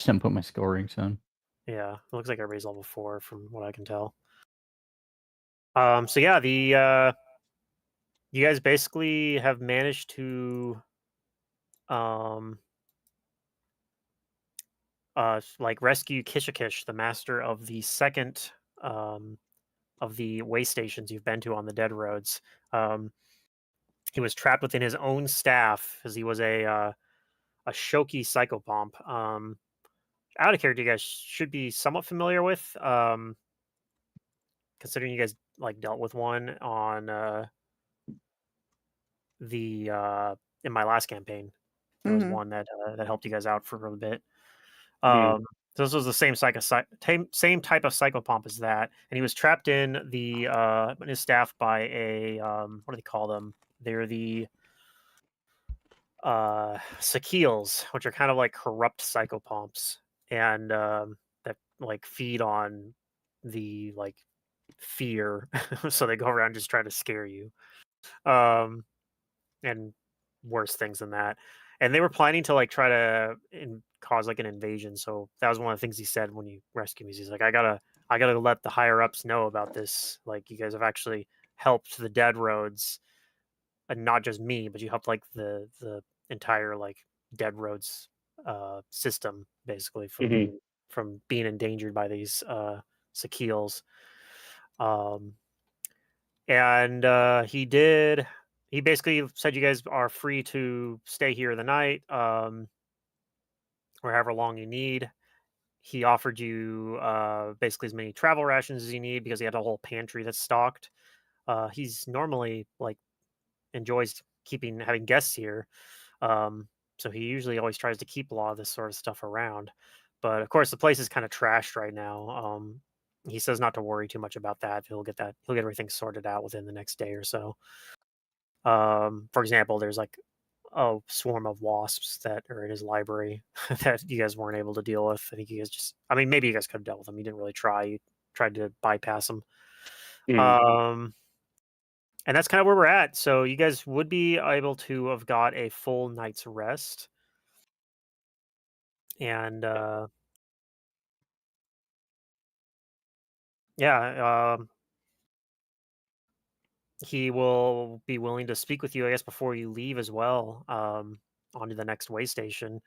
Just didn't put my skill ranks in. Yeah, it looks like everybody's level 4 from what I can tell. So yeah, you guys basically have managed to um like rescue Kishikish, the master of the second um of the way stations you've been to on the dead roads. Um he was trapped within his own staff as he was a Shoki psychopomp. Out of character, you guys should be somewhat familiar with, considering you guys like dealt with one on the in my last campaign. There was Mhm. one that helped you guys out for a little bit. Mm. So this was the same type of psychopomp as that, and he was trapped in his staff by a what do they call them? They're the Sakiels, which are kind of like corrupt psychopomps, and that like feed on the like fear, so they go around just trying to scare you. Um, and worse things than that. And they were planning to like try to cause like an invasion. So that was one of the things he said when you rescued me. He's like, I gotta let the higher ups know about this. Like, you guys have actually helped the dead roads, and not just me, but you helped like the entire like dead roads system basically Mhm. from being endangered by these Sakiels. Um, and he basically said you guys are free to stay here the night, or however long you need. He offered you basically as many travel rations as you need because he had a whole pantry that's stocked. He's normally like enjoys having guests here, um, so he usually always tries to keep a lot of this sort of stuff around. But of course, the place is kind of trashed right now. He says not to worry too much about that. He'll get everything sorted out within the next day or so. For example, there's like a swarm of wasps that are in his library that you guys weren't able to deal with. I think you guys I mean, maybe you guys could have dealt with them. You didn't really try. You tried to bypass them. Mm. Um, and that's kind of where we're at. So you guys would be able to have got a full night's rest. And yeah, he will be willing to speak with you, I guess, before you leave as well, onto the next way station.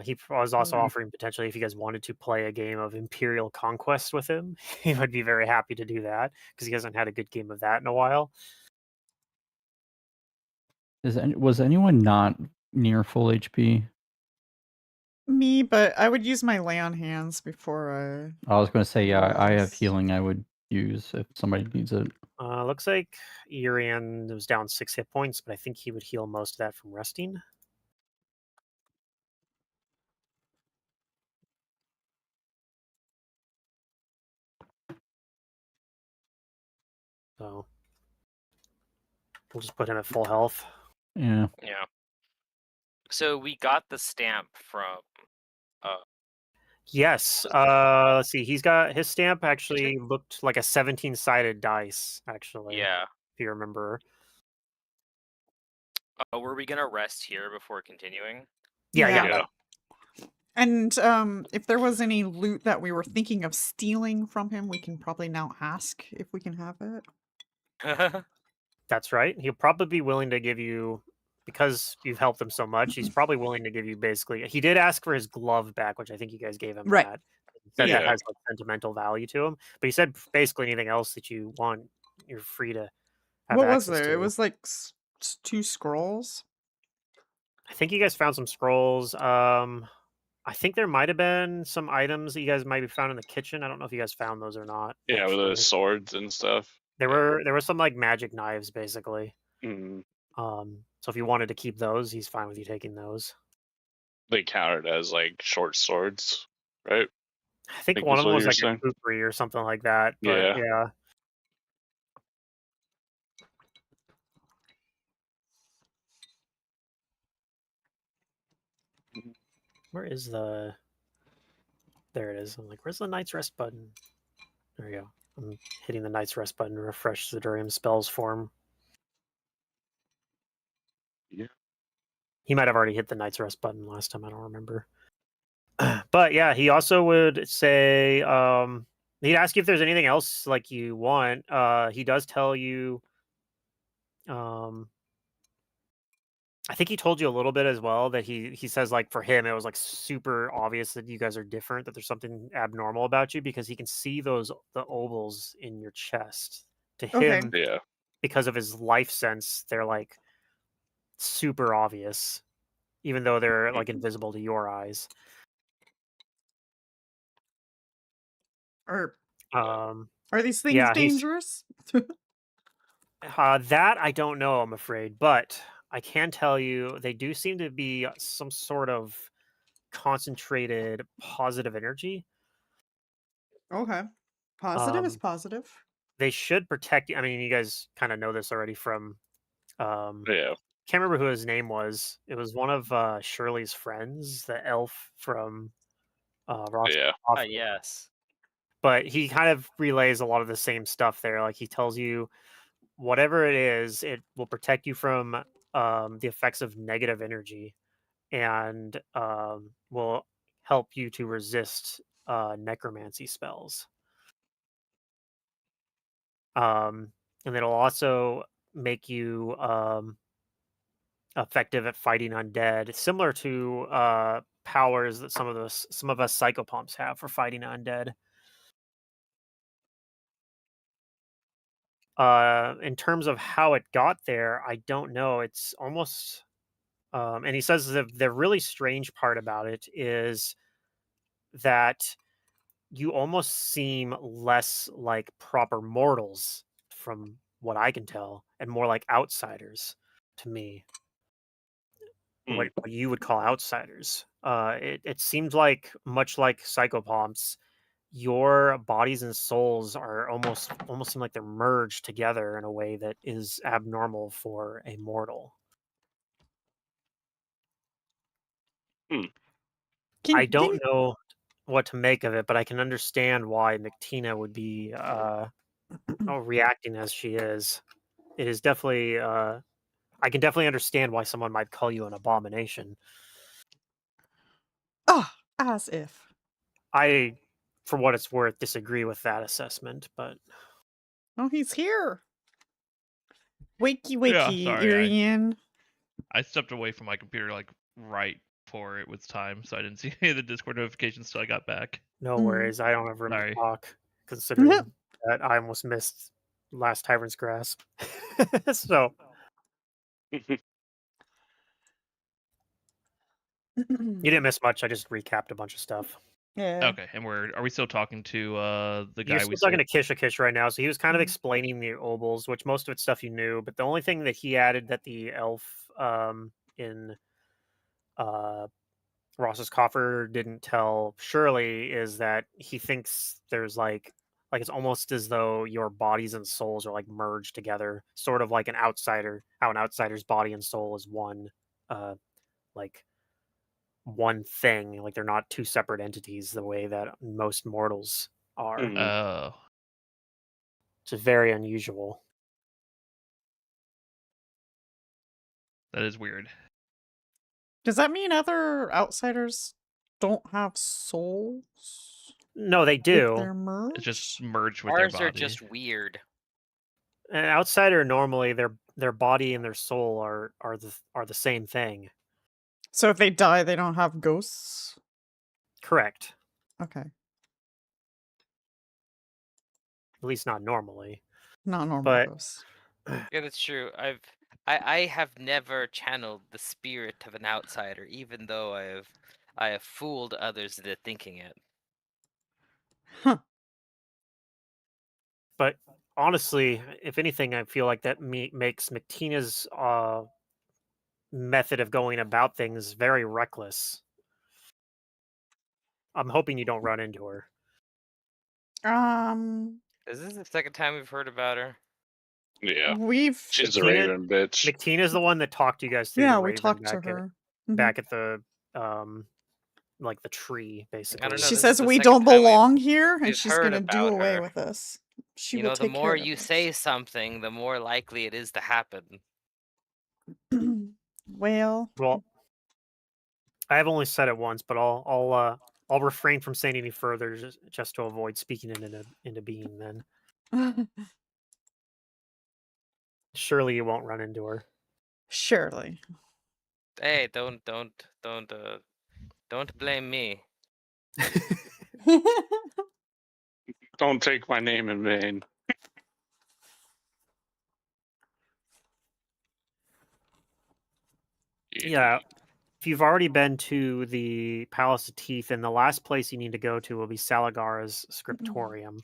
He was also Mm. offering potentially if you guys wanted to play a game of Imperial Conquest with him, he would be very happy to do that because he hasn't had a good game of that in a while. Was anyone not near full HP? Me, but I would use my lay on hands before I was going to say, yeah, I have rest. healing I would use if somebody needs it. Looks like Urian was down 6 hit points, but I think he would heal most of that from resting. So we'll just put him at full health. Yeah. Yeah. So we got the stamp from. Yes. Let's see. He's got his stamp actually looked like a 17-sided dice, actually. Yeah. If you remember. Were we gonna rest here before continuing? Yeah. Yeah. And if there was any loot that we were thinking of stealing from him, we can probably now ask if we can have it. That's right. He'll probably be willing to give you, because you've helped him so much, he's probably willing to give you basically. He did ask for his glove back, which I think you guys gave him Right. that. He said that Yeah. has like sentimental value to him. But he said basically anything else that you want, you're free to have What was access there? to. It was like 2 scrolls. I think you guys found some scrolls. I think there might have been some items that you guys might have found in the kitchen. I don't know if you guys found those or not. Yeah, with the Actually. swords and stuff. There were some like magic knives basically. Mm. So if you wanted to keep those, he's fine with you taking those. They counted as like short swords, right? I think Think one that's of them what was you're like saying? a kukri or something like that. But Yeah. yeah. Mhm. Where is the? There it is. I'm like, where's the Knight's Rest button? There we go. I'm hitting the Knight's Rest button to refresh Zurdurium spells for him. Yeah. He might have already hit the Knight's Rest button last time. I don't remember. But yeah, he also would say he'd ask you if there's anything else like you want. He does tell you. I think he told you a little bit as well that he says like for him it was like super obvious that you guys are different, that there's something abnormal about you because he can see the ovals in your chest. To Okay. him, Yeah. because of his life sense, they're like super obvious, even though they're like invisible to your eyes. Are Um, are these things yeah, dangerous? that I don't know, I'm afraid, but I can tell you they do seem to be some sort of concentrated positive energy. Okay. Positive is Um, positive. they should protect you. I mean, you guys kind of know this already from Yeah. can't remember who his name was. It was one of Shirley's friends, the elf from Ross. Yeah. Yes. But he kind of relays a lot of the same stuff there. Like he tells you whatever it is, it will protect you from the effects of negative energy and will help you to resist necromancy spells. And it'll also make you effective at fighting undead, similar to powers that some of us psychopomps have for fighting undead. In terms of how it got there, I don't know. It's almost, and he says the really strange part about it is that you almost seem less like proper mortals from what I can tell, and more like outsiders to me. What you would call outsiders. It seems like much like psychopomps, your bodies and souls are almost seem like they're merged together in a way that is abnormal for a mortal. I don't know what to make of it, but I can understand why McTina would be reacting as she is. It is definitely I can definitely understand why someone might call you an abomination. Ah, as if. I, for what it's worth, disagree with that assessment, but Oh, he's here. Wakey, Yeah, wakey, sorry, Irian. I stepped away from my computer like right before it was time, so I didn't see any of the Discord notifications till I got back. no Mm. worries. I don't have room to Sorry. talk, considering that I almost missed last Tyrant's Grasp. So, you didn't miss much. I just recapped a bunch of stuff. Yeah. Okay, and are we still talking to the You're guy we still talking sold? to Kishakish right now, so he was kind of Mhm. explaining the obols, which most of it's stuff you knew, but the only thing that he added that the elf in Ross's coffer didn't tell Shirley is that he thinks there's like it's almost as though your bodies and souls are like merged together, sort of like an outsider, how an outsider's body and soul is one like one thing, like they're not two separate entities the way that most mortals are. Oh, It's very unusual. that is weird. Does that mean other outsiders don't have souls No, they if do. they're merged? It's just merged with their Ours are body. just weird. An outsider normally their body and their soul are the same thing. So if they die, they don't have ghosts? Correct. Okay. At least not normally. Not normal But ghosts. Yeah, that's true. I have never channeled the spirit of an outsider, even though I have fooled others into thinking it. Huh. But honestly, if anything, I feel like that makes McTina's method of going about things very reckless. I'm hoping you don't run into her. Is this the second time we've heard about her? Yeah. We've She's a McTina- raven bitch. McTina's the one that talked you guys through yeah, the we Raven talked to back at her. Mhm. back at the like the tree, basically. don't know, She this is says the we second don't time belong here, and we've she's heard gonna do about away her. with us. She You will know, the take more care you of say something, the more likely it is to happen. us. Well, Well, I have only said it once, but I'll refrain from saying any further just to avoid speaking it into being. Then surely you won't run into her. Surely. Hey, don't blame me. Don't take my name in vain. Yeah. If you've already been to the Palace of Teeth, then the last place you need to go to will be Salagara's Scriptorium.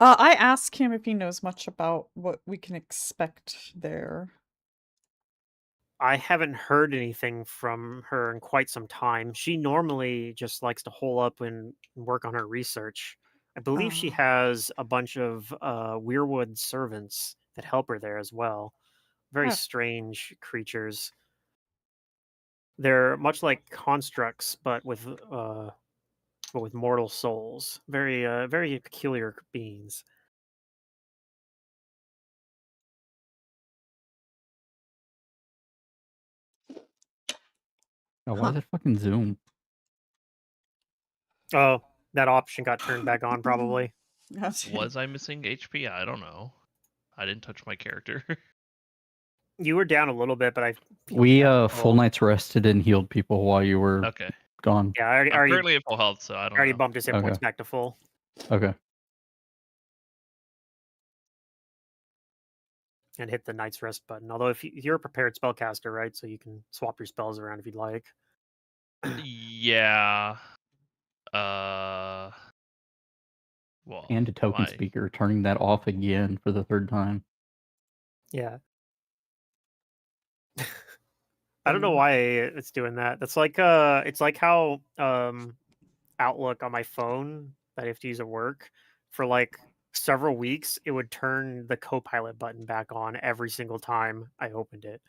I asked him if he knows much about what we can expect there. I haven't heard anything from her in quite some time. She normally just likes to hole up and work on her research. I believe she Ah. has a bunch of Weirwood servants that help her there as well. Very Oh. strange creatures. They're much like constructs, but with mortal souls. Very peculiar beings. Oh, why is it fucking Zoom? Oh, that option got turned back on, probably. Was I missing HP? I don't know. I didn't touch my character. You were down a little bit, but I feel We you have full nights rested and healed people while you were Okay. gone. Yeah, I'm already currently at full health, so I don't know. bumped his hit points back to full. Okay. And hit the Knight's Rest button. Although if you're a prepared spellcaster, right, so you can swap your spells around if you'd like. Yeah. Well. And a token speaker, turning that off again for the third time. Yeah. I don't know why it's doing that. That's like it's like how Outlook on my phone that I have to use at work for like several weeks, it would turn the Copilot button back on every single time I opened it.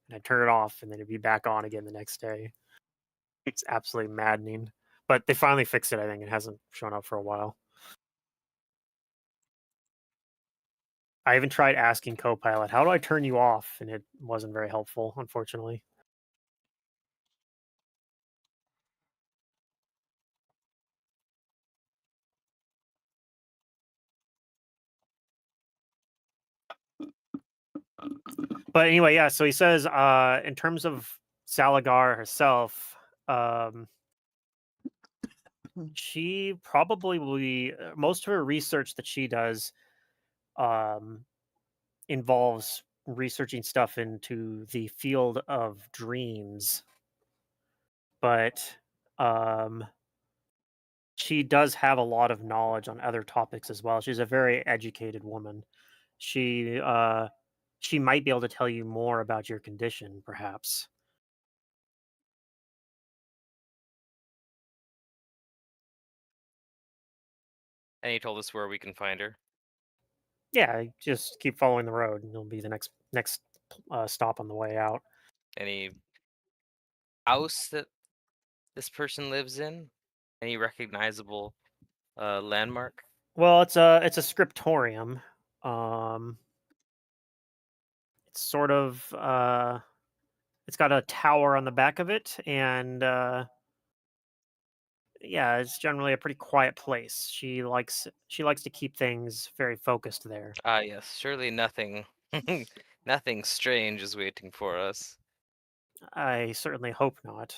And I'd turn it off and then it'd be back on again the next day. It's absolutely maddening. But they finally fixed it, I think. It hasn't shown up for a while. I even tried asking Copilot, how do I turn you off? And it wasn't very helpful, unfortunately. But anyway, yeah, so he says, in terms of Salagar herself, she probably will be, most of her research that she does involves researching stuff into the field of dreams. But she does have a lot of knowledge on other topics as well. She's a very educated woman. She might be able to tell you more about your condition, perhaps. And he told us where we can find her. Yeah, just keep following the road, and it'll be the next stop on the way out. Any house that this person lives in? Any recognizable landmark? Well, it's a scriptorium. It's sort of it's got a tower on the back of it, and yeah, it's generally a pretty quiet place. She likes to keep things very focused there. Ah, yes. Surely nothing, nothing strange is waiting for us. I certainly hope not.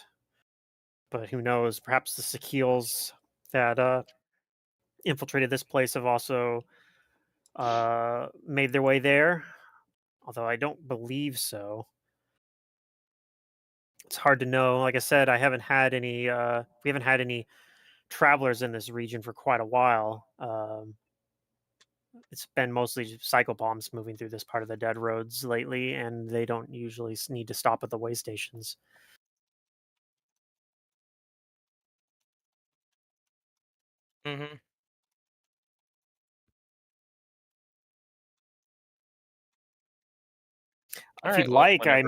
But who knows? Perhaps the Sakils that infiltrated this place have also made their way there. Although I don't believe so. It's hard to know. Like I said, I haven't had any. We haven't had any travelers in this region for quite a while. It's been mostly psychobombs moving through this part of the dead roads lately, and they don't usually need to stop at the way stations. Mm-hmm. If you'd like, I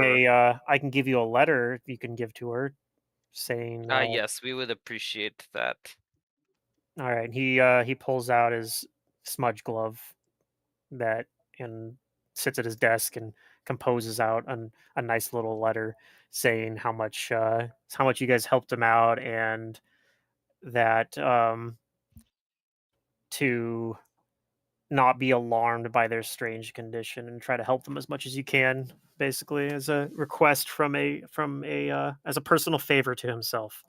can give you a letter you can give to her, saying. Yes, we would appreciate that. All right, he pulls out his smudge glove and sits at his desk and composes out a nice little letter saying how much you guys helped him out, and that to not be alarmed by their strange condition and try to help them as much as you can, basically as a request from a as a personal favor to himself.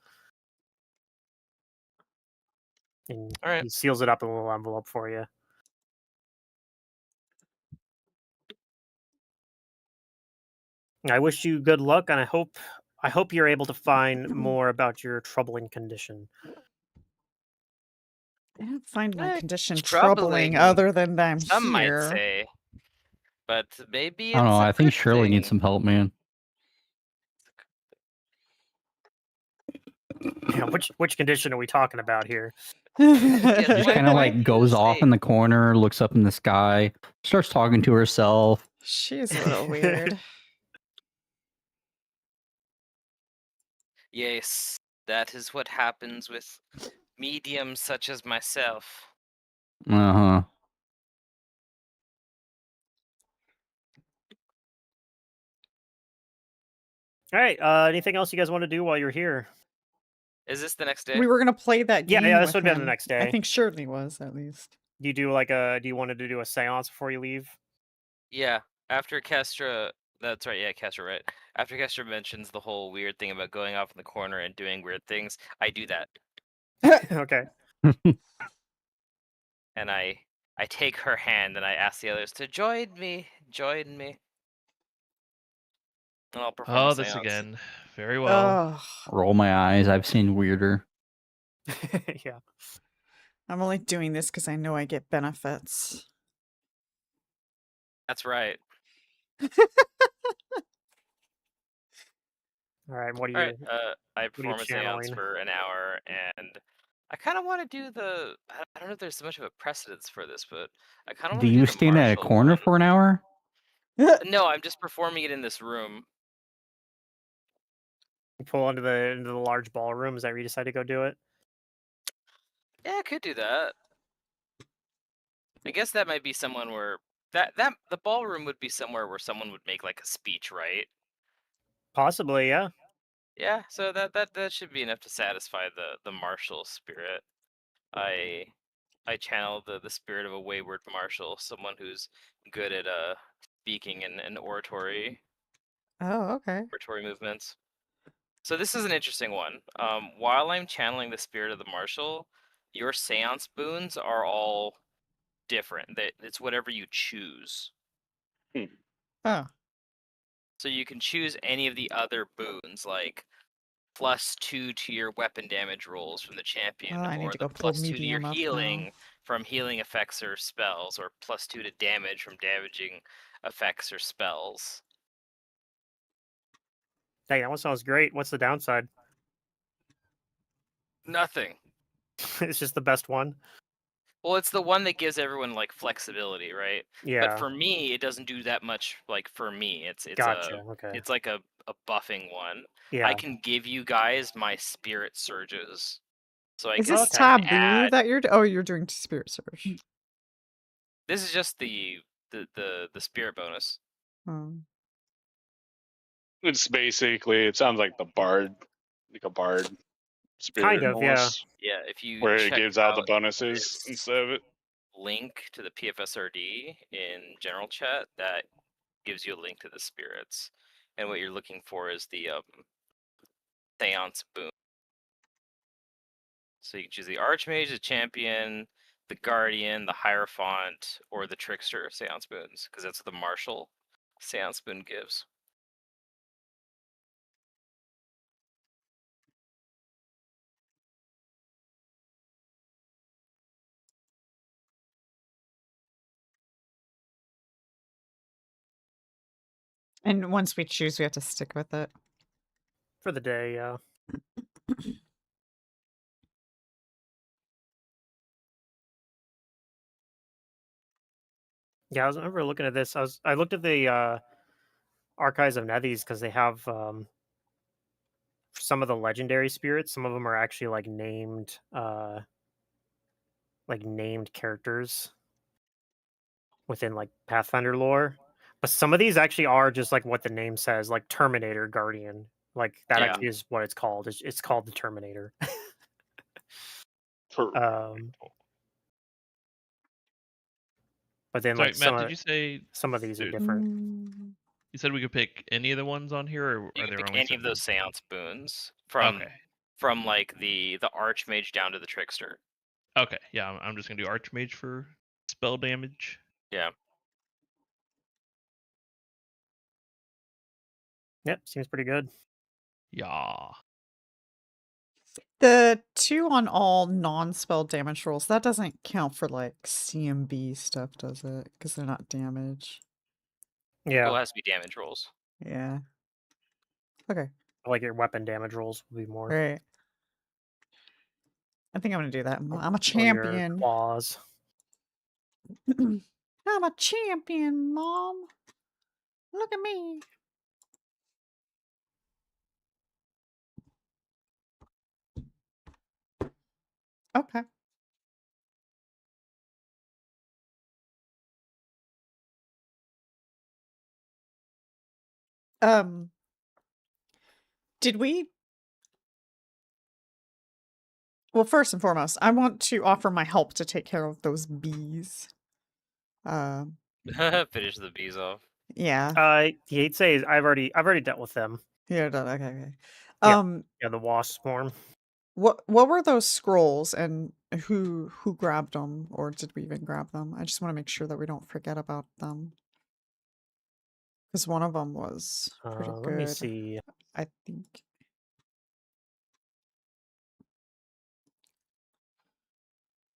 And All right. he seals it up in a little envelope for you. I wish you good luck, and I hope you're able to find more about your troubling condition. I don't find my Eh, condition troubling, troubling other than that I'm Some might here. say, but maybe I don't it's know. a I think good Shirley needs thing. some help, man. Yeah, which condition are we talking about here? Yes, Just my kind of point like goes is, off hey, in the corner, looks up in the sky, starts talking to herself. She's a little weird. yes, that is what happens with mediums such as myself. Uh huh. All right. Anything else you guys want to do while you're here? Is this the next day? We were gonna play that Yeah, game yeah, this with would be on the him. next I day. think Shirley was, at least. Do you want to do a seance before you leave? Yeah, after Kestra, that's right, yeah, Kestra, right. After Kestra mentions the whole weird thing about going off in the corner and doing weird things, I do that. Okay. And I take her hand and I ask the others to join me. And I'll perform Oh, a this seance. again. Very well. Ugh. Roll my eyes. I've seen weirder. Yeah. I'm only doing this because I know I get benefits. That's right. All right. What do All right, you? I are you perform a seance channeling? for an hour, and I kind of want to do the. I don't know if there's so much of a precedence for this, but I kind of Do want to do you the stand at a martial corner one. for an hour? No, I'm just performing it in this room. You pull into the large ballroom. Is that where you decide to go do it? Yeah, I could do that. I guess that might be someone where that the ballroom would be somewhere where someone would make like a speech, right? Possibly. Yeah. Yeah, so that should be enough to satisfy the martial spirit. I channel the spirit of a wayward marshal, someone who's good at speaking and oratory Oh, okay. movements. So this is an interesting one. While I'm channeling the spirit of the marshal, your seance boons are all different. It's whatever you choose. Oh. So you can choose any of the other boons, like +2 to your weapon damage rolls from the champion, Oh, I need or to the go pull +2 to your medium up now. healing from healing effects or spells, or +2 to damage from damaging effects or spells. Hey, that one sounds great. What's the downside? Nothing. It's just the best one. Well, it's the one that gives everyone like flexibility, right? Yeah. But for me, it doesn't do that much. Like for me, Gotcha. Okay. it's like a buffing one. Yeah. I can give you guys my spirit surges, so I Is can this Okay. taboo add. that you're? Oh, you're doing Spirit Surge. This is just the spirit bonus. Oh. It's basically, it sounds like the bard, like a bard spirit Kind of, yeah. almost, Yeah, if you where it check gives out the out bonuses this instead of it. link to the PFSRD in general chat, that gives you a link to the spirits. And what you're looking for is the seance boon. So you can choose the Archmage, the Champion, the Guardian, the Hierophant, or the Trickster seance boons, because that's what the Martial seance boon gives. And once we choose, we have to stick with it. For the day, yeah. Yeah, I remember looking at this. I looked at the Archives of Nethys because they have some of the legendary spirits. Some of them are actually like named characters within like Pathfinder lore. But some of these actually are just like what the name says, like Terminator Guardian. Like that Yeah. actually is what it's called. It's called the Terminator. Per- But then Sorry, like Matt, did you say some of these are there- different. you said we could pick any of the ones on here, or You are can there pick only any of certain those ones? seance boons from Okay. from like the Archmage down to the Trickster. Okay, yeah, I'm just gonna do Archmage for spell damage. Yeah. Yep, seems pretty good. Yeah. The 2 on all non-spell damage rolls, that doesn't count for like CMB stuff, does it? Because they're not damage. Yeah, Well, it has to be damage rolls. Yeah. Okay, like your weapon damage rolls will be more. great. I think I'm gonna do that. I'm a Or your champion. claws. I'm a champion, Mom. Look at me. Okay. Did we? Well, first and foremost, I want to offer my help to take care of those bees. Finish the bees off. Yeah. He'd say I've already dealt with them. Yeah, done. Okay. Yeah. Yeah, the wasp swarm. What were those scrolls, and who grabbed them, or did we even grab them? I just want to make sure that we don't forget about them. Because one of them was pretty good. Let me see. I think.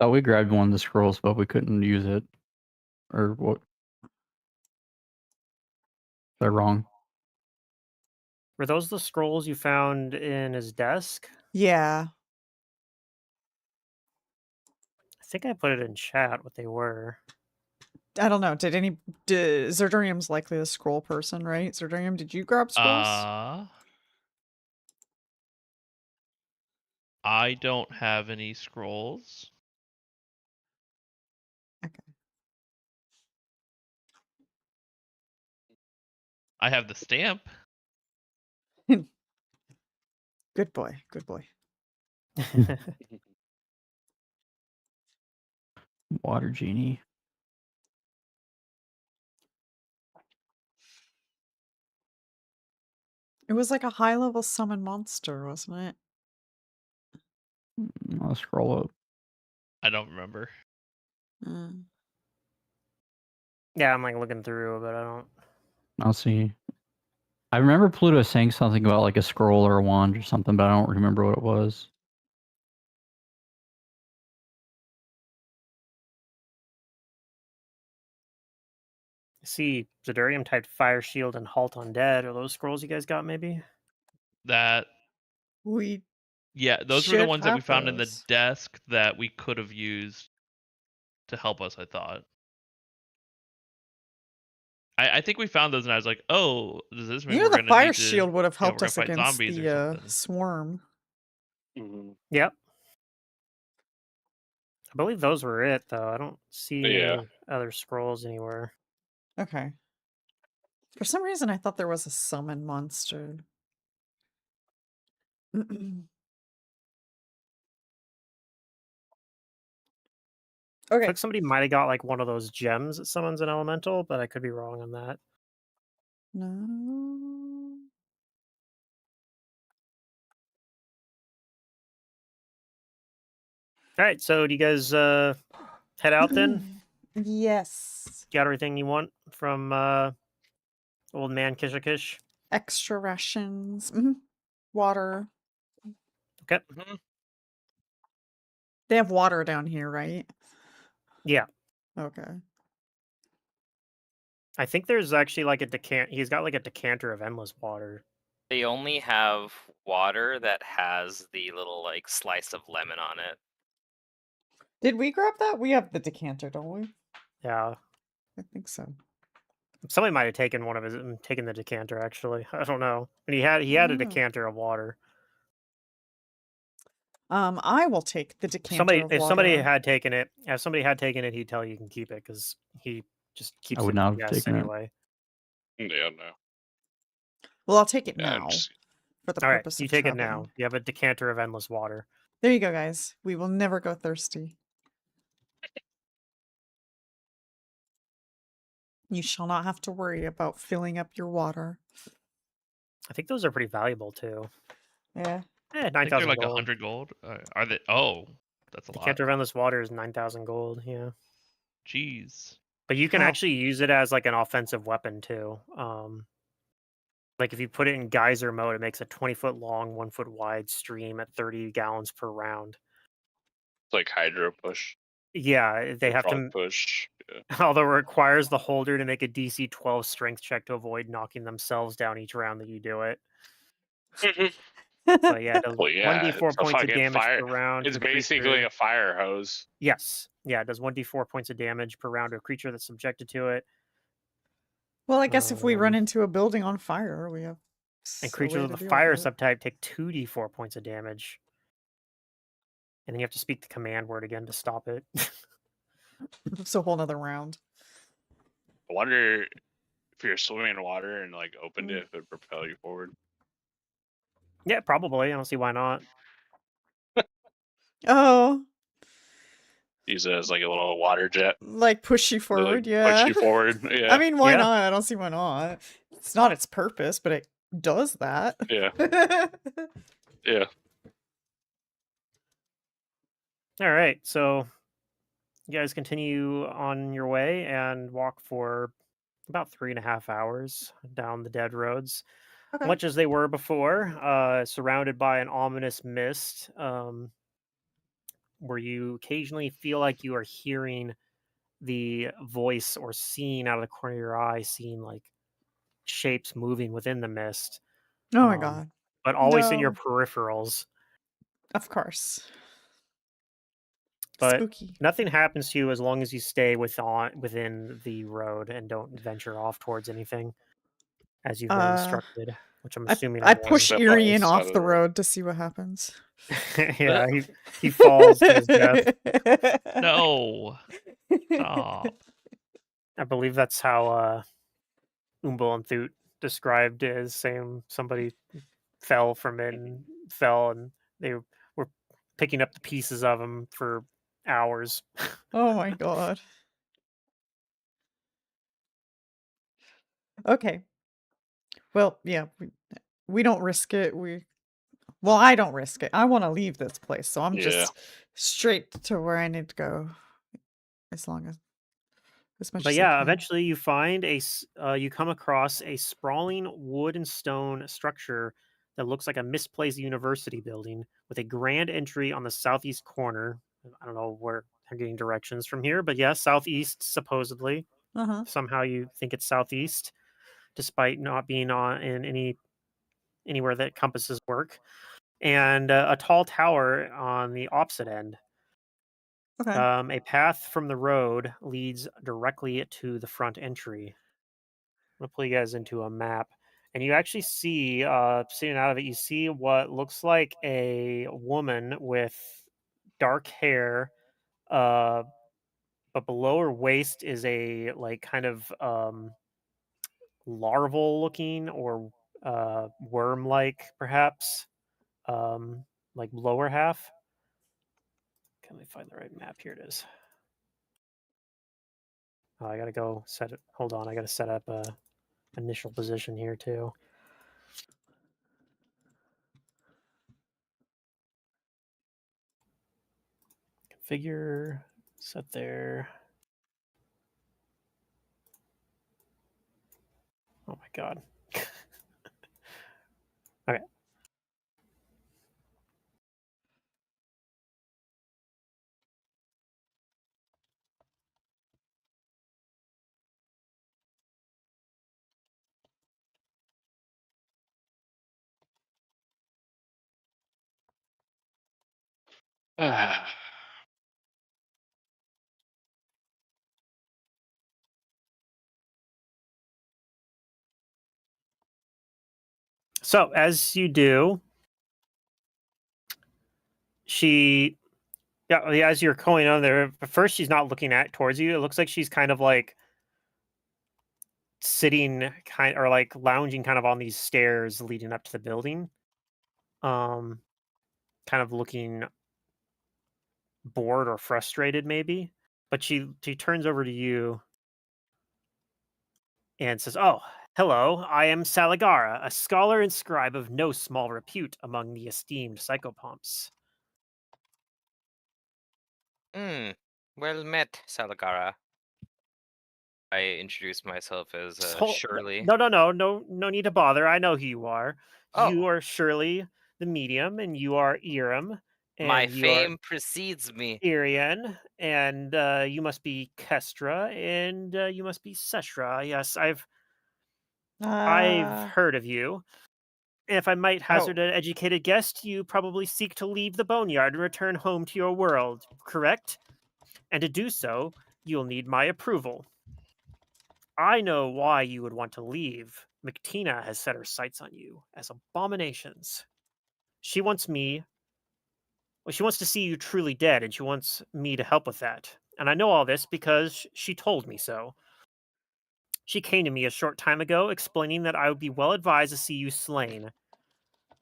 Thought we grabbed one of the scrolls, but we couldn't use it. Or what? Is that wrong? Were those the scrolls you found in his desk? Yeah. I think I put it in chat what they were. I don't know. Did Zurdurium's likely the scroll person, right? Zurdurium, did you grab scrolls? I don't have any scrolls. Okay. I have the stamp. Good boy. Good boy. Water genie. It was like a high-level summon monster, wasn't it? I'll scroll up. I don't remember. Yeah, I'm like looking through, but I don't. I'll see. I remember Pluto saying something about like a scroll or a wand or something, but I don't remember what it was. See, Zurdurium typed Fire Shield and Halt Undead. Are those scrolls you guys got, maybe? That We Yeah, those were the should ones that we have found in the those. desk that we could have used to help us, I thought. I think we found those and I was like, oh, does this mean You know, we're the gonna fire need to, shield would have we're helped gonna us fight against zombies or the something? swarm. Yep. I believe those were it, though. I don't see any other scrolls anywhere. Okay. For some reason, I thought there was a summon monster. I Okay. think somebody might have got like one of those gems that summons an elemental, but I could be wrong on that. No. All right, so do you guys head out then? Yes. Got everything you want from old man Kishakish? Extra rations. Water. Okay. They have water down here, right? Yeah. Okay. I think there's actually like a decanter. He's got like a decanter of endless water. They only have water that has the little like slice of lemon on it. Did we grab that? We have the decanter, don't we? Yeah. I think so. Somebody might have taken one of his, taken the decanter. Actually, I don't know. And he had a decanter of water. I will take the decanter of water. If somebody had taken it, he'd tell you can keep it because he just keeps I would it not for have guests taken it. anyway. Yeah, no. Well, I'll take it Yeah, now just for the All right, purpose you of take it traveling. now. You have a decanter of endless water. There you go, guys. We will never go thirsty. You shall not have to worry about filling up your water. I think those are pretty valuable too. Yeah. Yeah, I think they're 9,000 like gold. 100 gold. Are they? Oh, that's a lot. Decanter of endless water is 9,000 gold. Yeah. Jeez. But you can Wow. actually use it as like an offensive weapon too. Like if you put it in geyser mode, it makes a 20-foot long, 1-foot wide stream at 30 gallons per round. it's like hydro push. Yeah, they have Hydraulic to. push. Yeah. Although it requires the holder to make a DC 12 strength check to avoid knocking themselves down each round that you do it. But yeah, it does Well, yeah, 1d4 it's a points of fucking damage fire. per round. It's to a basically creature. a fire hose. Yes. Yeah, it does 1d4 points of damage per round to a creature that's subjected to it. Well, I guess if we run Um, into a building on fire, we have And a creatures way with to the deal fire with it. subtype take 2d4 points of damage. And then you have to speak the command word again to stop it. It's a whole nother round. I wonder if you're swimming in water and like opened it, if it would propel you forward. Yeah, probably. I don't see why not. Oh, Use it as like a little water jet like push you to forward, like yeah. push you forward. Yeah. I mean, why Yeah. not? I don't see why not. It's not its purpose, but it does that. Yeah. Yeah. All right. So you guys continue on your way and walk for about 3.5 hours down the dead roads, Okay. much as they were before, surrounded by an ominous mist, where you occasionally feel like you are hearing the voice or seeing out of the corner of your eye, seeing like shapes moving within the mist, Oh my um, god. but always in your No. peripherals. Of course. But Spooky. nothing happens to you as long as you stay within the road and don't venture off towards anything, as you've been instructed, which I'm assuming I everyone. push Step Erie off in the side off of the the road. road to see what happens. Yeah, he falls to his death. No. Stop. I believe that's how Umbel and Thoot described it, as saying somebody fell from it and fell, and they were picking up the pieces of him for hours. Oh my god. Okay. Well, yeah, we don't risk it. Well, I don't risk it. I want to leave this place, so I'm Yeah. just straight to where I need to go. As much But as I yeah, can. eventually you find you come across a sprawling wood and stone structure that looks like a misplaced university building with a grand entry on the southeast corner. I don't know where they're getting directions from here, but yeah, southeast supposedly. Uh-huh. Somehow you think it's southeast, despite not being in anywhere that compasses work. And a tall tower on the opposite end. Okay. A path from the road leads directly to the front entry. I'm gonna pull you guys into a map, and you actually see, sitting out of it, you see what looks like a woman with dark hair, uh, but below her waist is a like kind of larval looking or worm like perhaps, like lower half. Can I find the right map? Here it is. Oh, I gotta go set it. Hold on, I gotta set up a initial position here too. Configure, set there. Oh my god. Okay. So as you do, as you're going on there, at first she's not looking towards you. It looks like she's kind of like sitting or like lounging kind of on these stairs leading up to the building. Kind of looking bored or frustrated maybe. But she turns over to you and says, "Oh, hello, I am Saligara, a scholar and scribe of no small repute among the esteemed psychopomps." Well met, Saligara. I introduced myself as So- Shirley. No need to bother. I know who you are. You Oh. are Shirley the medium, and you are Iram, and My you are fame precedes me. Irian, and you must be Kestra, and you must be Seshra. Yes, I've heard of you. If I might hazard an educated guess, you probably seek to leave the boneyard and return home to your world, correct? And to do so, you'll need my approval. I know why you would want to leave. McTina has set her sights on you as abominations. She wants to see you truly dead, and she wants me to help with that. And I know all this because she told me so. She came to me a short time ago explaining that I would be well advised to see you slain.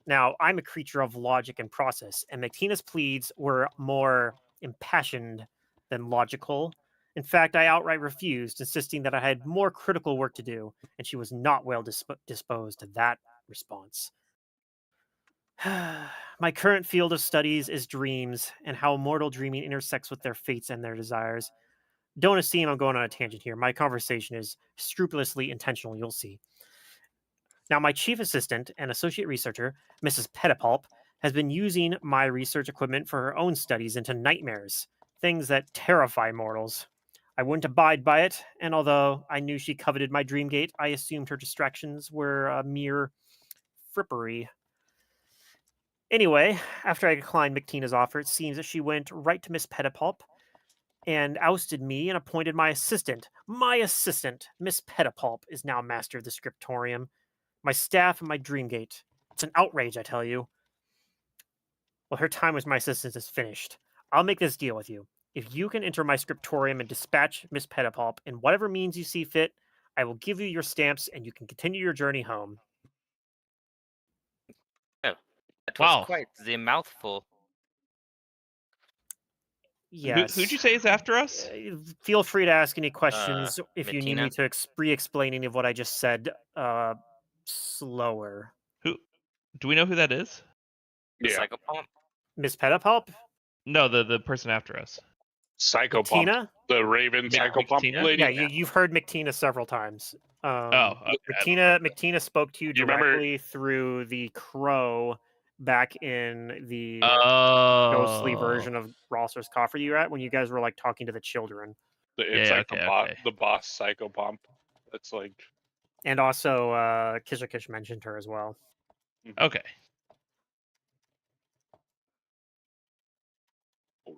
Now, I'm a creature of logic and process, and McTina's pleas were more impassioned than logical. In fact, I outright refused, insisting that I had more critical work to do, and she was not well disposed to that response. My current field of studies is dreams, and how mortal dreaming intersects with their fates and their desires. Don't assume I'm going on a tangent here. My conversation is scrupulously intentional, you'll see. Now, my chief assistant and associate researcher, Mrs. Petapulp, has been using my research equipment for her own studies into nightmares, things that terrify mortals. I wouldn't abide by it, and although I knew she coveted my Dreamgate, I assumed her distractions were a mere frippery. Anyway, after I declined McTina's offer, it seems that she went right to Miss Petapulp and ousted me and appointed my assistant. My assistant, Miss Petapulp, is now master of the scriptorium, my staff, and my Dreamgate. It's an outrage, I tell you. Well, her time as my assistant is finished. I'll make this deal with you. If you can enter my scriptorium and dispatch Miss Petapulp in whatever means you see fit, I will give you your stamps and you can continue your journey home. That was Wow. quite the mouthful. Yes. Who'd you say is after us? Feel free to ask any questions if you need me Bettina? to re-explain any of what I just said slower. Who? Do we know who that is? The Yeah. psychopomp? Miss Petapulp? No, the person after us. Psychopomp. Tina? The Raven Psychopomp McTina? lady. Yeah, you've heard McTina several times. Okay, McTina spoke to you You remember- directly through the crow back in the ghostly Oh. version of Rosser's Coffer you were at when you guys were like talking to the children. It's Yeah, like okay. the boss Psychopomp. That's like And also Kishikish mentioned her as well. Okay. all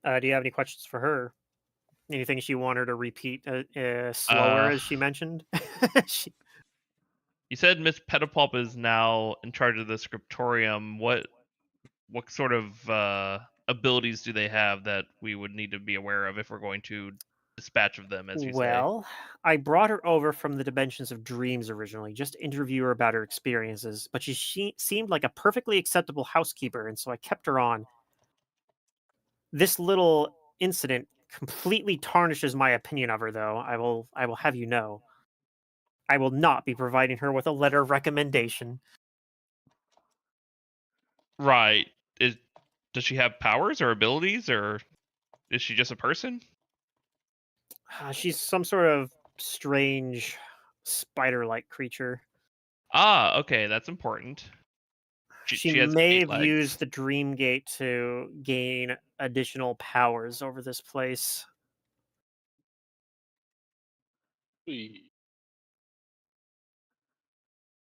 right. Do you have any questions for her? Anything she wanted to repeat slower as she mentioned? You said Miss Petapulp is now in charge of the scriptorium. What sort of abilities do they have that we would need to be aware of if we're going to dispatch of them, as you say? Well, I brought her over from the Dimensions of Dreams originally, just to interview her about her experiences, but she seemed like a perfectly acceptable housekeeper, and so I kept her on. This little incident completely tarnishes my opinion of her, though. I will have you know. I will not be providing her with a letter of recommendation. Right. Does she have powers or abilities, or is she just a person? She's some sort of strange spider-like creature. Ah, okay, that's important. She has may 8 have legs. used the Dream Gate to gain additional powers over this place.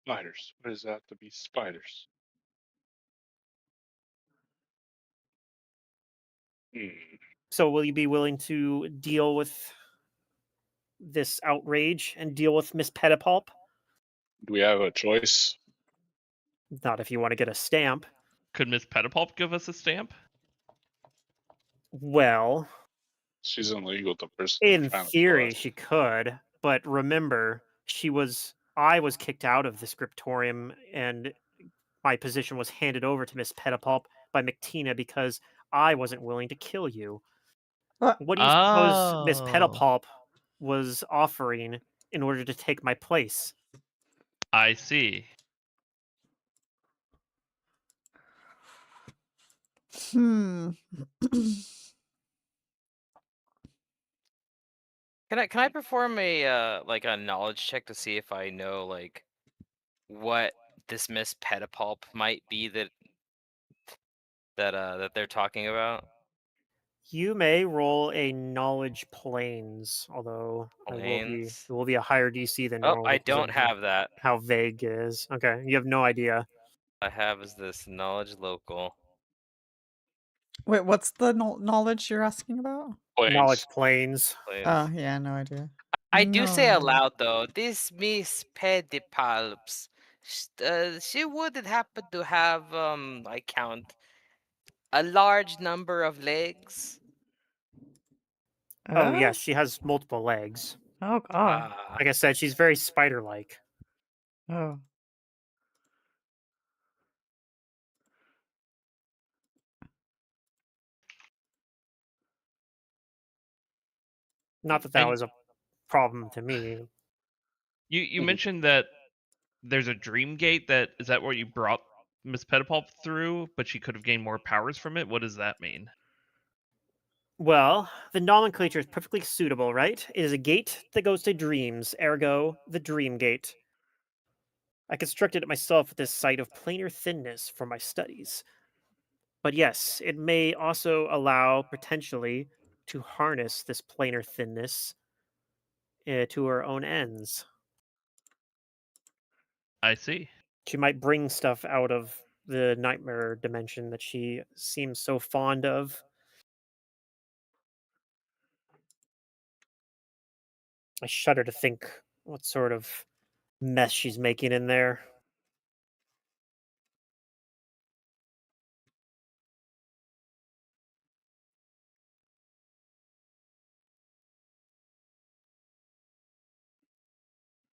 Spiders. What does that have to be? Spiders. So will you be willing to deal with this outrage and deal with Miss Petapulp? Do we have a choice? Not if you want to get a stamp. Could Miss Petapulp give us a stamp? Well, She's in league with the person In trying to kill theory, us. she could, but remember, I was kicked out of the scriptorium, and my position was handed over to Miss Petapulp by McTina because I wasn't willing to kill you. What do you suppose Miss Oh, Petapulp was offering in order to take my place? I see. Hmm. Can I perform a like a knowledge check to see if I know like what this Miss Petapulp might be that they're talking about? You may roll a knowledge planes, although it Planes. will be a higher DC than Oh, normal I because don't of have that. how vague it is. Okay, you have no idea. I have is this knowledge local. Wait, what's the knowledge you're asking about? Knowledge Planes. planes. Oh, Planes. yeah, no idea. I do No say idea. aloud though, this Miss Petapulps, she would happen to have I count a large number of legs. Oh yes, she has multiple legs. Oh god. Ah, Like I said, she's very spider-like. Oh. Not that that And was a problem to me. you mentioned that there's a dream gate is that what you brought Miss Petapulp through, but she could have gained more powers from it? What does that mean? Well, the nomenclature is perfectly suitable, right? It is a gate that goes to dreams, ergo, the dream gate. I constructed it myself at this site of planar thinness for my studies. But yes, it may also allow potentially to harness this planar thinness to her own ends. I see. She might bring stuff out of the nightmare dimension that she seems so fond of. I shudder to think what sort of mess she's making in there.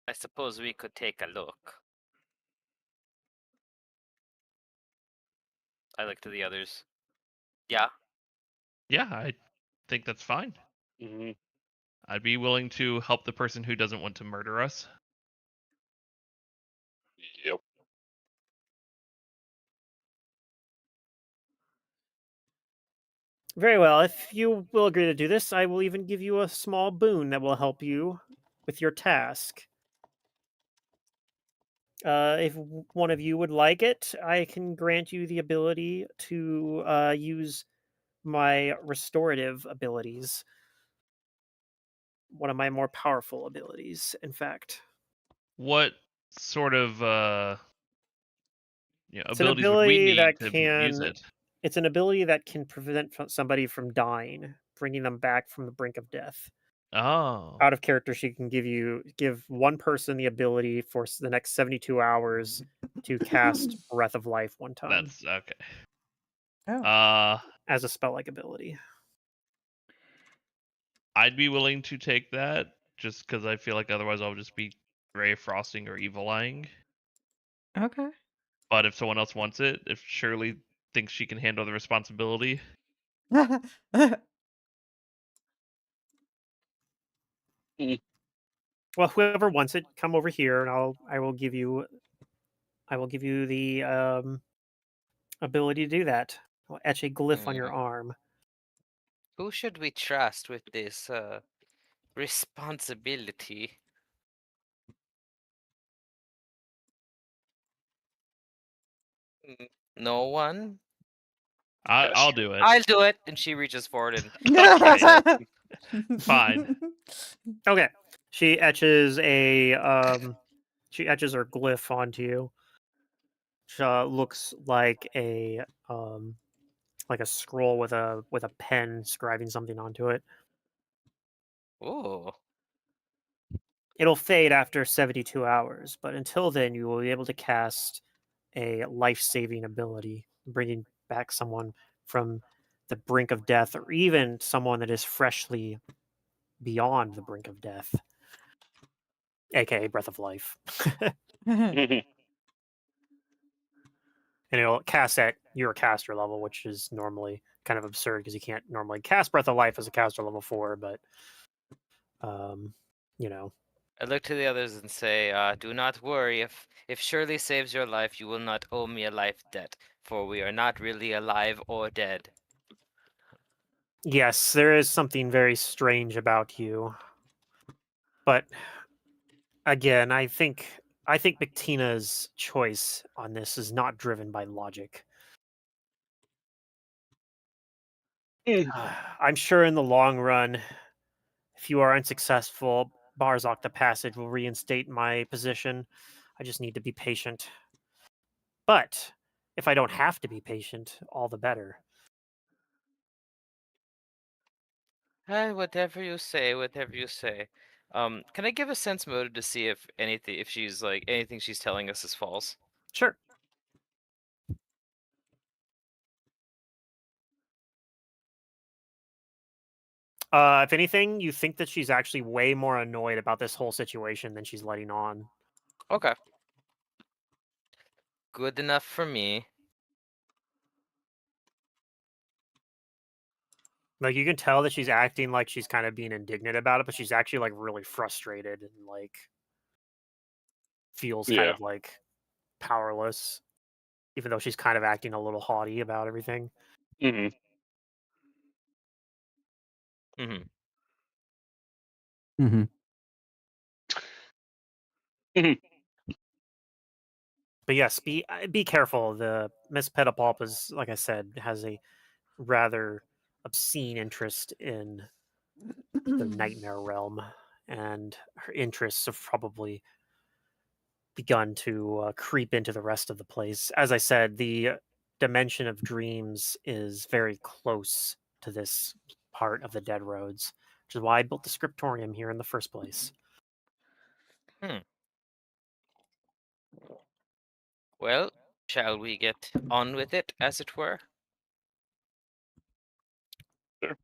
I suppose we could take a look. I look to the others. Yeah. Yeah, I think that's fine. Mm-hmm. I'd be willing to help the person who doesn't want to murder us. Yep. Very well. If you will agree to do this, I will even give you a small boon that will help you with your task. If one of you would like it, I can grant you the ability to use my restorative abilities. One of my more powerful abilities, in fact. What sort of It's an abilities would we ability need that to use can. it? It's an ability that can prevent somebody from dying, bringing them back from the brink of death. Oh, Out of character, she can give one person the ability for the next 72 hours to cast Breath of Life one time that's okay. Oh. as a spell-like ability. I'd be willing to take that just because I feel like otherwise I'll just be Ray Frosting or Evil Eyeing. Okay. But if someone else wants it, if Shirley thinks she can handle the responsibility, Well, whoever wants it, come over here, and I will give you the ability to do that. I'll etch a glyph on your arm. Who should we trust with this responsibility? No one? I'll do it. I'll do it. And she reaches forward and Fine. Okay. She etches her glyph onto you. Which looks like a scroll with a pen scribing something onto it. Ooh. It'll fade after 72 hours, but until then, you will be able to cast a life-saving ability, bringing back someone from the brink of death, or even someone that is freshly beyond the brink of death, aka breath of life. Mhm. And it'll cast at your caster level, which is normally kind of absurd because you can't normally cast breath of life as a caster level 4, but you know. I look to the others and say, "Do not worry. If Shirley saves your life, you will not owe me a life debt, for we are not really alive or dead." Yes, there is something very strange about you. But again, I think Bactina's choice on this is not driven by logic. Mm. I'm sure in the long run, if you are unsuccessful, Barzok the Passage will reinstate my position. I just need to be patient. But if I don't have to be patient, all the better. Whatever you say, whatever you say. Can I give a sense motive to see if she's like anything she's telling us is false? Sure. If anything, you think that she's actually way more annoyed about this whole situation than she's letting on. Okay. Good enough for me. Like, you can tell that she's acting like she's kind of being indignant about it, but she's actually like really frustrated and like feels kind Yeah. of like powerless, even though she's kind of acting a little haughty about everything. Mhm. Mm-hmm. Mm-hmm. Mhm. But yes, be careful. The Miss Petapulp is, like I said, has a rather obscene interest in the nightmare realm, and her interests have probably begun to creep into the rest of the place. As I said, the dimension of dreams is very close to this part of the Dead Roads, which is why I built the scriptorium here in the first place. Well, shall we get on with it, as it were? Sure.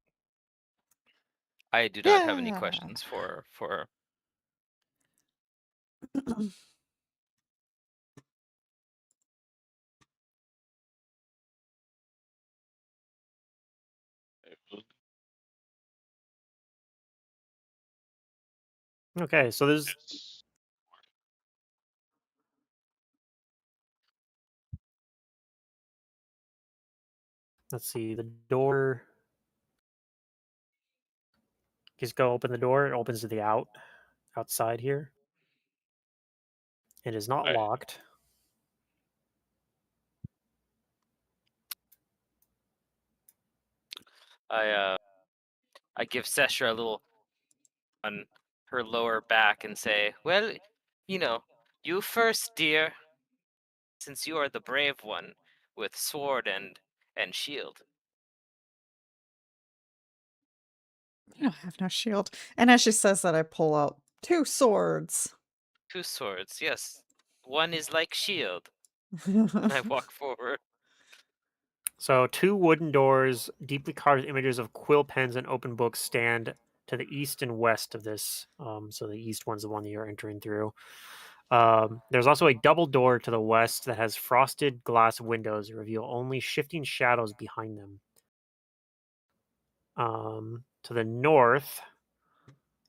I do not have any Yeah. questions for Okay, so there's let's see, the door. Just go open the door. It opens to the outside here. It is not Right. locked. I give Sestra a little on her lower back and say, "Well, you first, dear, since you are the brave one with sword and shield." I don't have no shield. And as she says that, I pull out 2 swords. 2 swords, yes. One is like shield. And I walk forward. So 2 wooden doors, deeply carved images of quill pens and open books stand to the east and west of this. So the east one's the one that you're entering through. There's also a double door to the west that has frosted glass windows that reveal only shifting shadows behind them. To the north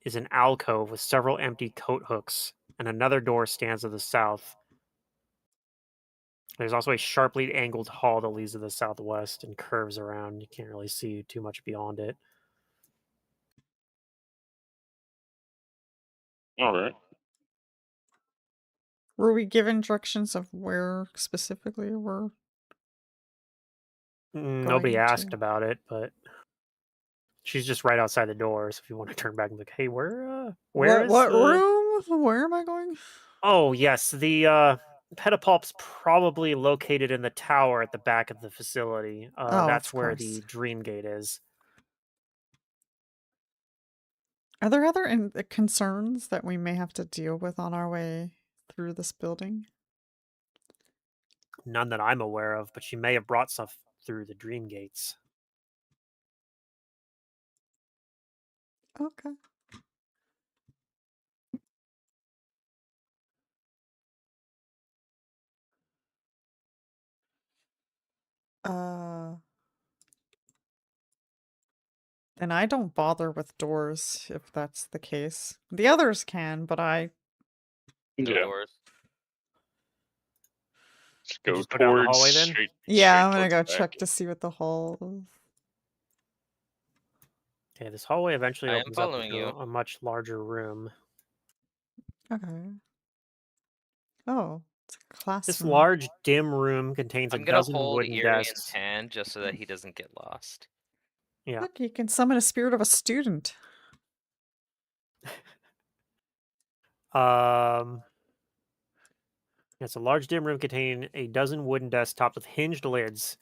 is an alcove with several empty coat hooks, and another door stands to the south. There's also a sharply angled hall that leads to the southwest and curves around. You can't really see too much beyond it. All right. Were we given directions of where specifically we're Nobody going asked to? about it, but she's just right outside the door. So if you want to turn back and look, hey, where is What the? room? Where am I going? Oh yes, the Petapulp's probably located in the tower at the back of the facility. Oh, That's of where course. the Dream Gate is. Are there other concerns that we may have to deal with on our way through this building? None that I'm aware of, but she may have brought stuff through the Dream Gates. Okay. And I don't bother with doors if that's the case. The others can, but I No Yeah. doors. Just You go just go down the towards hallway then? straight. yeah, straight I'm gonna towards go the back. check to see what the hall. Okay, this hallway eventually I am opens up following into you. a much larger room. Okay. Oh, it's a This classroom. large, dim room contains a I'm gonna dozen hold wooden Irian's desks. hand just so that he doesn't get lost. Yeah. Look, you can summon a spirit of a student. It's a large, dim room containing a dozen wooden desks topped with hinged lids,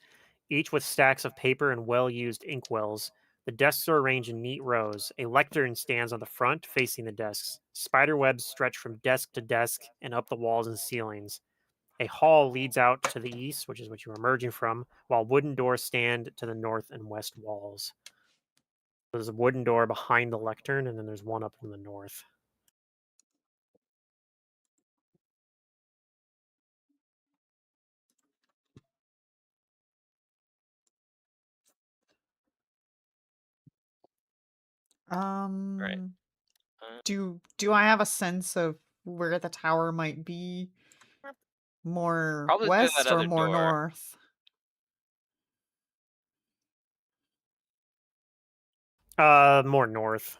each with stacks of paper and well-used inkwells. The desks are arranged in neat rows. A lectern stands on the front, facing the desks. Spider webs stretch from desk to desk and up the walls and ceilings. A hall leads out to the east, which is what you're emerging from, while wooden doors stand to the north and west walls. There's a wooden door behind the lectern, and then there's one up in the north. Right. Do I have a sense of where the tower might be? More Probably through that west or other more door. north? More north.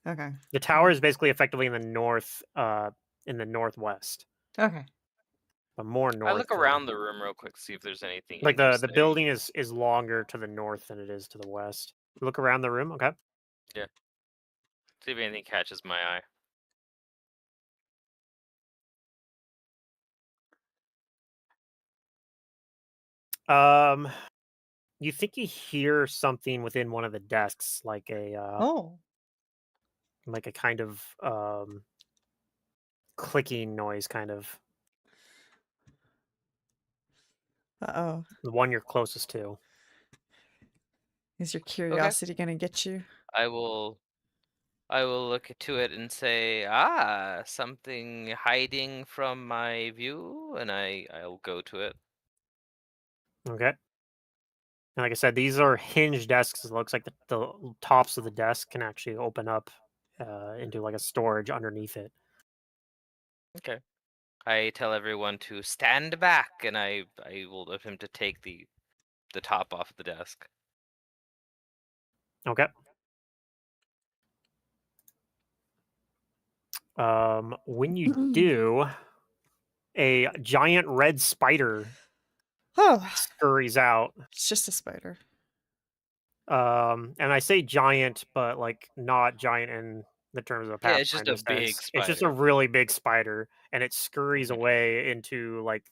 Okay. The tower is basically effectively in the north, in the northwest, Okay. but more north. I look than- around the room real quick, see if there's anything Like the interesting. building is longer to the north than it is to the west. Look around the room. Okay. See if anything catches my eye. You think you hear something within one of the desks, like a Oh. kind of clicking noise, kind of Uh-oh. the one you're closest to. Is your curiosity gonna get you? I will look to it and say, ah, something hiding from my view, and I'll go to it. Okay. And like I said, these are hinged desks. It looks like the tops of the desk can actually open up into like a storage underneath it. Okay. I tell everyone to stand back, and I will attempt to take the top off the desk. Okay. When you do, a giant red spider Oh, scurries out. it's just a spider. And I say giant, but like not giant in the terms of a Yeah, it's just Pathfinder a big sense. It's just a spider. really big spider, and it scurries Mhm. away into like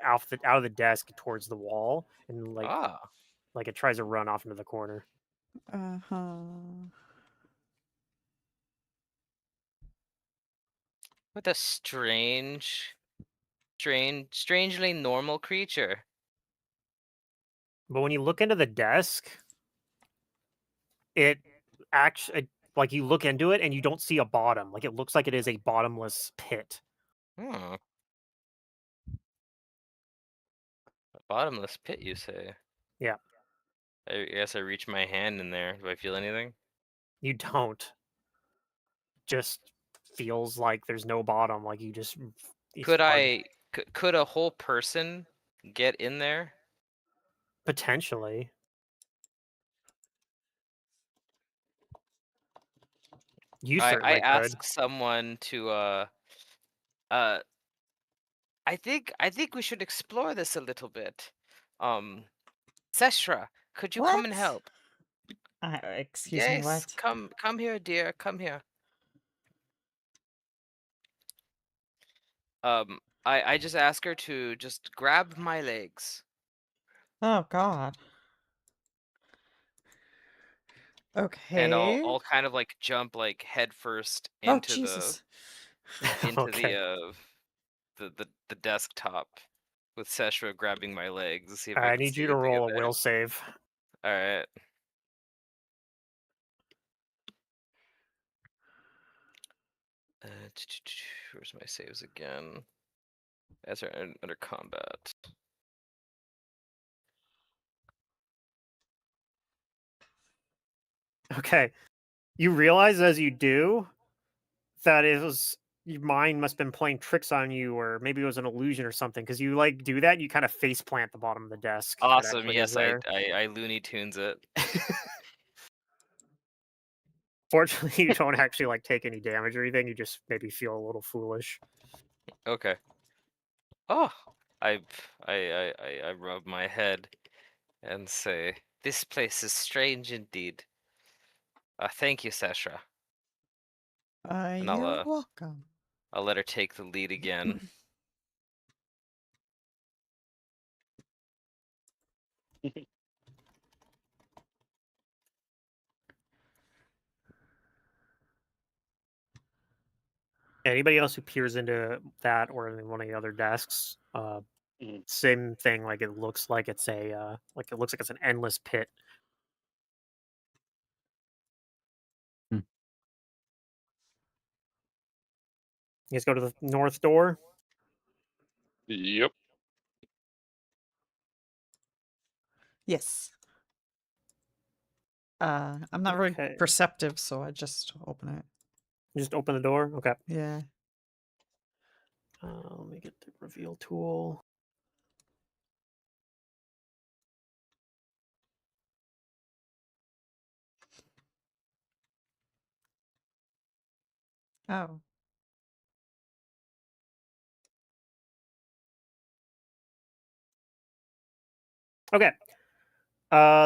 out of the desk towards the wall, and like it tries to run off into the corner. Uh-huh. What a strangely normal creature. But when you look into the desk, it actually like you look into it and you don't see a bottom. Like it looks like it is a bottomless pit. Hmm. A bottomless pit, you say? Yeah. I guess I reach my hand in there. Do I feel anything? You don't. Just feels like there's no bottom. Like you just Could could a whole person get in there? potentially. You I certainly could. ask someone to uh I think we should explore this a little bit. Seshra, could you come and What? help? Excuse me, Yes, what? come here, dear, come here. I just ask her to just grab my legs. Oh, God. And Okay. I'll kind of like jump like head first Oh, into Jesus. Okay. the desktop with Seshra grabbing my legs to see if I I can need see you to anything in roll a there. will save. All right. Where's my saves again? As under combat. Okay. You realize as you do that it was your mind must have been playing tricks on you, or maybe it was an illusion or something. Because you like do that, and you kind of face plant the bottom of the desk. That Awesome. actually is Yes, I there. I Looney Tunes it. Fortunately, you don't actually like take any damage or anything. You just maybe feel a little foolish. Okay. Oh, I I rub my head and say, "This place is strange indeed." Thank you, Sashra. And You're welcome. I'll let her take the lead again. Anybody else who peers into that or in one of the other desks, Mhm. same thing. Like it looks like it's a like it looks like it's an endless pit. Hmm. You guys go to the north door. Yep. Yes. I'm not very Okay. perceptive, so I just open it. You just open the door. Okay. Yeah. Let me get the reveal tool. Oh. Okay.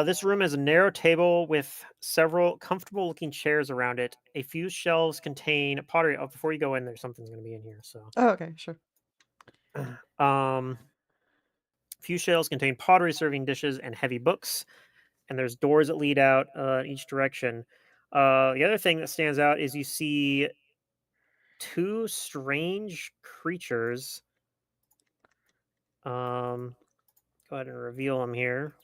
This room has a narrow table with several comfortable-looking chairs around it. A few shelves contain pottery. Oh, before you go in there, something's going to be in here. So, Oh, okay, sure. a few shelves contain pottery, serving dishes, and heavy books. And there's doors that lead out each direction. The other thing that stands out is you see two strange creatures. Go ahead and reveal them here.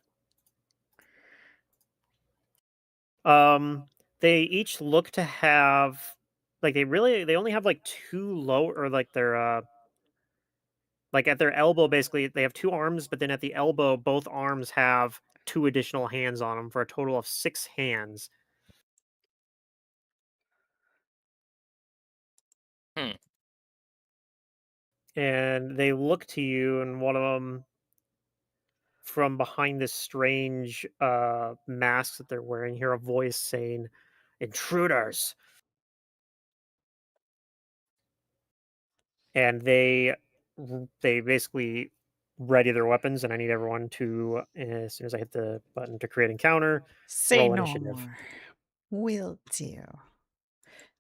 They each look to have like they only have like two low or like their like at their elbow basically they have two arms, but then at the elbow both arms have two additional hands on them for a total of 6 hands. Hmm. And they look to you, and one of them from behind this strange mask that they're wearing, hear a voice saying, "Intruders." And they basically ready their weapons, and I need everyone to, as soon as I hit the button to create encounter, Say roll no initiative. more. Will do.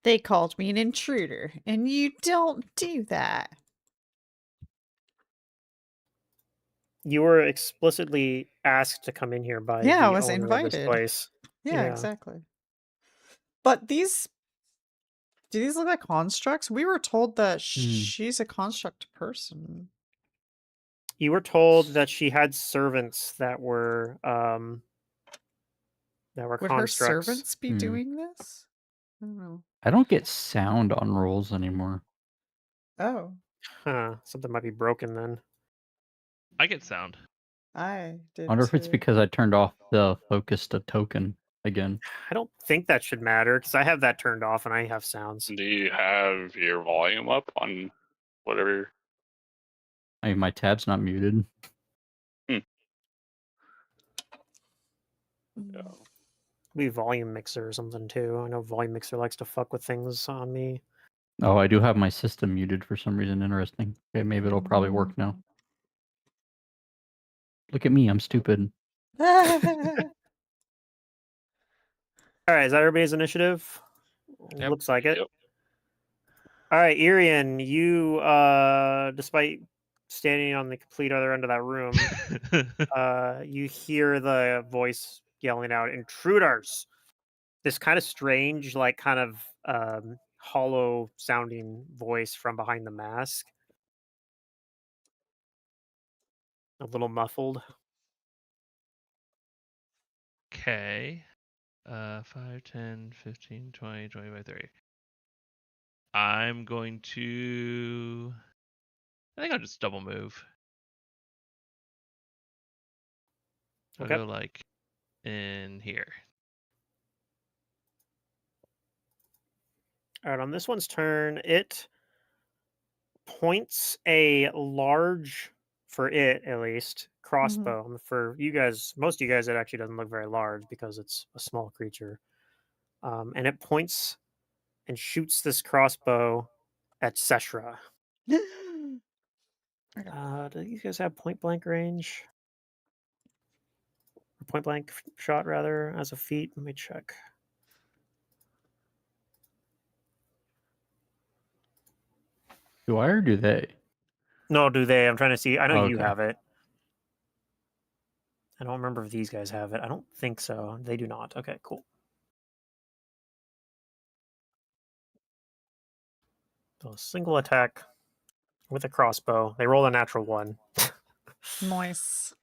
They called me an intruder, and you don't do that. You were explicitly asked to come in here by Yeah, I the was owner of this invited. place. Yeah, Yeah. exactly. But do these look like constructs? We were told that she's a construct person. You were told that she had servants that were Would her constructs. servants be doing this? I don't know. I don't get sound on rolls anymore. Oh, Huh. Something might be broken then. I get sound. I did I wonder if it's too. because I turned off the focused token again. I don't think that should matter because I have that turned off and I have sounds. Do you have your volume up on whatever? I mean, my tab's not muted. Hmm. Mm. Yeah. Maybe volume mixer or something too. I know volume mixer likes to fuck with things on me. Oh, I do have my system muted for some reason. Interesting. Okay, maybe it'll probably work now. Look at me, I'm stupid. All right, is that everybody's initiative? Yep. Looks like it. Yep. All right, Irian, you despite standing on the complete other end of that room, you hear the voice yelling out, "Intruders!" This kind of strange, like kind of hollow sounding voice from behind the mask. A little muffled. Okay. 5, 10, 15, 20, 25, 30. I'm going to. I think I'll just double move. I'll Okay. go like in here. All right, on this one's turn, it points a large, for it at least, crossbow. For you guys, most of you guys, it actually doesn't look very large because it's a small creature. And it points and shoots this crossbow at Seshra. Do you guys have point blank range? Or point blank shot, rather, as a feat? Let me check. Do I or do they? No, do they? I'm trying to see. I know you Okay. have it. I don't remember if these guys have it. I don't think so. They do not. Okay, cool. So a single attack with a crossbow. They roll a natural 1. Nice.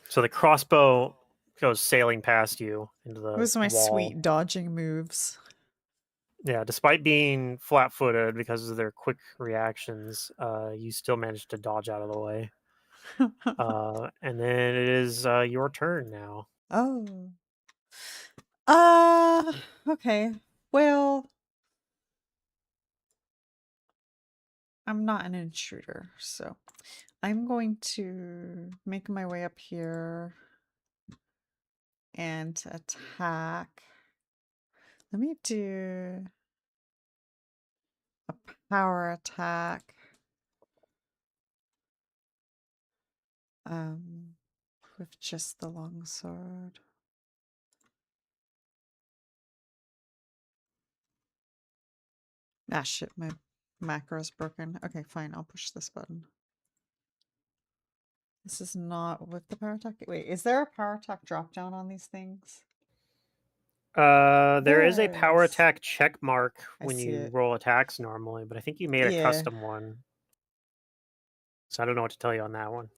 So the crossbow goes sailing past you into the Those are my wall. sweet dodging moves. Yeah, despite being flat-footed because of their quick reactions, you still managed to dodge out of the way. And then it is your turn now. Oh. Okay. Well, I'm not an intruder, so I'm going to make my way up here and attack. Let me do a power attack. With just the longsword. Ah, shit, my macro's broken. Okay, fine, I'll push this button. This is not with the power attack. Wait, is there a power attack drop down on these things? There is a There power is. attack check mark I when see you it. roll attacks normally, but I think you made a Yeah. custom one. So I don't know what to tell you on that one.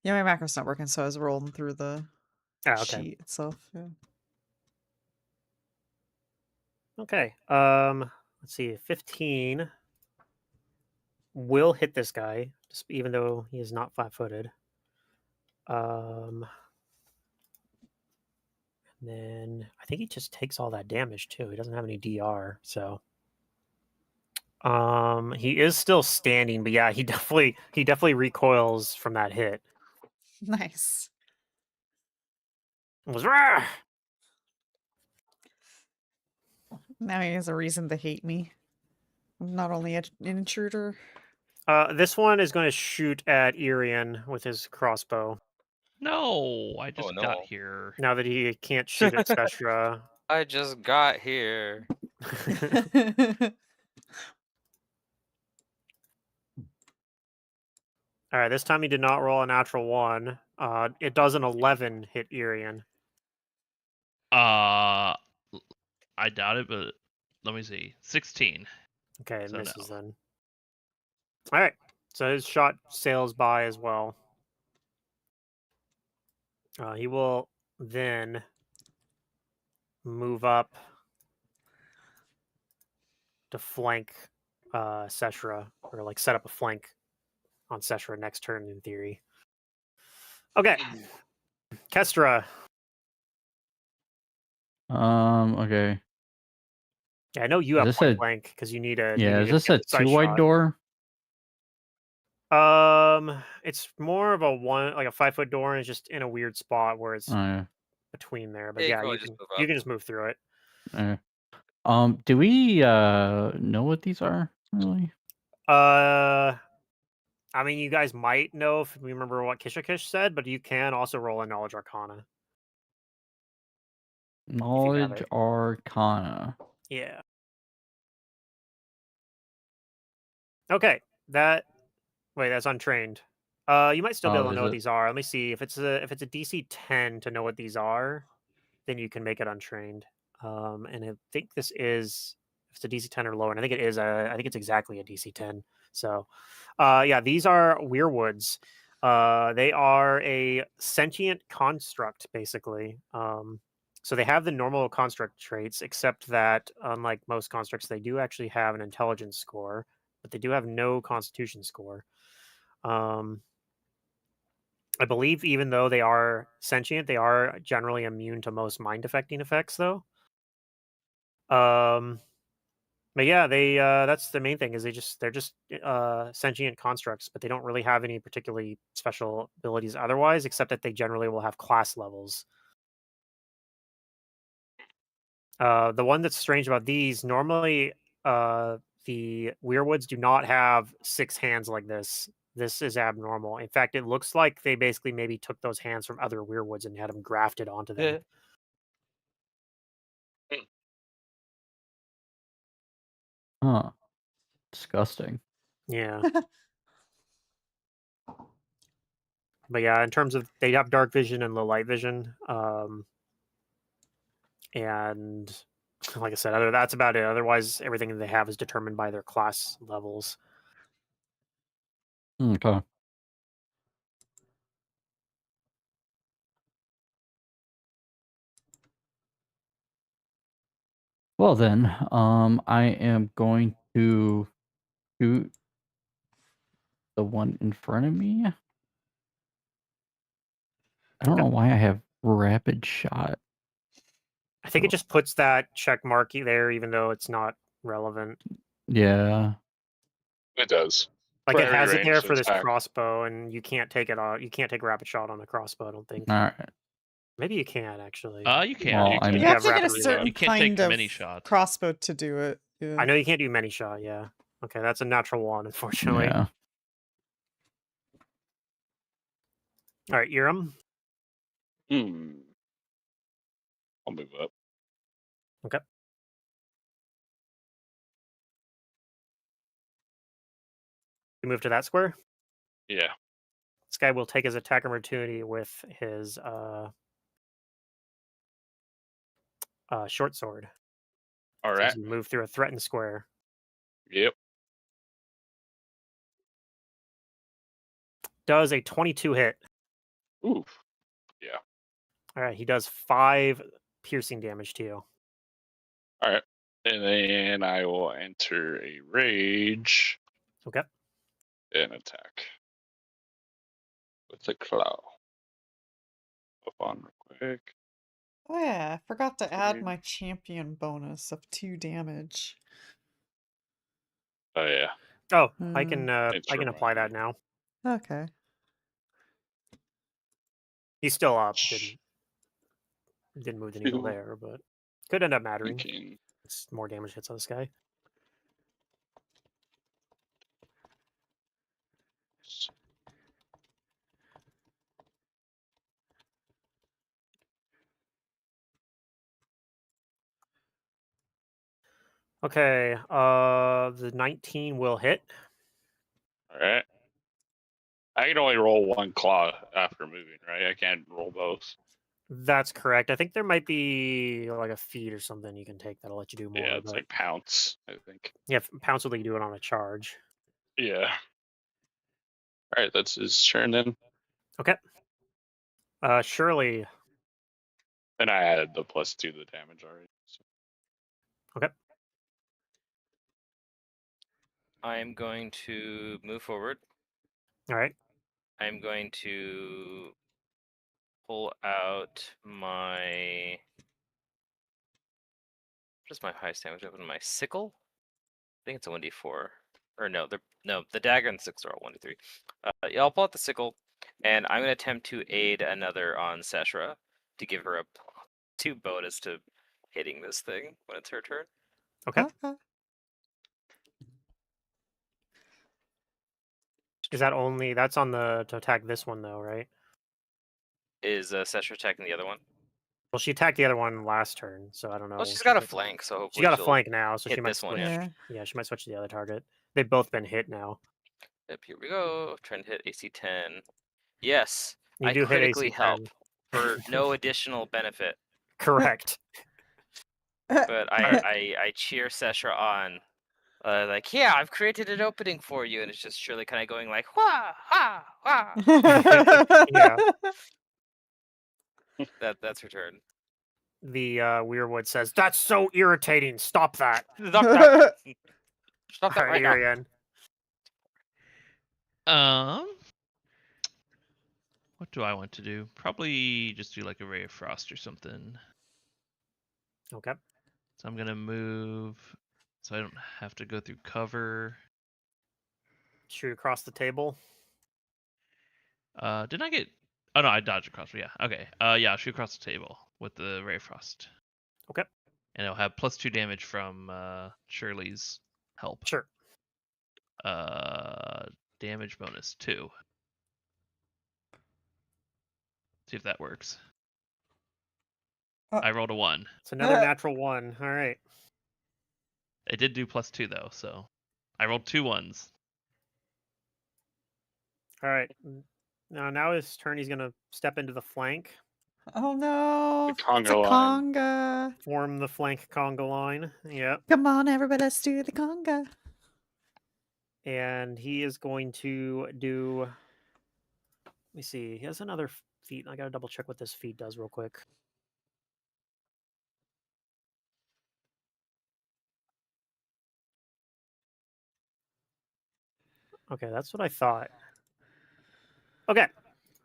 Yeah, my macro's not working, so I was rolling through the Ah, okay. sheet itself. Yeah. Okay. Let's see. 15 will hit this guy, even though he is not flat-footed. And then I think he just takes all that damage too. He doesn't have any DR, so he is still standing, but yeah, he definitely recoils from that hit. Nice. It was rah! Now he has a reason to hate me. I'm not only an intruder. This one is going to shoot at Irian with his crossbow. No, I just got no. here. Now that he can't shoot at Seshra. I just got here. All right, this time he did not roll a natural 1. It does an 11 hit Irian. I doubt it, but let me see. 16. Okay, it So misses no. then. All right, so his shot sails by as well. He will then move up to flank Seshra, or like set up a flank on Seshra next turn in theory. Okay, Kestra. Okay. Yeah, I know you Is have this point a- blank because you need a. Yeah, you is need this get a the sight 2-wide shot. door? It's more of a 5-foot door, and it's just in a weird spot where it's Oh, yeah. between there. But Yeah, you yeah, can you always just can move up. just move through it. Okay. Do we know what these are really? I mean, you guys might know if you remember what Kishakish said, but you can also roll a Knowledge Arcana. Knowledge it. Arcana. Yeah. Okay, that's untrained. You might still be Oh, able to is know what it? these are. Let me see if it's a DC 10 to know what these are, then you can make it untrained. And I think this is if it's a DC 10 or lower, and I think it is. I think it's exactly a DC 10. So, yeah, these are weirwoods. They are a sentient construct, basically. So they have the normal construct traits, except that unlike most constructs, they do actually have an intelligence score, but they do have no constitution score. I believe even though they are sentient, they are generally immune to most mind affecting effects, though. But yeah, they that's the main thing is they're just sentient constructs, but they don't really have any particularly special abilities otherwise, except that they generally will have class levels. The one that's strange about these, normally the weirwoods do not have 6 hands like this. This is abnormal. In fact, it looks like they basically maybe took those hands from other weirwoods and had them grafted onto them. Huh. Disgusting. Yeah. But yeah, in terms of they have dark vision and low light vision. And like I said, that's about it. Otherwise, everything they have is determined by their class levels. Okay. Well then, I am going to shoot the one in front of me. I don't know why I have rapid shot. I think it just puts that check mark there, even though it's not relevant. Yeah. It does. Like For it every has it there ranged for this attack. crossbow, and you can't take it on. You can't take rapid shot on a crossbow. I don't think. All right. Maybe you can actually. You can. Well, you I'm You can. have to get rapid a reload. certain You can't take kind of many shots. crossbow to do it. Yeah. I know you can't do many shot. Yeah. Okay, that's a natural one, unfortunately. yeah. All right, Urim. I'll move up. Okay. You move to that square. Yeah. This guy will take his attack opportunity with his short sword. All So right. you move through a threatened square. Yep. Does a 22 hit. Oof. Yeah. All right, he does 5 piercing damage to you. All right. And then I will enter a rage. Okay. And attack. With the claw. Up on real quick. Oh yeah, I forgot to add Okay. my champion bonus of 2 damage. Oh yeah. Oh, I can It's I can apply that reminding. now. Okay. He's still up. Didn't move the needle Two. there, but could end up mattering. Thinking. It's more damage hits on this guy. Okay, the 19 will hit. All right. I can only roll one claw after moving, right? I can't roll both. That's correct. I think there might be like a feat or something you can take that'll let you do more. Yeah, it's but like pounce, I think. yeah, pounce will let you do it on a charge. Yeah. All right, that's his turn then. Okay. Shirley. And I added the +2 to the damage already. So. Okay. I'm going to move forward. All right. I'm going to pull out my. What is my highest damage weapon? My sickle? I think it's a 1d4. Or no, the dagger and the sickle are all 1d3. Yeah, I'll pull out the sickle, and I'm going to attempt to aid another on Seshra to give her a 2 bonus to hitting this thing when it's her turn. Okay. Is that only that's on the to attack this one though, right? Is Seshra attacking the other one? Well, she attacked the other one last turn, so I don't know. Well, she's got a flank, so She hopefully got a she'll flank now, so she hit might this one. switch. Yeah. Yeah, she might switch to the other target. They've both been hit now. Yep, here we go. Trying to hit AC 10. Yes, You I do hit AC critically 10. help for no additional benefit. Correct. But I cheer Seshra on. Like, yeah, I've created an opening for you, and it's just Shirley kind of going like, wah, ha, wah. Yeah. That's her turn. the Weirwood says, "That's so irritating. Stop that." Stop that! Stop that All right, right now. Arian. What do I want to do? Probably just do like a ray of frost or something. Okay. So I'm gonna move so I don't have to go through cover. Shoot across the table. Didn't I get? Oh no, I dodged across. Yeah. Okay. Yeah, I'll shoot across the table with the ray of frost. Okay. And it'll have +2 damage from Shirley's help. Sure. Damage bonus 2. See if that works. I rolled a 1. It's another natural 1. All right. It did do +2 though, so I rolled 2 1s. All right. Now his turn. He's gonna step into the flank, Oh no! The It's a conga line. conga. form the flank conga line. Yep. Come on, everybody, let's do the conga. And he is going to do. Let me see. He has another feat. I gotta double check what this feat does real quick. Okay, that's what I thought. Okay.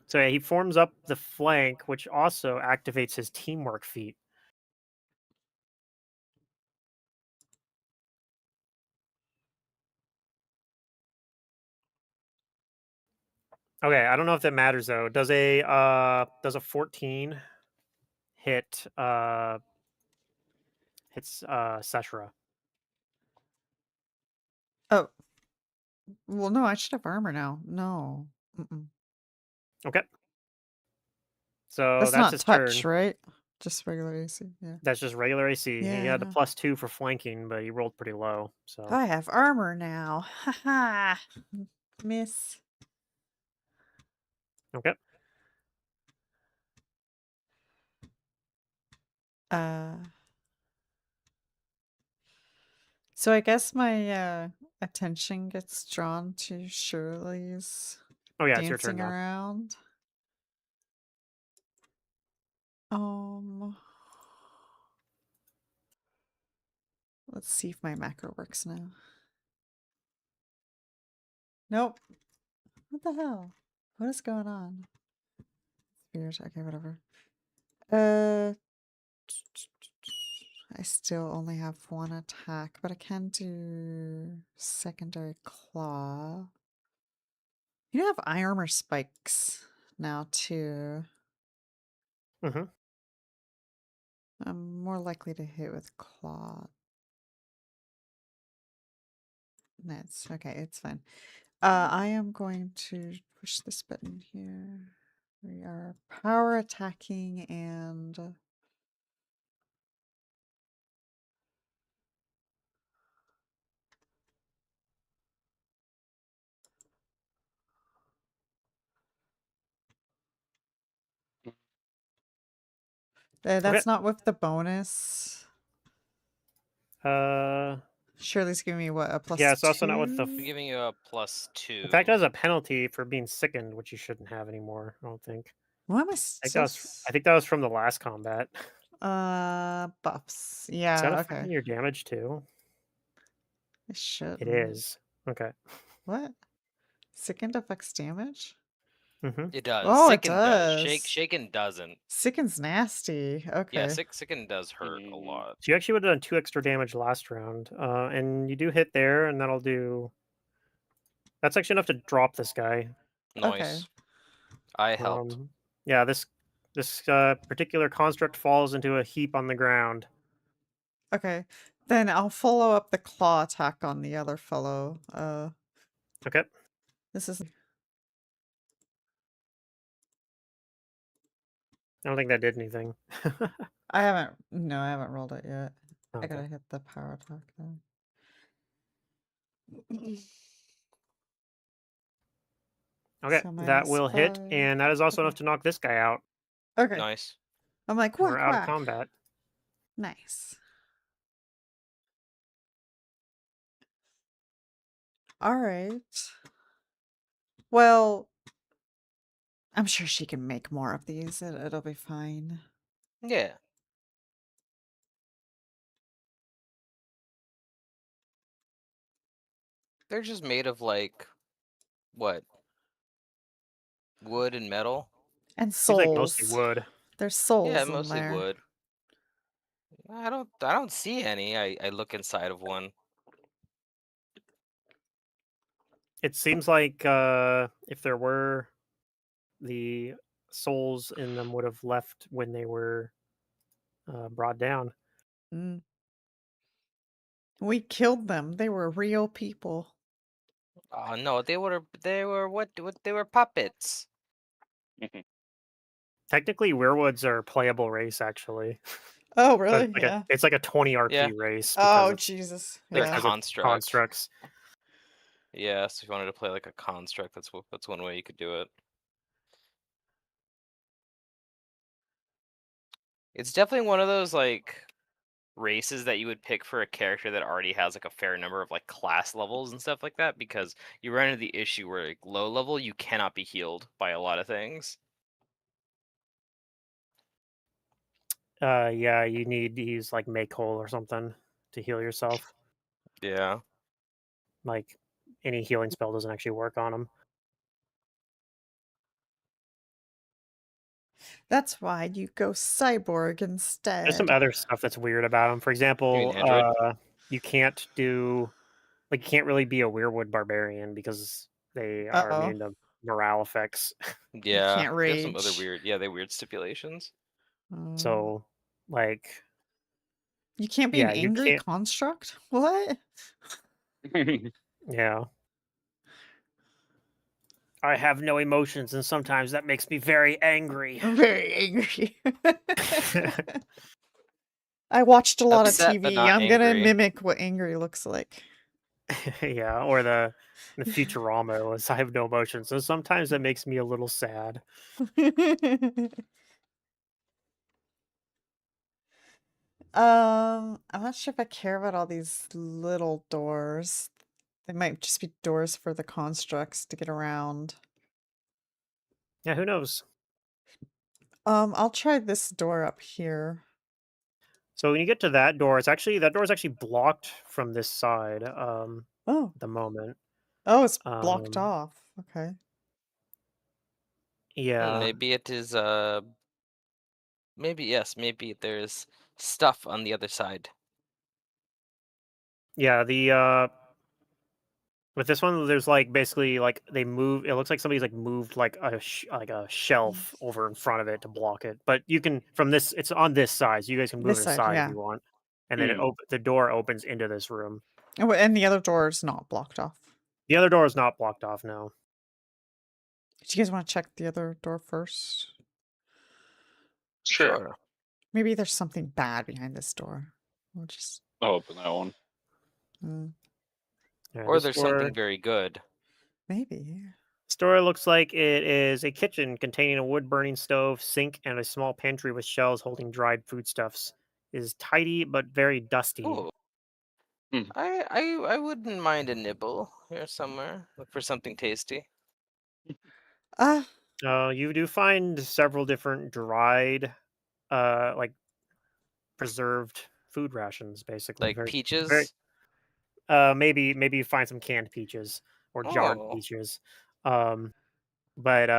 So yeah, he forms up the flank, which also activates his teamwork feat. Okay, I don't know if that matters though. Does a 14 hit hits Seshra? Oh. Well, no, I should have armor now. No. Mm-mm. Okay. So That's that's not his touch, turn. right? Just regular AC. Yeah. That's just regular AC. He had a Yeah. +2 for flanking, but he rolled pretty low. So I have armor now. Haha. Miss. okay. So I guess my attention gets drawn to Shirley's Oh yeah, it's your turn dancing now. around. Let's see if my macro works now. Nope. What the hell? What is going on? Weird. Okay, whatever. I still only have 1 attack, but I can do secondary claw. You have eye armor spikes now too. Mm-hmm. I'm more likely to hit with claw. That's okay, it's fine. I am going to push this button here. We are power attacking and that's not with the bonus. Shirley's giving me what, a +2? Yeah, it's also not with the. I'm giving you a +2. In fact, it has a penalty for being sickened, which you shouldn't have anymore. I don't think. Why am I I think that was from the last combat. buffs. Is that Yeah, affecting okay. your damage too? It should. It is. Okay. What? Sickened affects damage? Mm-hmm. It does. Oh, it Sicken does. does. Shaken doesn't. Sicken's nasty. Okay. Yeah, Sicken does hurt a lot. So you actually would have done 2 extra damage last round, and you do hit there, and that'll do. That's actually enough to drop this guy. Nice. I helped. Yeah, this particular construct falls into a heap on the ground. Okay. Then I'll follow up the claw attack on the other fellow. Okay. This is. I don't think that did anything. I haven't. No, I haven't rolled it yet. Okay. I gotta hit the power attack though. Okay, So that will hit, -5. and that is also Okay. enough to knock this guy out. Okay. Nice. I'm like, We're whack, out of whack. combat. Nice. All right. Well, I'm sure she can make more of these. It'll be fine. Yeah. They're just made of like what? Wood and metal? And Seems like mostly souls. wood. There's souls Yeah, in mostly there. wood. I don't see any. I look inside of one. It seems like if there were, the souls in them would have left when they were brought down. Mm. We killed them. They were real people. Oh no, they were what they were puppets. Technically, werewolves are a playable race, actually. Oh, So really? it's like Yeah. it's like a 20 RP Yeah. race Oh, because Jesus. They're Yeah. because it's construct. constructs. Yeah, so if you wanted to play like a construct, that's one way you could do it. It's definitely one of those like races that you would pick for a character that already has like a fair number of like class levels and stuff like that, because you run into the issue where like low level you cannot be healed by a lot of things. Yeah, you need to use like make whole or something to heal yourself. Yeah. Like any healing spell doesn't actually work on them. That's why you go cyborg instead. There's some other stuff that's weird about them. For example, Android? you can't do like you can't really be a weirwood barbarian because they are Uh-oh. immune to morale effects. Yeah. can't They have some other rage. weird, yeah, they weird stipulations. So like you can't be yeah, an you angry can't construct? What? yeah. I have no emotions and sometimes that makes me very angry. I'm very angry. I watched a lot Upset, of but TV. not I'm gonna angry. mimic what angry looks like. Yeah, or the Futurama was I have no emotions. So sometimes that makes me a little sad. I'm not sure if I care about all these little doors. They might just be doors for the constructs to get around. Yeah, who knows? I'll try this door up here. So when you get to that door, that door is actually blocked from this side Oh, at the moment. oh, it's blocked Um, off. Okay. yeah. Maybe it is maybe yes, maybe there's stuff on the other side. Yeah, with this one there's like basically like they move it looks like somebody's like moved like a shelf over in front of it to block it. But you can from this it's on this side, so you guys can move This it side, aside if yeah. you want. And then the door opens into this room. Oh, and the other door is not blocked off. The other door is not blocked off now. Do you guys want to check the other door first? Sure. Maybe there's something bad behind this door. We'll just. I'll open that one. Yeah, Or this there's door, something very good. Maybe. this door looks like it is a kitchen containing a wood burning stove, sink, and a small pantry with shelves holding dried foodstuffs. It is tidy but very dusty. Ooh. I wouldn't mind a nibble here somewhere. Look for something tasty. You do find several different dried, like preserved food rations, basically. Like Very, peaches. maybe you find some canned peaches or jarred Oh. peaches. But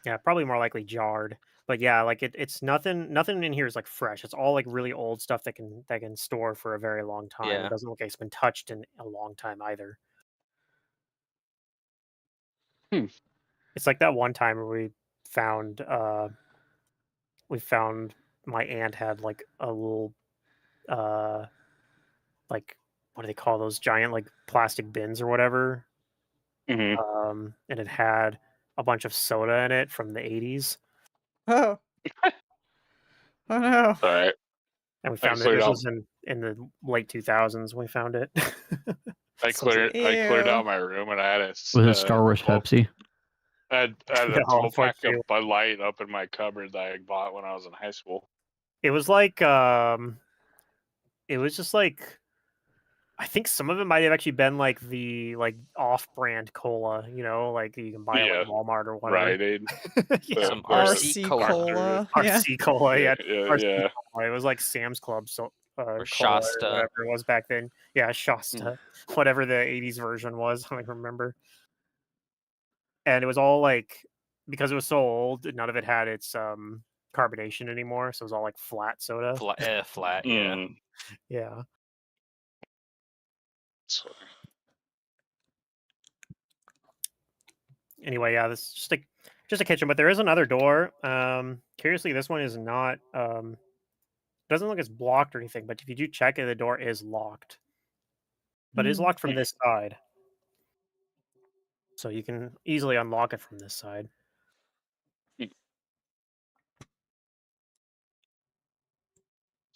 yeah, probably more likely jarred. But yeah, like it's nothing in here is like fresh. It's all like really old stuff that can store for a very long time. Yeah. It doesn't look like it's been touched in a long time either. It's like that one time where found we found my aunt had like a little like what do they call those giant like plastic bins or whatever, and it had a bunch of soda in it from the 80s. Oh. Oh no. All right. And we I found it. cleared This out. was in the late 2000s when we found it. I So it's cleared Ew. out my room and I had a Was it Star Wars Pepsi? I had a No, 12-pack of unfortunately. Bud Light up in my cupboard that I bought when I was in high school. It was like it was just like I think some of it might have actually been like the like off-brand cola, you know, like you can buy at Yeah, like Walmart or whatever. Rite Aid. Yeah, Some or RC RC cola. cola. Yeah. RC cola, yeah. Yeah, RC yeah. cola. It was like Sam's Club Cola or Shasta. whatever it was back then. Yeah, Shasta, whatever the '80s version was. I don't even remember. And it was all like because it was so old, none of it had its carbonation anymore, so it was all like flat soda. Flat, yeah. Yeah. Sorry. Anyway, yeah, this is just a kitchen, but there is another door. Curiously, this one is not doesn't look as blocked or anything, but if you do check it, the door is locked. But it is locked from this side. So you can easily unlock it from this side. It's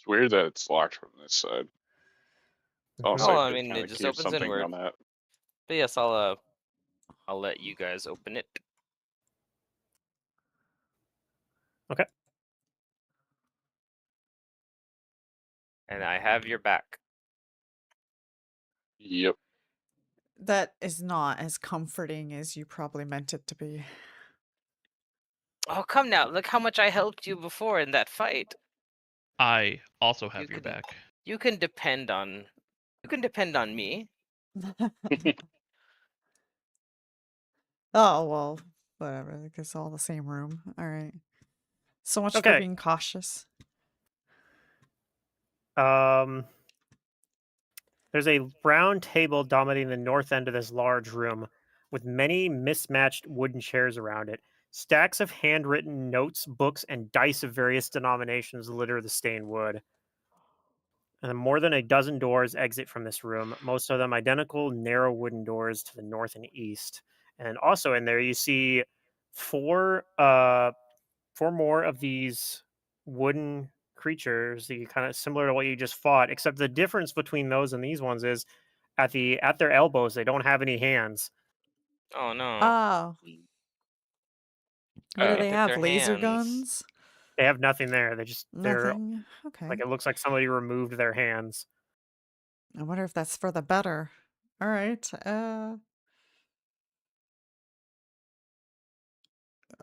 weird that it's locked from this side. It's almost Well, like I they mean, kind it of just keep opens something inward. on that. But yes, I'll let you guys open it. Okay. And I have your back. Yep. That is not as comforting as you probably meant it to be. Oh, come now. Look how much I helped you before in that fight. I also have You your can- back. You can depend on me. Oh, well, whatever. I guess all the same room. All right. So much for Okay. being cautious. There's a round table dominating the north end of this large room, with many mismatched wooden chairs around it. Stacks of handwritten notes, books, and dice of various denominations litter the stained wood. And more than a dozen doors exit from this room, most of them identical, narrow wooden doors to the north and east. And also in there, you see four more of these wooden creatures, the kind of similar to what you just fought, except the difference between those and these ones is at their elbows they don't have any hands. Oh no. Oh. What do They they took have? their Laser hands. guns? They have nothing there. They're Nothing. Okay. like it looks like somebody removed their hands. I wonder if that's for the better. All right.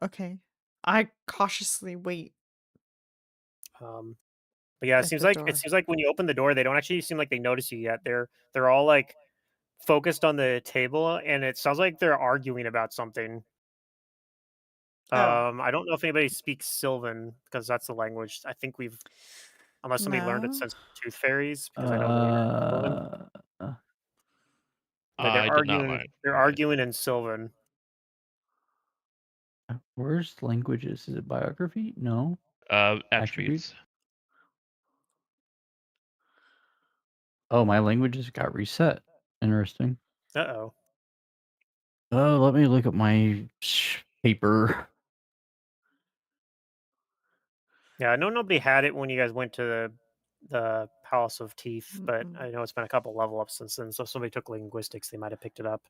Okay. I cautiously wait But yeah, at the door. it seems like when you open the door, they don't actually seem like they notice you yet. They're all like focused on the table, and it sounds like they're arguing about something. Oh. I don't know if anybody speaks Sylvan because that's the language. I think unless somebody learned it No. since Tooth Fairies, because I know they are Sylvan. But I did not mind. they're arguing in Sylvan. Where's languages? Is it biography? No. Attributes. Oh, my languages got reset. Interesting. Uh-oh. Oh, let me look at my paper. Yeah, I know nobody had it when you guys went to the Palace of Teeth, but Mm-mm. I know it's been a couple level ups since then. So if somebody took linguistics, they might have picked it up.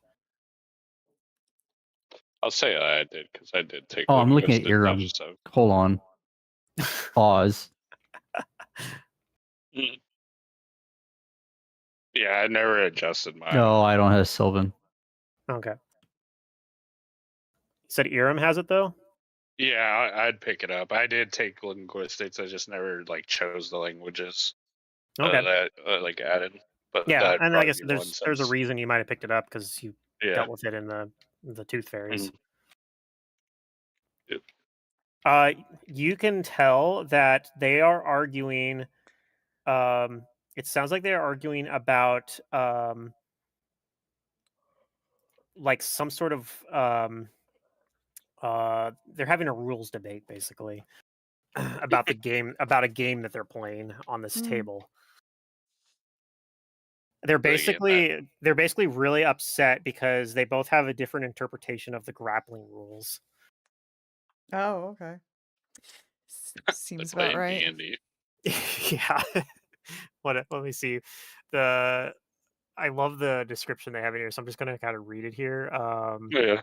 I'll say I did because I did take. Oh, I'm looking at linguistics. I Iram. just have- Hold on. Pause. Yeah, I never adjusted mine. No, I don't have Sylvan. Okay. You said Iram has it though? Yeah, I'd pick it up. I did take linguistics. I just never like chose the languages Okay. that like added. But Yeah, that'd and I probably guess be one there's a since- reason you might have picked it up because you Yeah. dealt with it in the Tooth Fairies. Yep. You can tell that they are arguing. It sounds like they are arguing about like some sort of they're having a rules debate basically about a game that they're playing on this table. They're basically really upset because they both have a different interpretation of the grappling rules. Oh, okay. Seems about right. D&D. Yeah. Let me see. I love the description they have in here, so I'm just gonna kind of read it here. Yeah.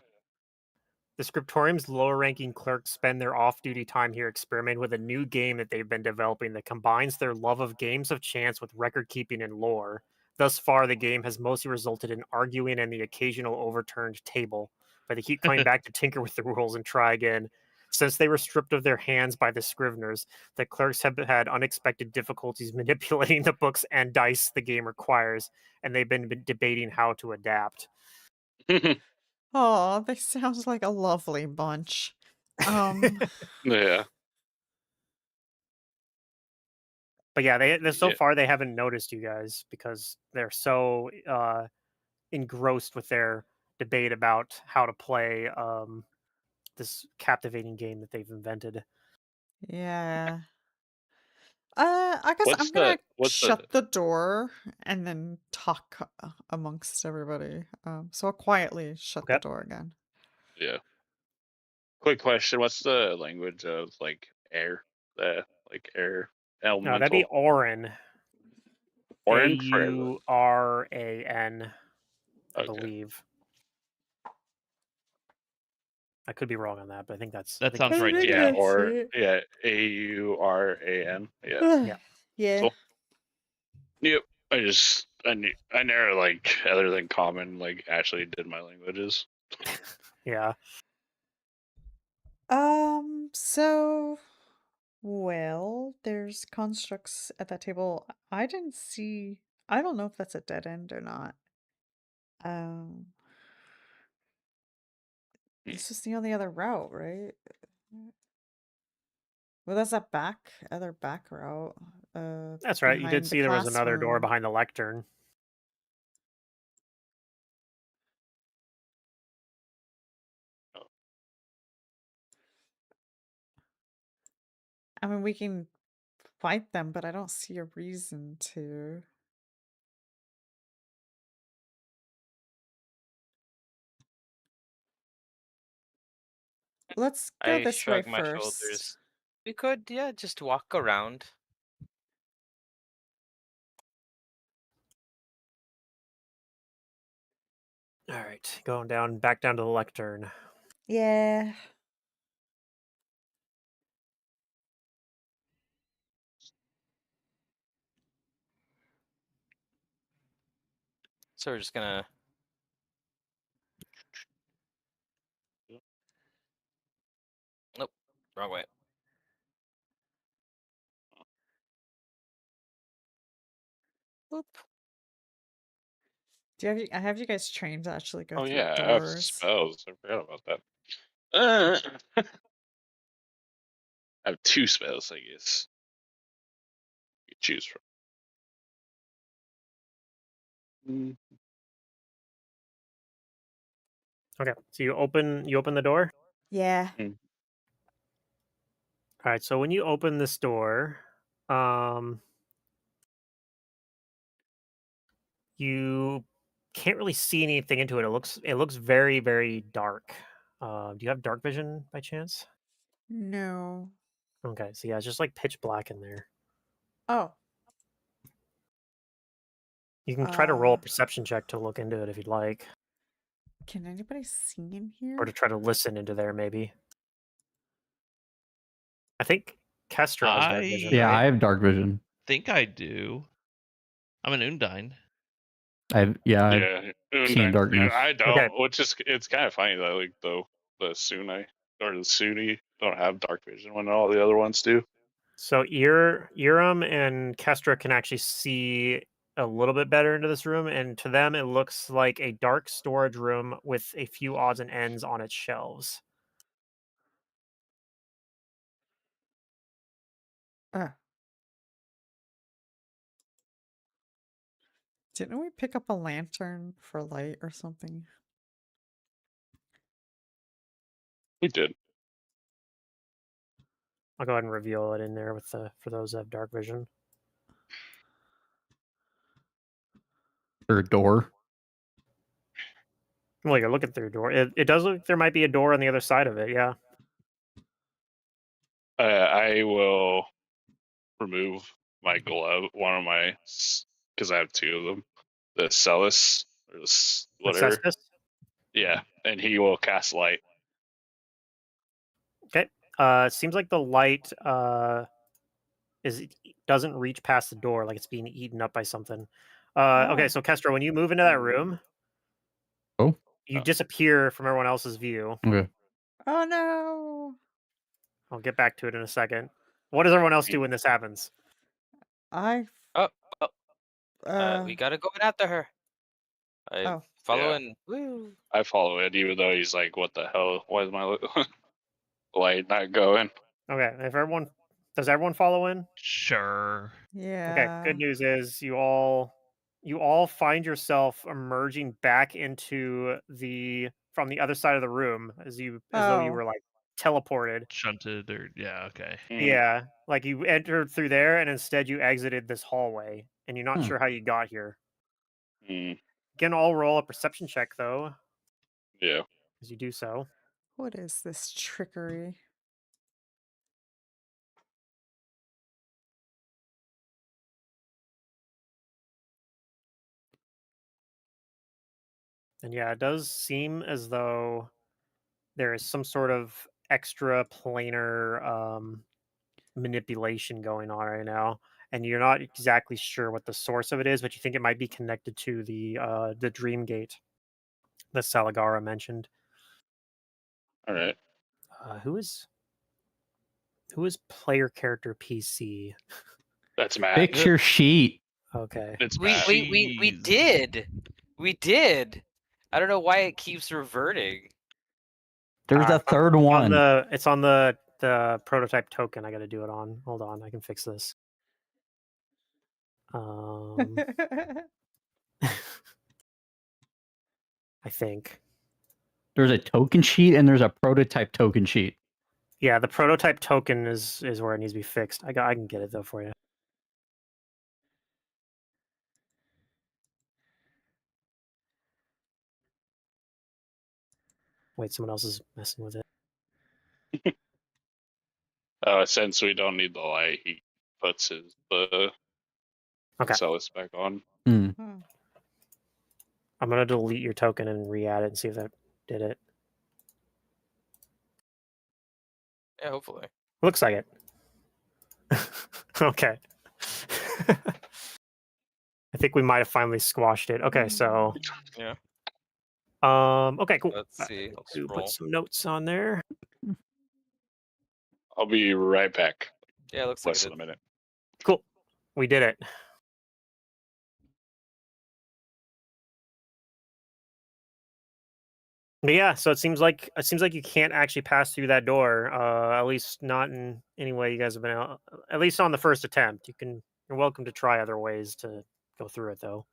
The Scriptorium's lower-ranking clerks spend their off-duty time here experimenting with a new game that they've been developing that combines their love of games of chance with record-keeping and lore. Thus far, the game has mostly resulted in arguing and the occasional overturned table, but they keep coming back to tinker with the rules and try again. Since they were stripped of their hands by the Scriveners, the clerks have had unexpected difficulties manipulating the books and dice the game requires, and they've been debating how to adapt. Oh, they sound like a lovely bunch. Yeah. But yeah, they so Yeah. far they haven't noticed you guys because they're so engrossed with their debate about how to play this captivating game that they've invented. Yeah. I guess What's I'm gonna what's the shut the door and then talk amongst everybody. So I'll quietly shut the Okay. door again. yeah. Quick question. What's the language of like air? The like air No, that'd be elemental? Auran. Orange for Auran, I okay. believe. I could be wrong on that, but I think that's. That I think sounds that's right to Yeah, me. or yeah, Auran. Yeah. Yeah. Yeah. Cool. Yep. I never like other than common like actually did my languages. Yeah. So, well, there's constructs at that table. I didn't see. I don't know if that's a dead end or not. Um, this is the only other route, right? Well, that's that other back route. That's right. You did Behind the see there was another door classroom. behind the lectern. I mean, we can fight them, but I don't see a reason to. Let's go I this way shrug my first. shoulders. We could, yeah, just walk around. All right, going back down to the lectern. Yeah. So we're just gonna. Nope, wrong way. Boop. I have you guys trained to actually go Oh through yeah, I have doors? spells. I forgot about that. I have 2 spells, I guess. You choose from. Okay, so you open the door. Yeah. Mm. All right, so when you open this door, you can't really see anything into it. It looks very very dark. Do you have dark vision by chance? No. Okay, so yeah, it's just like pitch black in there. Oh. You can try to roll a Uh, perception check to look into it if you'd like, can anybody see in or here? to try to listen into there maybe. I think Kestra has dark vision, Yeah, right? I have dark vision. think I do. I'm an Undine. I've Yeah, seen Undine. darkness. I don't, Okay. which is it's kind of funny that like the Sunai or the Sunni don't have dark vision when all the other ones do. So Urim and Kestra can actually see a little bit better into this room, and to them it looks like a dark storage room with a few odds and ends on its shelves. Uh. Didn't we pick up a lantern for light or something? We did. I'll go ahead and reveal it in there with for those that have dark vision. Or a door. Well, you're looking through a door. It does look like there might be a door on the other side of it. Yeah. I will remove my glove, one of my, because I have 2 of them. The Celis or whatever. Cestus? Yeah, and he will cast light. Okay. Seems like the light doesn't reach past the door, like it's being eaten up by something. Okay, Oh. so Kestra, when you move into that room, Oh, you Oh. disappear from everyone else's view. okay. Oh no. I'll get back to it in a second. What does everyone else do when this happens? I Oh, uh we gotta go in after her. I oh follow Yeah. in. Woo. I follow it, even though he's like, "What the hell? Why is my light not going?" Okay, does everyone follow in? Sure. Okay, yeah. good news is you all find yourself emerging back into from the other side of the room as though you Oh. were like teleported. Shunted or yeah, okay. Yeah, like you entered through there and instead you exited this hallway and you're not Hmm. sure how you got here. Mm, Again, I'll roll a perception check though, yeah. as you do so. What is this trickery? And yeah, it does seem as though there is some sort of extra planar manipulation going on right now, and you're not exactly sure what the source of it is, but you think it might be connected to the dream gate that Salagara mentioned. All right. Uh, who is who is player character PC? That's Matt. Fix your sheet. Okay. It's We Matt. we Jeez. did. We did. I don't know why it keeps reverting. There's a It's third on one. it's on the prototype token. I got to do it on. Hold on, I can fix this. I think. There's a token sheet and there's a prototype token sheet. Yeah, the prototype token is where it needs to be fixed. I can get it though for you. Wait, someone else is messing with it. Since we don't need the light, he puts the Okay. Celis back on. Hmm. Hmm. I'm gonna delete your token and re-add it and see if that did it. Yeah, hopefully. Looks like it. Okay. I think we might have finally squashed it. Okay, so Yeah. okay, cool. Let's see. I'll To scroll. put some notes on there. I'll be right back. Yeah, it looks like Less it than did. a minute. Cool. We did it. But yeah, so it seems like you can't actually pass through that door. At least not in any way you guys have been out. At least on the first attempt. You're welcome to try other ways to go through it though.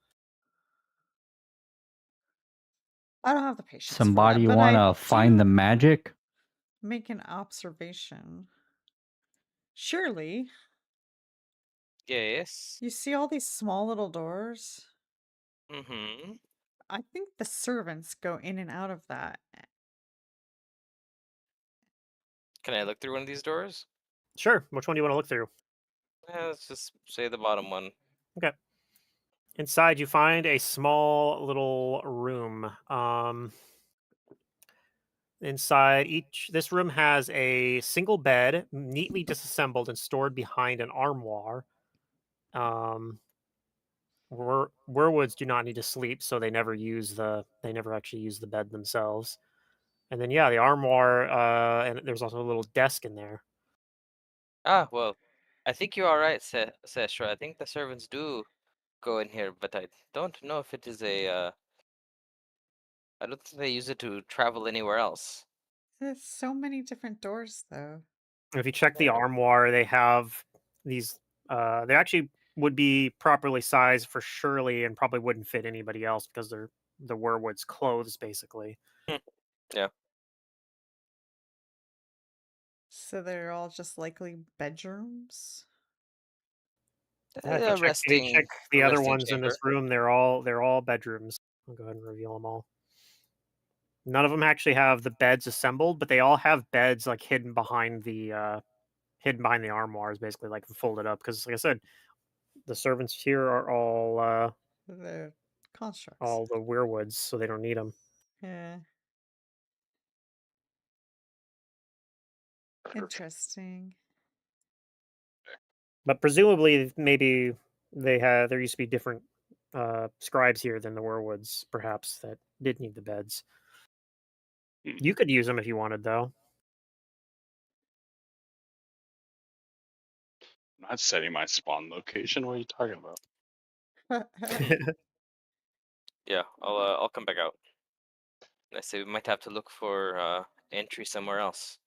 I don't have the patience for Somebody that, but I wanna find the do magic? make an observation. Surely, Yes. you see all these small little doors? Mm-hmm. I think the servants go in and out of that. Can I look through one of these doors? Sure. Which one do you want to look through? Yeah, let's just say the bottom one. Okay. Inside, you find a small little room. Inside this room has a single bed, neatly disassembled and stored behind an armoire. Um, werewoods do not need to sleep, so they never actually use the bed themselves. And then yeah, the armoire, and there's also a little desk in there. Ah, well, I think you're all right, Seshra. I think the servants do go in here, but I don't know if it is I don't think they use it to travel anywhere else. There's so many different doors, though. If you check the Yeah. armoire, they have these. They actually would be properly sized for Shirley and probably wouldn't fit anybody else because they're the werewood's clothes, basically. Yeah. So they're all just likely bedrooms? Yeah, if you A check the other resting ones in this chamber. room, they're all bedrooms. I'll go ahead and reveal them all. None of them actually have the beds assembled, but they all have beds like hidden behind the armoires, basically like folded up. Because like I said, the servants here are They're constructs. all the werewoods, so they don't need them. Yeah. Interesting. But presumably, maybe there used to be different scribes here than the werewoods, perhaps that did need the beds. Hmm. You could use them if you wanted, though. I'm not setting my spawn location. What are you talking about? Yeah, I'll come back out. I say we might have to look for entry somewhere else.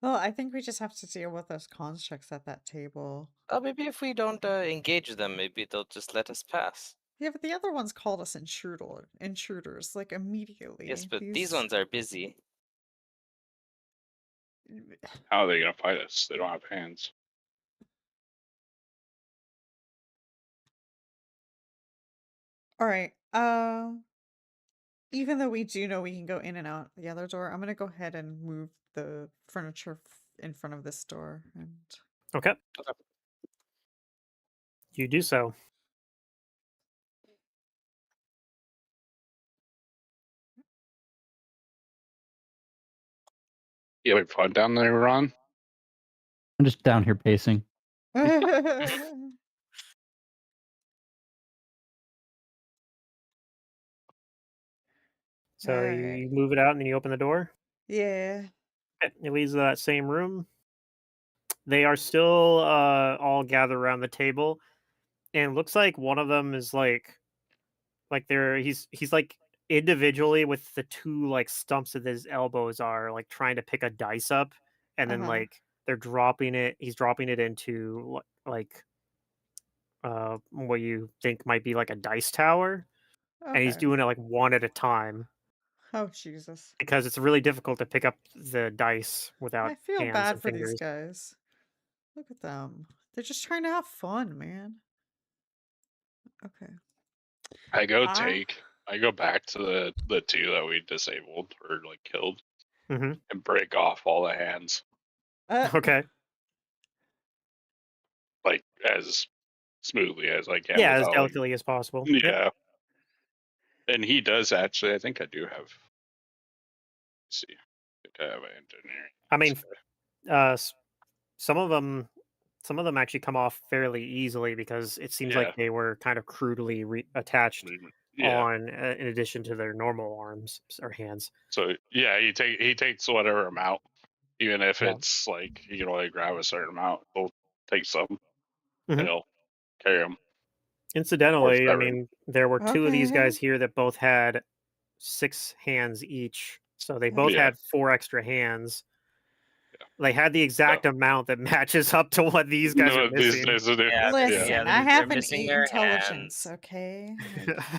Well, I think we just have to deal with those constructs at that table. Maybe if we don't engage them, maybe they'll just let us pass. Yeah, but the other ones called us intruders, like immediately. Yes, but these ones are busy. How are they gonna fight us? They don't have hands. All right. Even though we do know we can go in and out the other door, I'm gonna go ahead and move the furniture in front of this door. And Okay. Okay. You do so. You having fun down there, Ron? I'm just down here pacing. So Alright. you move it out and then you open the door. Yeah. It leads to that same room. They are still all gathered around the table, and looks like one of them is like he's like individually with the two like stumps of his elbows are like trying to pick a dice up, and then Uh-huh. like they're dropping it. He's dropping it into like what you think might be like a dice tower, and he's Okay. doing it like one at a time Oh, Jesus. because it's really difficult to pick up the dice without I feel hands bad and for these fingers. guys. Look at them. They're just trying to have fun, man. Okay. I Ah. go back to the two that we disabled or like killed Hmm. and break off all the hands Okay. like as smoothly as I can Yeah, as without like delicately as possible. yeah. And he does actually. I think I do have. Let's see, I think I have an engineering. I mean, s- some of them actually come off fairly easily because it seems Yeah, like they were kind of crudely attached yeah. on in addition to their normal arms or hands. So yeah, he takes whatever amount, even if Yeah. it's like you can only grab a certain amount. He'll take some and Mhm. he'll carry them or Incidentally, I seven. mean, there were two of these Okay. guys here that both had 6 hands each, so they both Yeah. had 4 extra hands. They had the So, exact amount that matches up to what these guys are no, these missing. days are Yeah, different. Listen, Yeah. I they're have an missing 8 their intelligence, hands. okay?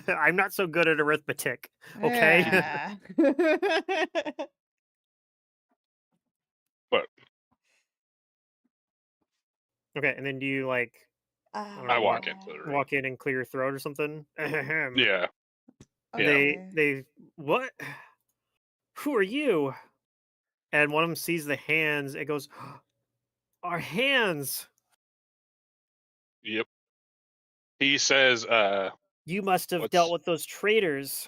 Like, I'm not so good at arithmetic, okay? yeah. But Okay, and then do you like I don't I know, walk into the room. walk in and clear your throat or something? Ahem. Yeah. Yeah. Okay. They what? Who are you? And one of them sees the hands. It goes, our hands. Yep. He says, You must have dealt what's with those traitors.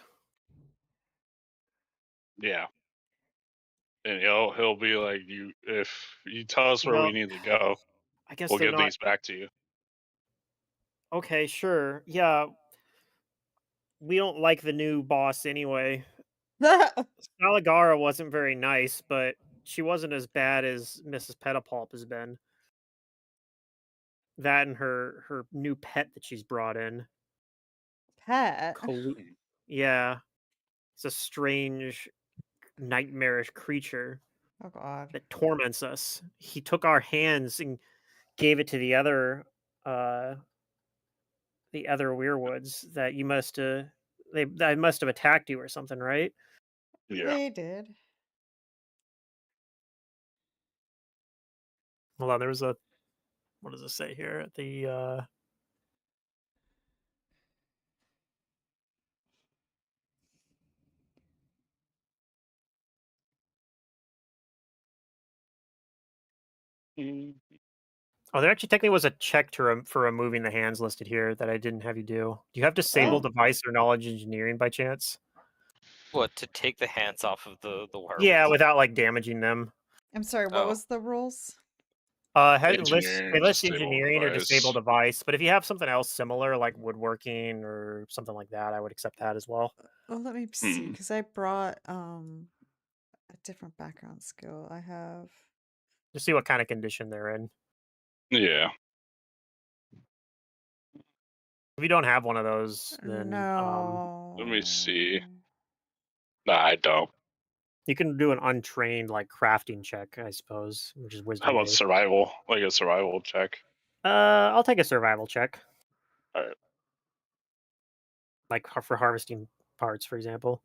yeah. And he'll be like, if you tell us where we Well, need to go, I guess we'll they're give not these back to you. okay. Sure, yeah. We don't like the new boss anyway. Saligara wasn't very nice, but she wasn't as bad as Mrs. Petapulp has been. That and her new pet that she's brought in. Pet. Yeah, it's a strange, nightmarish creature Oh god. that torments us. He took our hands and gave it to uh the other weirwoods that you must they must have attacked you or something, right? Yeah. They did. Hold on, there was a what does it say here? Mm, Oh, there actually technically was a check to for removing the hands listed here that I didn't have you do. Do you have disable Oh. device or knowledge engineering by chance? What, to take the hands off of the Yeah, werewolves? without like damaging them. I'm sorry, what Oh. was the rules? They Engineering, list disable engineering or disable device. device, but if you have something else similar like woodworking or something like that, I would accept that as well. Oh, let me see, Hmm. because I brought a different background skill. I have Just see what kind of condition they're in. Yeah. If you don't have one of those, then No. Let me see. Nah, I don't. you can do an untrained like crafting check, I suppose, which is How wisdom about based. survival? Like a survival check. I'll take a survival check, Alright. like for harvesting parts, for example.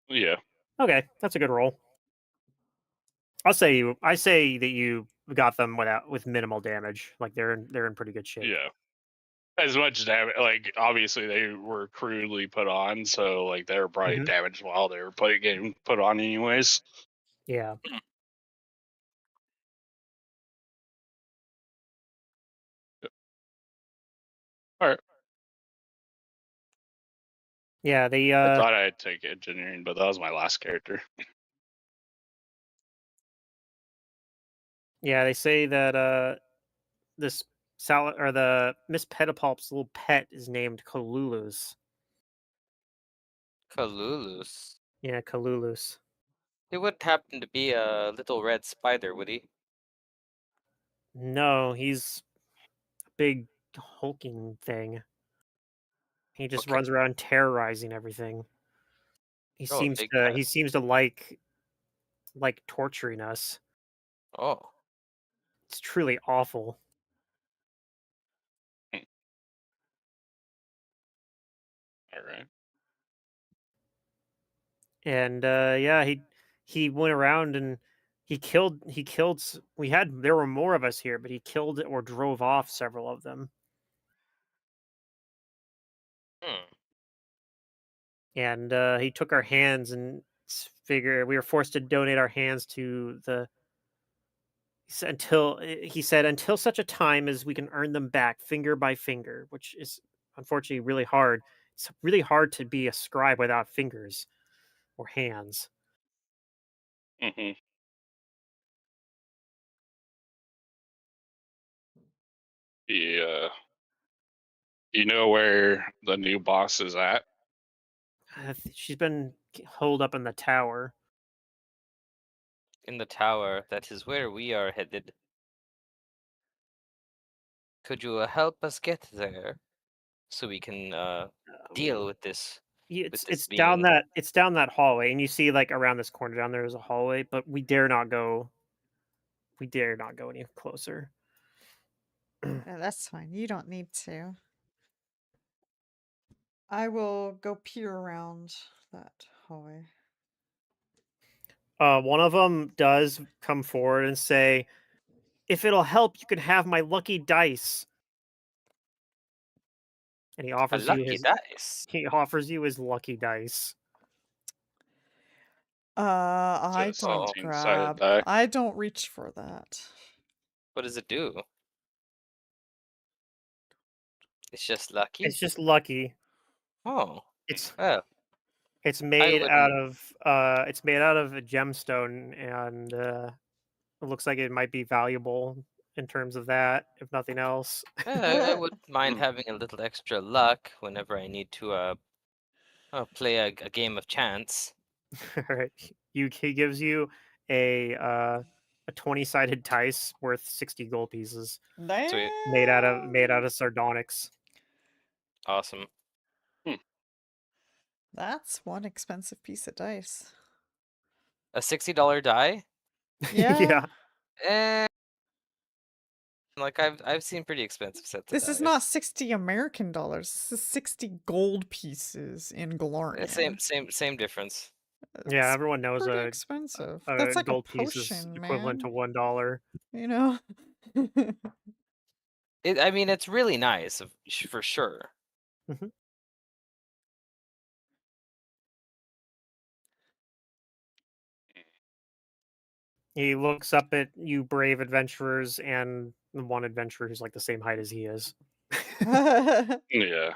Yeah. Okay, that's a good roll. I say that you got them with minimal damage. Like they're in pretty good shape. Yeah. As much damage, like obviously they were crudely put on, so like they were probably Mhm. damaged while they were getting put on, anyways. Yeah. All right. Yeah, they I thought I'd take engineering, but that was my last character. yeah, they say that this salad or the Miss Petapulp's little pet is named Kalulus. Kalulus. Yeah, Kalulus. He wouldn't happen to be a little red spider, would he? No, he's a big hulking thing. He just Okay. runs around terrorizing everything. He Oh, a seems big to pet. he seems to like torturing us. Oh. It's truly awful. All right. And yeah, he went around and there were more of us here, but he killed or drove off several of them. Hmm. And he took our hands and figure we were forced to donate our hands to the he said until such a time as we can earn them back finger by finger, which is unfortunately really hard. It's really hard to be a scribe without fingers or hands. Mm-hmm. Yeah. You know where the new boss is at? She's been holed up in the tower. In the tower, that is where we are headed. Could you help us get there so we can deal with this It's being? down that hallway, and you see like around this corner down there is a hallway, but we dare not go. We dare not go any closer. Yeah, that's fine. You don't need to. I will go peer around that hallway. One of them does come forward and say, "If it'll help, you can have my lucky dice." And A lucky dice. he offers you his lucky dice. I It's a don't 17-sided grab. die. I don't reach for that. What does it do? It's just lucky. It's just lucky. Oh, It's well, it's I made out wouldn't. of a gemstone, and it looks like it might be valuable in terms of that, if nothing else. I wouldn't mind Mm. having a little extra luck whenever I need to play a game of chance. Alright. He gives you a 20-sided dice worth 60 gold pieces Sweet, made out Damn. of sardonyx. awesome. That's one expensive piece of dice. A $60 die? Yeah. Yeah. Eh, like I've seen pretty expensive sets of This dice. is not 60 American dollars. This is 60 gold pieces in Eh, Galarian. same difference. Yeah, It's everyone knows pretty a expensive. a That's like a gold piece is potion, equivalent to man. $1. You know? I mean, it's really nice for sure. Mhm. He looks up at you brave adventurers and the one adventurer who's like the same height as he is. Yeah.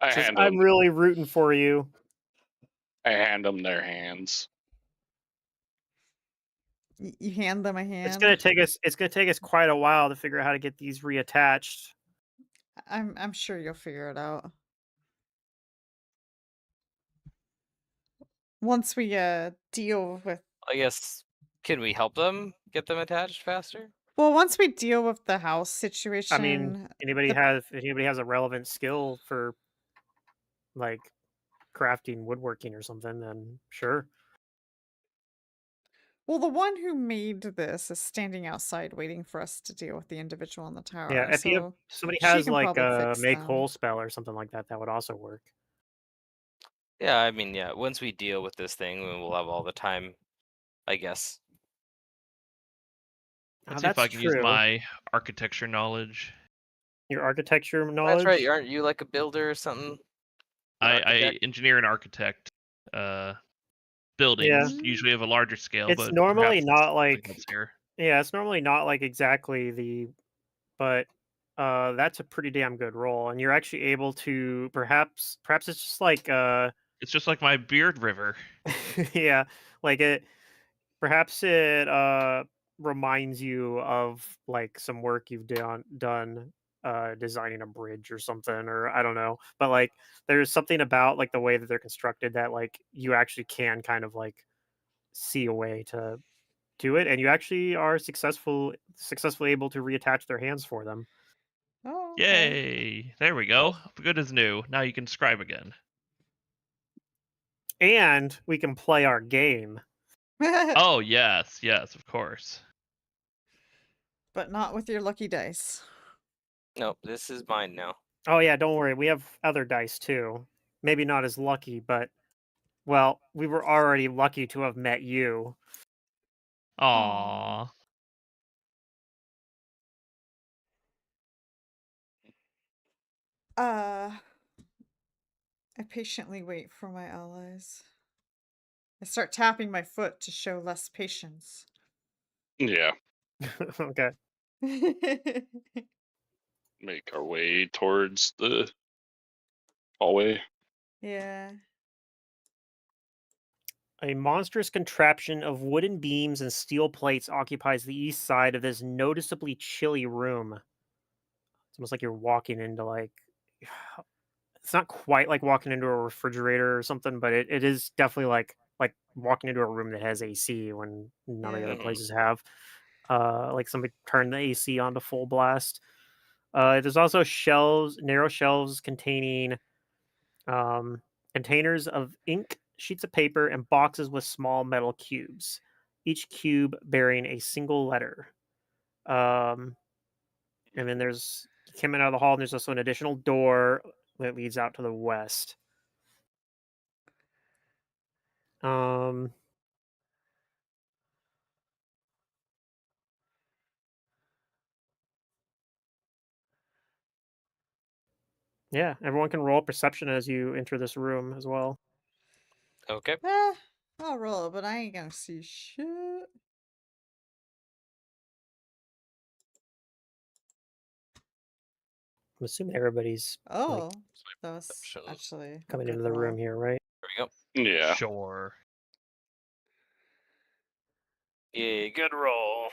I Says, hand "I'm them. really rooting for you." I hand them their hands. You hand them a It's hand. gonna take us quite a while to figure out how to get these reattached. I'm sure you'll figure it out. Once we deal with I guess, can we help them get them attached faster? Well, once we deal with the house I mean, situation, anybody the has if anybody has a relevant skill for like crafting, woodworking, or something, then sure. well, the one who made this is standing outside waiting for us to deal with the individual in the Yeah, tower, if you have so somebody she has can like probably a fix make whole them. spell or something like that, that would also work. Yeah, I mean, yeah. Once we deal with this thing, we'll have all the time, I guess. Let's see if That's I can use true. my architecture knowledge. Your architecture That's knowledge. right. Aren't you like a builder or something? An I architect? engineer and architect Yeah, buildings, usually of a larger scale, it's but normally perhaps not something like helps here. yeah, it's normally not like exactly but that's a pretty damn good roll, and you're actually able to perhaps it's just like It's just like my beard river. yeah, like it perhaps it reminds you of like some work you've done designing a bridge or something, or I don't know, but like there's something about like the way that they're constructed that like you actually can kind of like see a way to do it, and you actually are successfully able to reattach their hands for them. Oh, okay. Yay! There we go. Good as new. Now you can scribe again. And we can play our game. Oh yes, yes, of course. But not with your lucky dice. Nope, this is mine now. Oh yeah, don't worry, we have other dice too. Maybe not as lucky, but well, we were already lucky to have met you. Aww. I patiently wait for my allies. I start tapping my foot to show less patience. Yeah. Okay. Make our way towards the hallway. Yeah. A monstrous contraption of wooden beams and steel plates occupies the east side of this noticeably chilly room. It's almost like you're walking into like it's not quite like walking into a refrigerator or something, but it is definitely like walking into a room that has AC when none of the other Yeah. places have. Like somebody turned the AC on to full blast. There's also narrow shelves containing containers of ink, sheets of paper, and boxes with small metal cubes, each cube bearing a single letter. Um, and then there's coming out of the hall, and there's also an additional door that leads out to the west. Um, yeah, everyone can roll perception as you enter this room as well. Okay. I'll roll, but I ain't gonna see shit. I'm assuming everybody's Oh, that was Perception. actually a coming good into the room roll. here, right? There we go. Yeah. Sure. Yeah, good roll.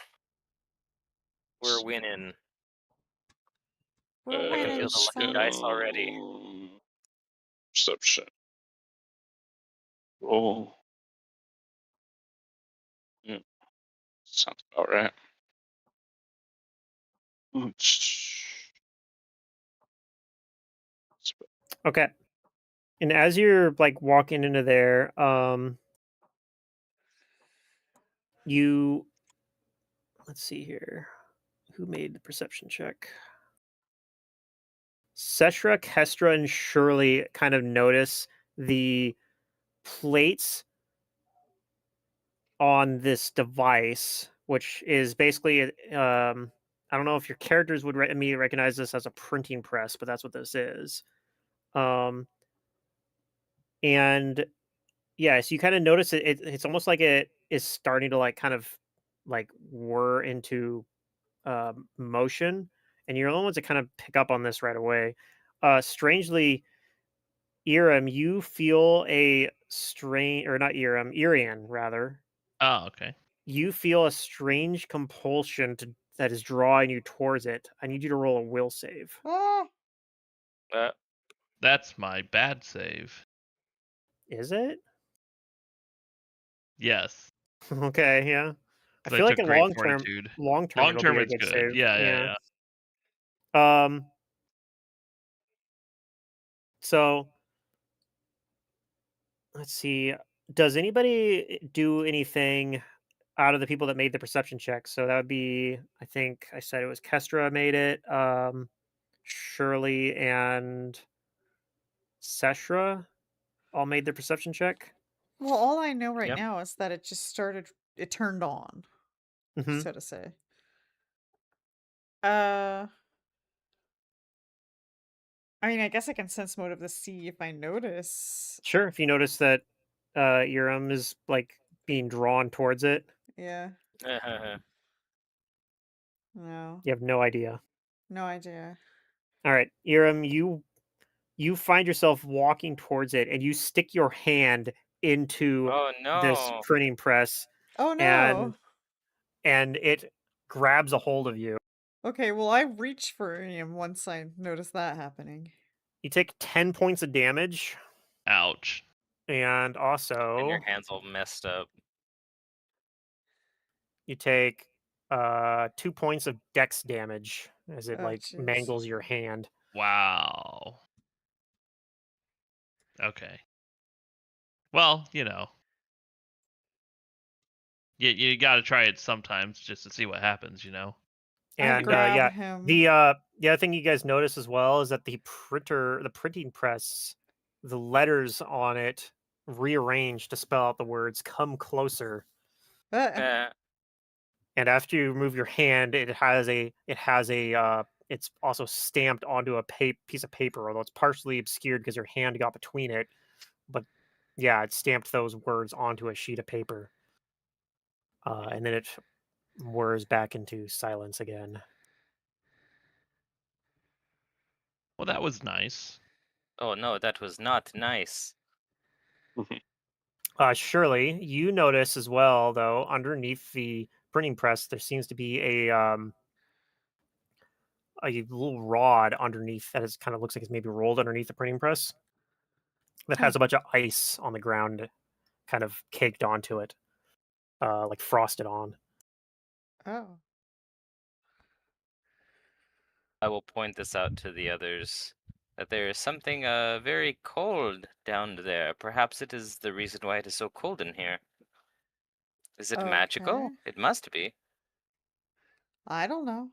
We're winning. We're I can feel winning, the lucky son. dice already. Perception. Roll. Yeah. Sounds about right. Okay. And as you're like walking into there, you let's see here. Who made the perception check? Seshra, Kestra, and Shirley kind of notice the plates on this device, which is basically I don't know if your characters would immediately recognize this as a printing press, but that's what this is. And yeah, so you kind of notice it's almost like it is starting to like kind of like whir into motion, and you're the only ones that kind of pick up on this right away. Strangely, Iram, you feel a strange, or not Iram, Irian rather. Oh, okay. You feel a strange compulsion that is drawing you towards it. I need you to roll a will save. Ah, That's my bad save. Is it? Yes. Okay, yeah. I But feel it like took in great long term, fortitude. long term Long it'll term, be a it's good good. save. Yeah. Um. So let's see. Does anybody do anything out of the people that made the perception check? So that would be, I think I said it was Kestra made it, Shirley and Seshra all made their perception check. Well, all I know right Yep. now is that it just started. It turned on, Hmm. so to say. Uh, I mean, I guess I can sense motive to see if I notice. Sure. If you notice that Urim is like being drawn towards it, Yeah. No. you have no idea. No idea. All right, Urim, you find yourself walking towards it, and you stick your hand into Oh this no. printing press, Oh and no. it grabs a hold of you. Okay, well, I reach for him once I notice that happening. You take 10 points of damage, Ouch. and And your also hands all messed up. you take 2 points of dex damage as it Oh, like jeez. mangles your hand. Wow. Okay. Well, you got to try it sometimes just to see what happens. I And grab yeah, him. the other thing you guys notice as well is that the printing press, the letters on it rearranged to spell out the words "come closer." Eh, And after you move your hand, it's also stamped onto a piece of paper, although it's partially obscured because your hand got between it. But yeah, it stamped those words onto a sheet of paper, and then it whirs back into silence again. Well, that was nice. oh no, that was not nice. Surely, you notice as well, though, underneath the printing press, there seems to be a little rod underneath that is kind of looks like it's maybe rolled underneath the printing press that has Oh. a bunch of ice on the ground, kind of caked onto it, like frosted on. Oh. I will point this out to the others that there is something very cold down there. Perhaps it is the reason why it is so cold in here. Is it Okay. magical? It must be. I don't know.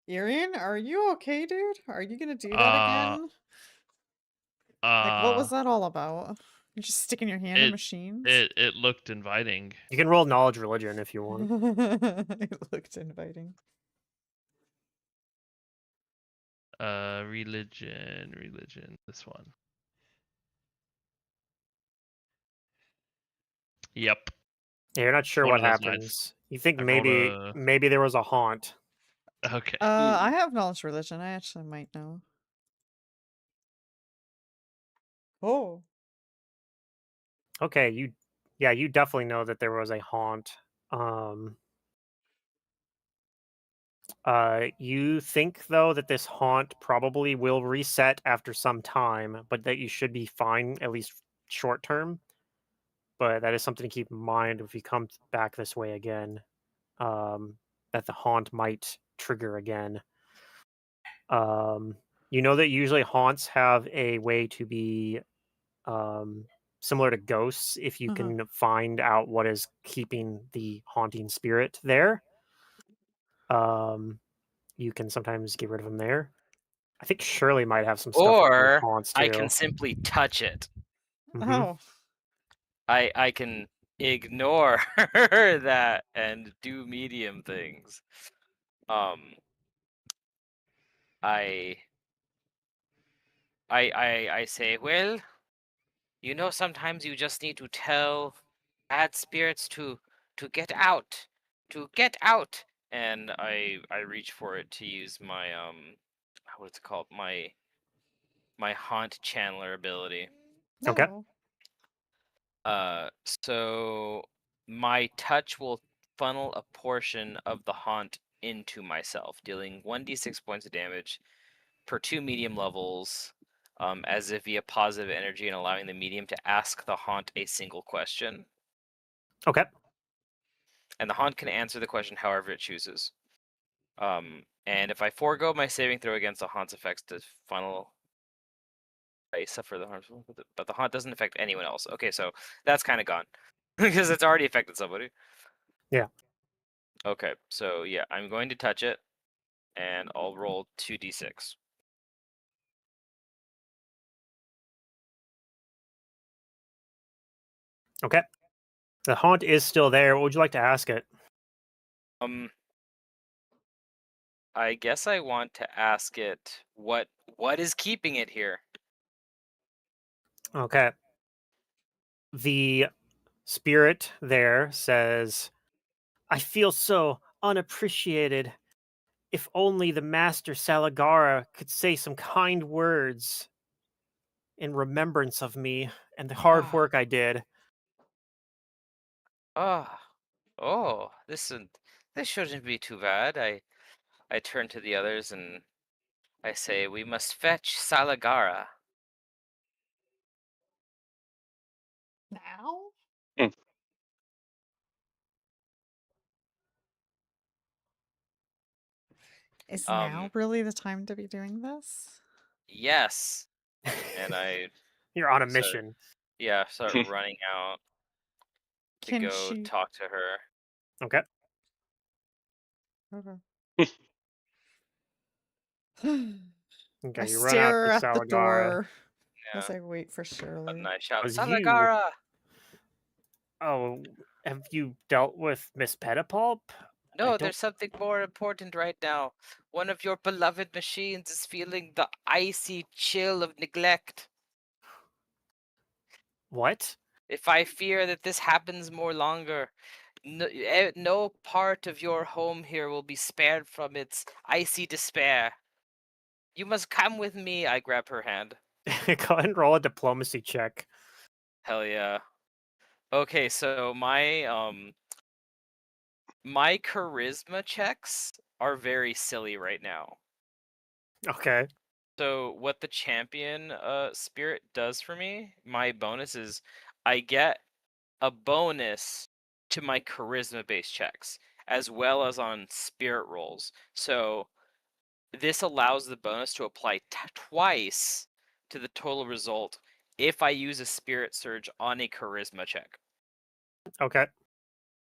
Irian, are you okay, dude? Are you gonna do that Uh, again? Like, what was uh, that all about? You're just sticking your hand in it machines? it looked inviting. You can roll knowledge religion if you want. It looked inviting. Religion. This one. Yep. Yeah, you're not sure One what of those nights. happens. You think I rolled maybe there was a haunt. Okay. I have knowledge religion. I actually might know. Oh. Okay, you definitely know that there was a haunt. Um, you think though that this haunt probably will reset after some time, but that you should be fine at least short term. But that is something to keep in mind if you come back this way again. That the haunt might trigger again. You know that usually haunts have a way to be um, similar to ghosts if you Uh-huh. can find out what is keeping the haunting spirit there. Um, you can sometimes get rid of them there. I think Shirley might have some stuff with those Or haunts I too. can simply touch it. Mhm. Oh. I can ignore that and do medium things. Um, I I say, well, sometimes you just need to tell bad spirits to get out, to get out. And I reach for it to use my what's it called? My haunt channeler ability. Okay. No. So my touch will funnel a portion of the haunt into myself, dealing 1d6 points of damage per 2 medium levels, as if via positive energy and allowing the medium to ask the haunt a single question. Okay. and the haunt can answer the question however it chooses. And if I forego my saving throw against the haunt's effects to final, I suffer the harmful, but the haunt doesn't affect anyone else. Okay, so that's kind of gone because it's already affected somebody. Yeah. Okay, so yeah, I'm going to touch it, and I'll roll 2d6. Okay. The haunt is still there. What would you like to ask it? I guess I want to ask it what is keeping it here. Okay. The spirit there says, I feel so unappreciated. If only the Master Salagara could say some kind words in remembrance of me and the hard Ah. work I did. Oh, this shouldn't be too bad. I turn to the others and I say, we must fetch Salagara. Now? Hmm. Is Um, now really the time to be doing this? Yes. And I You're on a start, mission. start running out to Can go she? talk to her. Okay. Okay, I you run out stare to at the Salagara. door as Yeah. I wait for And Shirley. I shout, Was you? Salagara! Oh, have you dealt with Miss Petapulp? No, there's something more important right now. One of your beloved machines is feeling the icy chill of neglect. What? If I fear that this happens more longer, no part of your home here will be spared from its icy despair. You must come with me. I grab her hand. Go ahead and roll a diplomacy check. Hell yeah. Okay, so my charisma checks are very silly right now. Okay. So what the champion spirit does for me, my bonus is I get a bonus to my charisma based checks as well as on spirit rolls. So this allows the bonus to apply twice to the total result if I use a spirit surge on a charisma check. Okay.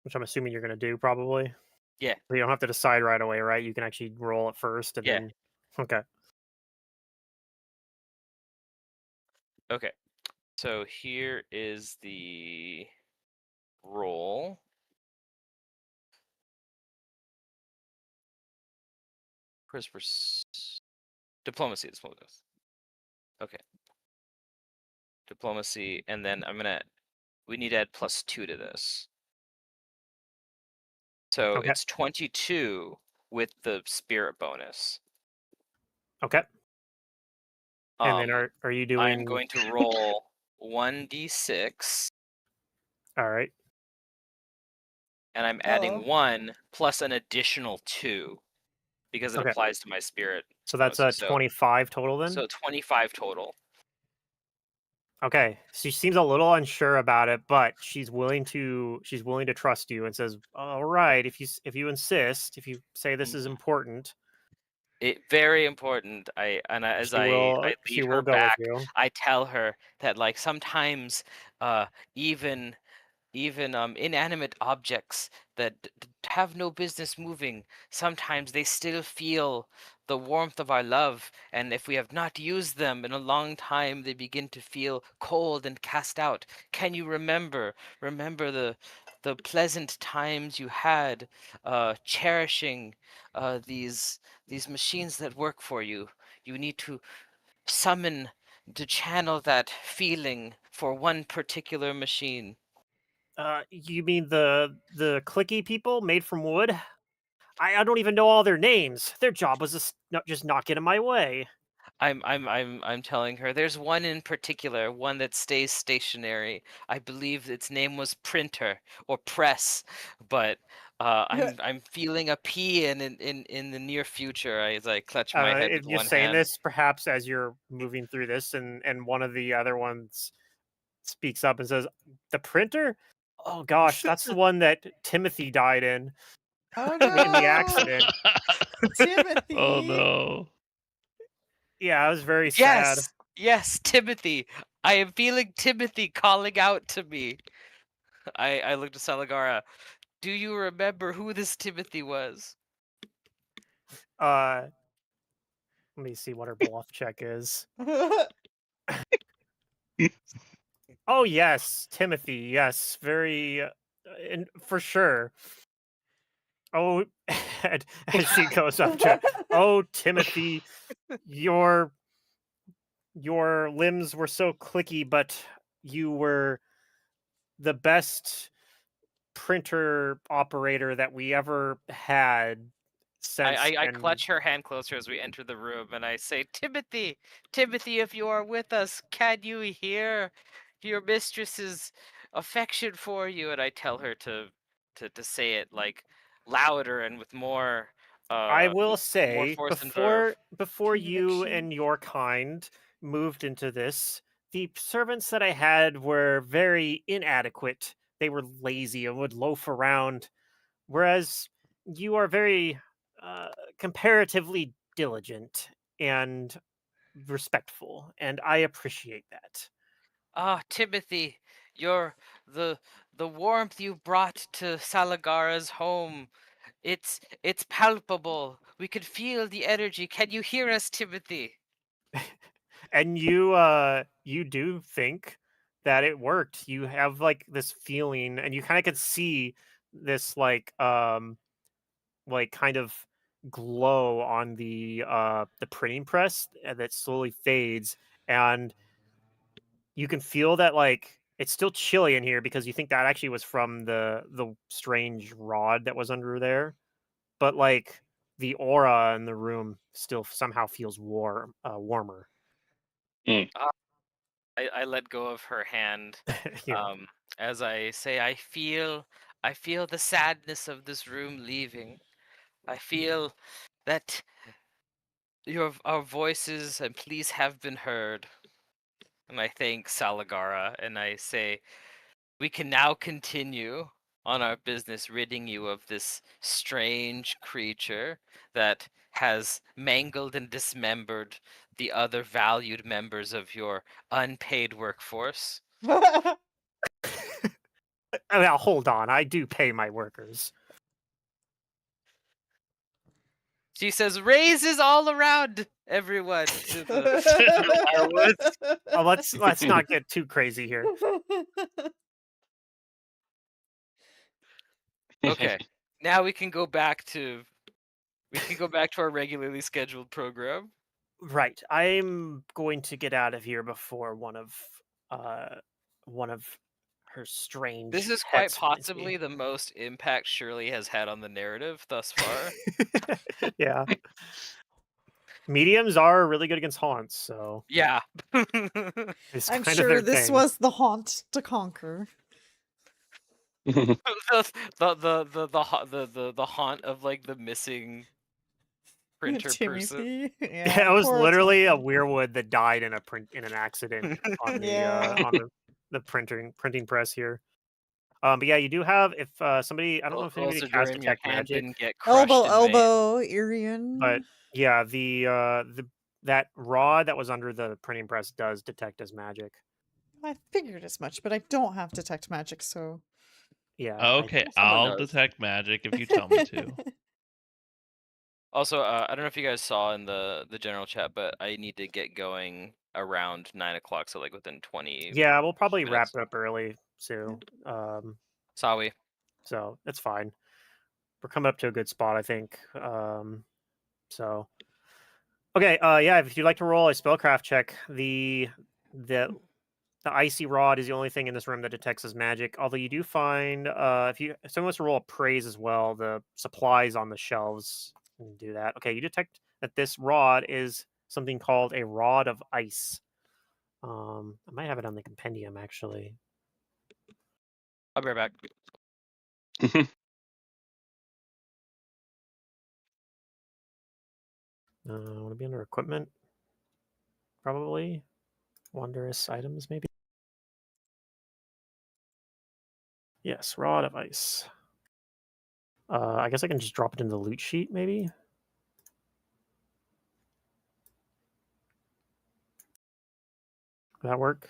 Which I'm assuming you're going to do, probably. Yeah. You don't have to decide right away, right? You can actually roll it first and Yeah. then. Okay. Okay. So here is the roll. Diplomacy. Okay. Diplomacy, and then we need to add +2 to this. So Okay. it's 22 with the spirit bonus. Okay. And then are you doing? I'm going to roll 1d6. All right. And I'm adding 1 plus an additional 2 because it applies to my spirit. So that's a 25 total then? So 25 total. Okay. She seems a little unsure about it, but she's willing to trust you and says, "All right, if you insist, if you say this is important." Very important. As I lead her go with back, you. I tell her that like sometimes even inanimate objects that have no business moving, sometimes they still feel the warmth of our love, and if we have not used them in a long time, they begin to feel cold and cast out. Can you remember the pleasant times you had cherishing these machines that work for you? You need to summon to channel that feeling for one particular machine. You mean the clicky people made from wood? I don't even know all their names. Their job was just not get in my way. I'm telling her there's one in particular, one that stays stationary. I believe its name was Printer or Press, but I'm feeling a P in the near future. As I clutch my head with You're one saying hand. this perhaps as you're moving through this, and one of the other ones speaks up and says, "The printer? Oh gosh, that's the one that Timothy died in Oh in the no, accident. Timothy! Oh no. Yeah, I was very sad. Yes, yes, Timothy. I am feeling Timothy calling out to me. I looked at Salagara. Do you remember who this Timothy was? Let me see what her bluff check is. Oh yes, Timothy. Yes, very, and for sure. Oh, and as she goes up to, oh Timothy, your limbs were so clicky, but you were the best printer operator that we ever had since. I And clutch her hand closer as we enter the room, and I say, Timothy, Timothy, if you are with us, can you hear your mistress's affection for you? And I tell her to say it like louder and with more I will more say, force and verve. before you Conviction. and your kind moved into this, the servants that I had were very inadequate. They were lazy and would loaf around, whereas you are very uh, comparatively diligent and respectful, and I appreciate that. Ah, Timothy, you're the the warmth you brought to Salagara's home. It's palpable. We could feel the energy. Can you hear us, Timothy? And you do think that it worked. You have like this feeling, and you kind of could see this like kind of glow on the printing press that slowly fades, and you can feel that like it's still chilly in here because you think that actually was from the strange rod that was under there, but like the aura in the room still somehow feels warmer. Ah, I let go of her hand Yeah. as I say, I feel the sadness of this room leaving. I feel that our voices and pleas have been heard. And I thank Salagara and I say, we can now continue on our business, ridding you of this strange creature that has mangled and dismembered the other valued members of your unpaid workforce. Now hold on, I do pay my workers. She says, raises all around everyone to the firewoods. Oh, let's not get too crazy here. Okay, now we can go back to our regularly scheduled program. Right, I'm going to get out of here before uh one of her strange This is quite pets finds me. possibly the most impact Shirley has had on the narrative thus far. Yeah, mediums are really good against haunts, so Yeah. it's I'm kind of their sure this thing. was the haunt to conquer. The haunt of like the missing printer person. Timothy. Yeah, Yeah, it was poor literally a Timothy. weirwood that died in an accident Yeah. on the printing press here. But yeah, you do have if somebody I don't know if anybody Also, cast Zurdurium, your detect hand magic, didn't get Elbow, crushed in vain. elbow, but Irian. yeah, the that rod that was under the printing press does detect as magic. I figured as much, but I don't have detect magic, so. Yeah, Okay, Someone I'll does. detect magic if you tell me to. Also, I don't know if you guys saw in the general chat, but I need to get going around 9 o'clock, so like within 20 yeah, we'll probably wrap minutes. it up early too. Sawi. So it's fine. We're coming up to a good spot, I think. So okay, yeah, if you'd like to roll a spellcraft check, the icy rod is the only thing in this room that detects as magic. Although you do find, if someone wants to roll a praise as well, the supplies on the shelves can do that. Okay, you detect that this rod is something called a rod of ice. I might have it on the compendium actually. I'll be right back. Want to be under equipment? Probably. Wondrous items, maybe. Yes, rod of ice. I guess I can just drop it in the loot sheet, maybe. Would that work?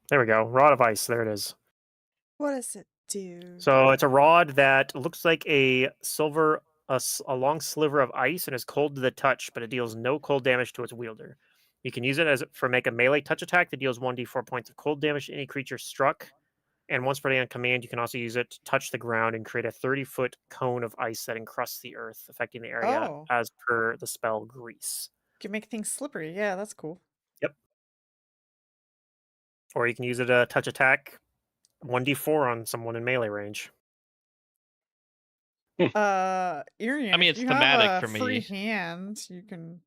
There we go. Rod of ice. There it is. What does it do? So it's a rod that looks like a long sliver of ice and is cold to the touch, but it deals no cold damage to its wielder. You can use it for make a melee touch attack that deals 1d4 points of cold damage to any creature struck. And once per day on command, you can also use it to touch the ground and create a 30-foot cone of ice that encrusts the earth, affecting the area Oh. as per the spell Grease. Can make things slippery. Yeah, that's cool. Yep. Or you can use it to touch attack 1d4 on someone in melee range. Irian, I mean, if it's you thematic have a for free me. hand, you can.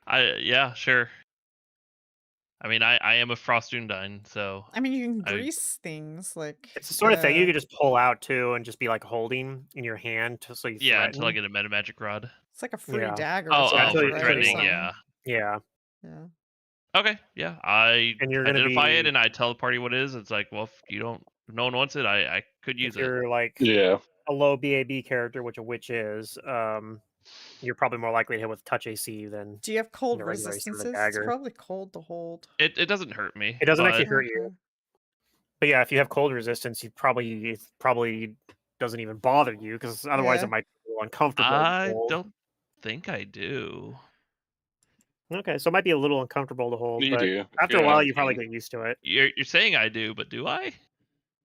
Yeah, sure. I mean, I am a Frost Undine, so I mean, you can I- grease things like. It's the sort of thing you could just pull out too and just be like holding in your hand so you yeah, threaten. until I get a meta magic rod. It's like a free Yeah. dagger. Oh, or something, for right, or threatening, something. yeah. Yeah. Yeah. Okay, yeah. I And you're gonna identify it be and I tell the party what it is. It's like, well, if no one wants it, I could use if it. you're like Yeah. a low BAB character, which a witch is, you're probably more likely to hit with touch AC than Do you have cold the regular AC with a resistances? It's dagger. probably cold to hold. It doesn't hurt me. It doesn't but actually hurt you. Okay. But yeah, if you have cold resistance, it probably doesn't even bother you because otherwise Yeah. it might be a little uncomfortable. to I hold. don't think I do. Okay, so it might be a little uncomfortable to hold, You but do. after a Yeah, while, I you probably mean, get used to it. You're saying I do, but do I?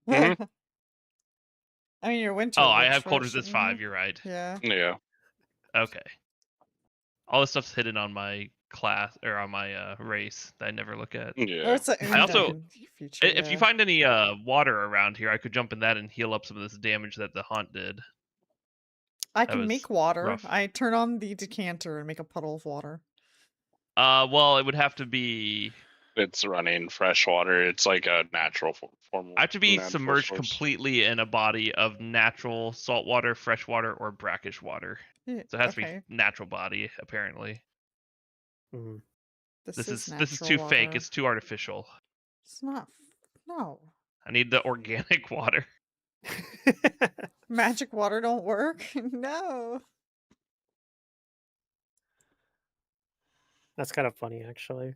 Mhm. I mean, your winter. Oh, I witch, have cold right, resist shouldn't you? 5. You're right. Yeah. Yeah. Okay. All this stuff's hidden on my class or on my race that I never look at. Or Yeah. it's a I also- Undine feature. If you yeah. find any water around here, I could jump in that and heal up some of this damage that the haunt did. I that can was make water. rough. I turn on the decanter and make a puddle of water. Well, it would have to be. It's running fresh water. It's like a natural form. I have to be natural submerged source. completely in a body of natural salt water, fresh water, or brackish water. Yeah, So it has to okay. be natural body, apparently. Mhm. This is too natural fake. water. It's too artificial. It's not. No. I need the organic water. Magic water don't work. No. That's kind of funny, actually.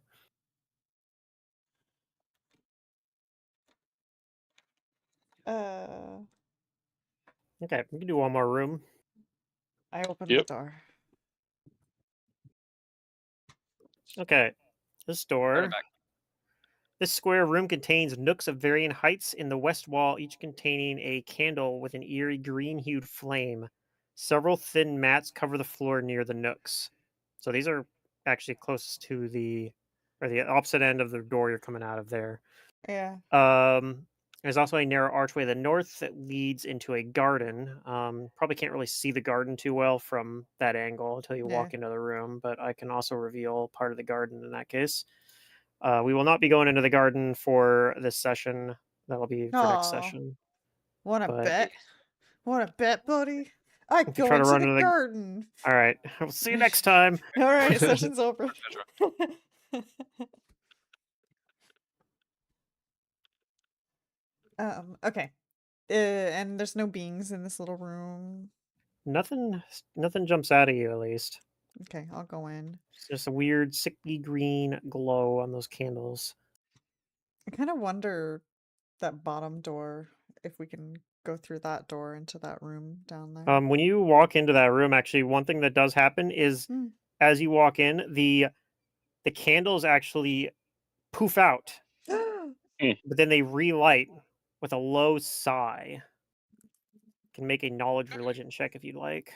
Okay, we can do one more room. I opened Yep. the door. Okay, this door. Right back. This square room contains nooks of varying heights in the west wall, each containing a candle with an eerie green-hued flame. Several thin mats cover the floor near the nooks. So these are actually close to the opposite end of the door you're coming out of there. Yeah. There's also a narrow archway to the north that leads into a garden. Probably can't really see the garden too well from that angle until you walk into the room, but I can also reveal part of the garden in that case. We will not be going into the garden for this session. That'll be for next Aw. session. Wanna But- bet? Wanna bet, buddy? I If you go try to into run the into the- garden. All right. We'll see you next time. All right, session's over. Okay. And there's no beings in this little room. Nothing jumps out at you, at least. Okay, I'll go in. It's just a weird, sickly green glow on those candles. I kind of wonder that bottom door, if we can go through that door into that room down there. When you walk into that room, actually, one thing that does happen is Hmm. as you walk in, the candles actually poof out, but then they relight with a low sigh. You can make a knowledge religion check if you'd like.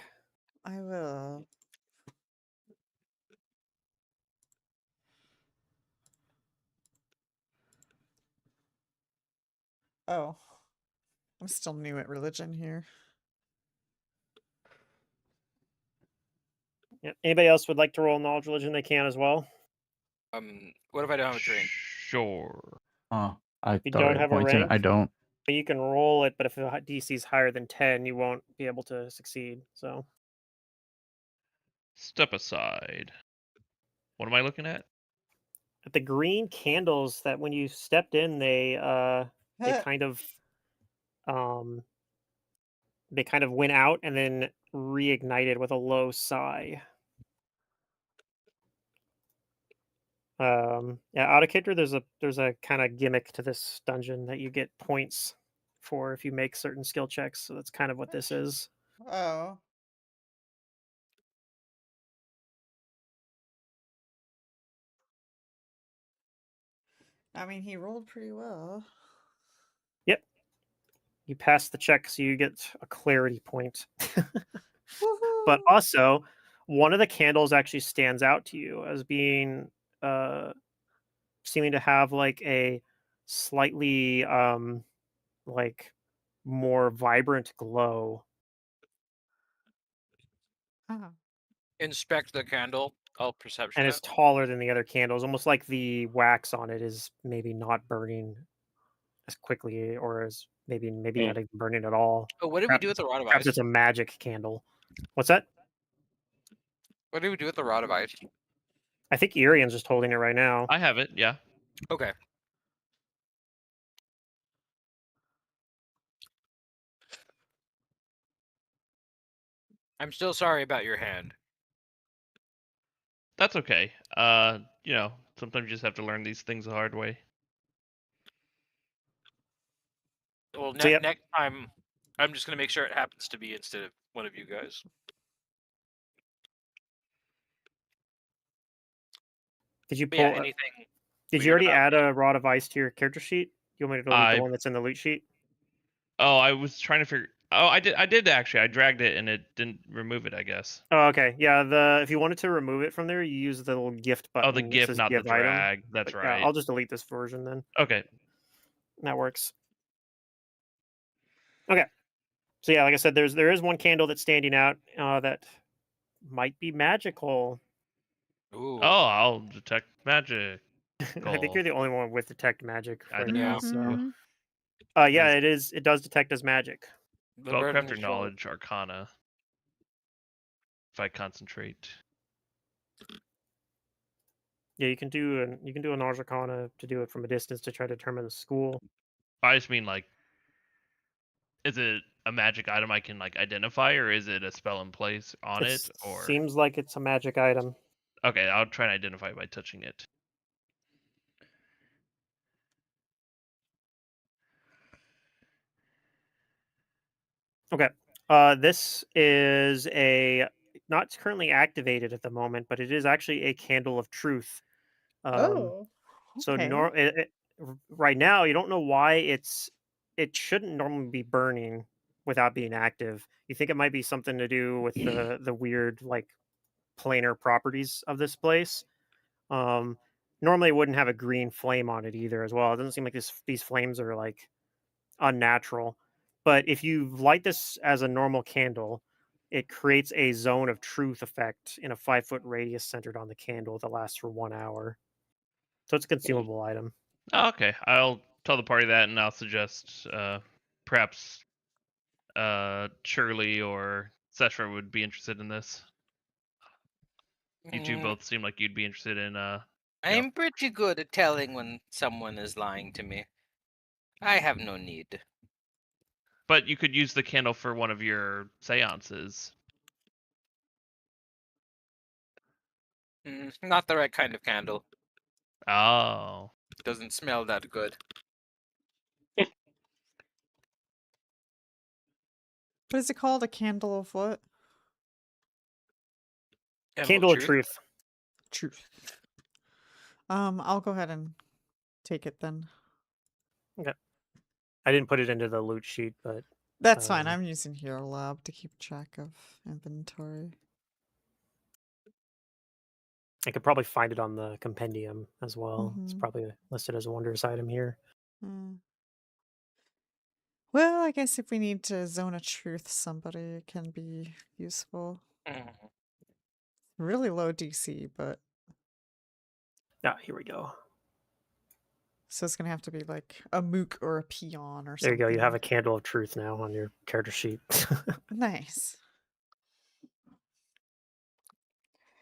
I will. Oh. I'm still new at religion here. Yeah. Anybody else would like to roll knowledge religion? They can as well. What if I don't have a drink? Sure. I You thought don't I have a pointed. rank? I don't. You can roll it, but if the DC is higher than 10, you won't be able to succeed. So Step aside. What am I looking at? the green candles that when you stepped in, they kind of um they kind of went out and then reignited with a low sigh. Yeah, out of character, there's a kind of gimmick to this dungeon that you get points for if you make certain skill checks. So that's kind of what this is. Oh. I mean, he rolled pretty well. Yep, you pass the check, so you get a clarity point. But Woohoo! also, one of the candles actually stands out to you as being uh seeming to have like a slightly like more vibrant glow, Oh. Inspect the candle. I'll perception and it. is taller than the other candles, almost like the wax on it is maybe not burning as quickly, or as maybe Hmm. not even burning at all. Oh, what did we do with the rod of Perhaps ice? it's a magic candle. What's that? What did we do with the rod of ice? I think Irian's just holding it right now. I have it. Yeah. Okay. I'm still sorry about your hand. That's okay. Sometimes you just have to learn these things the hard way. Well, So, yep. next time, I'm just gonna make sure it happens to be instead of one of you guys. Did you But yeah, pull? anything? Did you weird already about add a rod of ice to your character sheet? You want me to delete the one that's in the loot sheet? Oh, I was trying to figure. Oh, I did actually. I dragged it and it didn't remove it, I guess. Oh, okay. Yeah, if you wanted to remove it from there, you use the little gift button. Oh, the that GIF, says not the give item. drag. That's But yeah, right. I'll just delete this version then. Okay. That works. Okay. So yeah, like I said, there is one candle that's standing out that might be magical. Ooh. Oh, I'll detect magic. I think you're the only one with detect magic I for think now. so. Mhm. So yeah, Nice. it is. It does detect as magic. The burden Spellcrafter is knowledge, Arcana. If I concentrate. Yeah, you can do an Arcana to do it from a distance to try to determine the school. I just mean like, is it a magic item I can like identify, or is it a spell in place on it? Or Seems like it's a magic item. okay, I'll try and identify by touching it. Okay. This is not currently activated at the moment, but it is actually a candle of truth. Oh. So Okay. right now, you don't know why it shouldn't normally be burning without being active. You think it might be something to do with the weird like planar properties of this place. Um, Normally, it wouldn't have a green flame on it either, as well. It doesn't seem like these flames are like unnatural. But if you light this as a normal candle, it creates a zone of truth effect in a 5-foot radius centered on the candle that lasts for 1 hour. So it's a consumable item. Oh, okay, I'll tell the party that, and I'll suggest perhaps Shirley or Seshra would be interested in this. You two both seem like you'd be interested in. I'm pretty good at telling when someone is lying to me. I have no need. But you could use the candle for one of your seances. Not the right kind of candle. Oh. Doesn't smell that good. What is it called? A candle of what? Candle of truth. Truth. I'll go ahead and take it then. Okay. I didn't put it into the loot sheet, but That's fine. I'm using Hero Lab to keep track of inventory. I could probably find it on the compendium as well. It's Mhm. probably listed as a wondrous item here. Well, I guess if we need to zone a truth somebody, it can be useful. Really low DC, but Ah, here we go. so it's gonna have to be like a mook or a peon or There you something. go. You have a candle of truth now on your character sheet. Nice.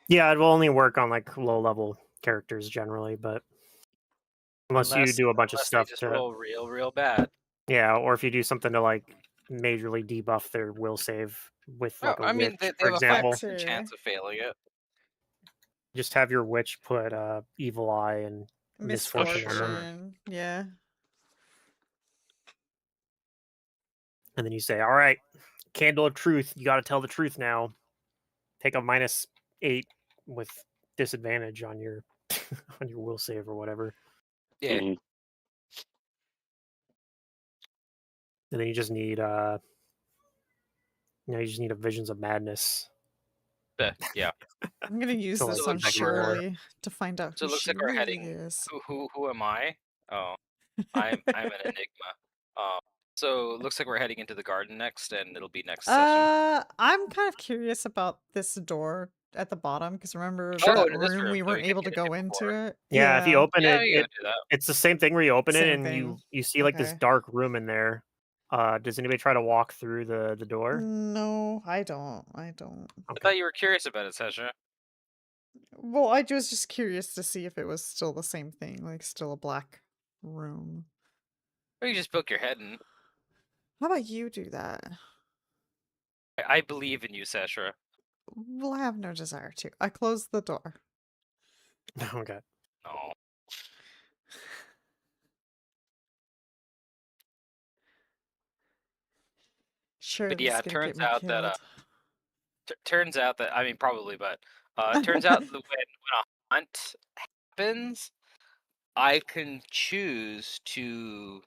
Yeah, it will only work on like low level characters generally, but Unless you do a bunch of unless they stuff just to, roll real bad. yeah, or if you do something to like majorly debuff their will save with Oh, like a I mean, witch, they for have a 5% example. chance of failing it. Just have your witch put evil eye and misfortune on them, Misfortune. Yeah. and then you say, "All right, candle of truth. You got to tell the truth now. Take a -8 with disadvantage on your on your will save or whatever." Yeah. Mhm. And then you just need you just need a visions of madness. Yeah. I'm gonna use So, like, this it on looks like ignore. Shirley to find out So who it looks she like we're really heading. is. Who am I? Oh, I'm an enigma. So it looks like we're heading into the garden next, and it'll be next session. I'm kind of curious about this door at the bottom because remember Oh, that into this room room, we so weren't we can able to get in go here into before. it. Yeah, if you open Yeah, it, you gotta do that. it's the same thing where you open it Same and thing. you see like this Okay. dark room in there. Does anybody try to walk through the door? No, I don't. I don't. I Okay. thought you were curious about it, Sasha. Well, I was just curious to see if it was still the same thing, like still a black room. Or you just poke your head in. How about you do that? I believe in you, Sasha. Well, I have no desire to. I closed the door. Okay. No. Sure, But this yeah, is it gonna get turns me out that killed. turns out that I mean probably, but it turns out that when a hunt happens, I can choose to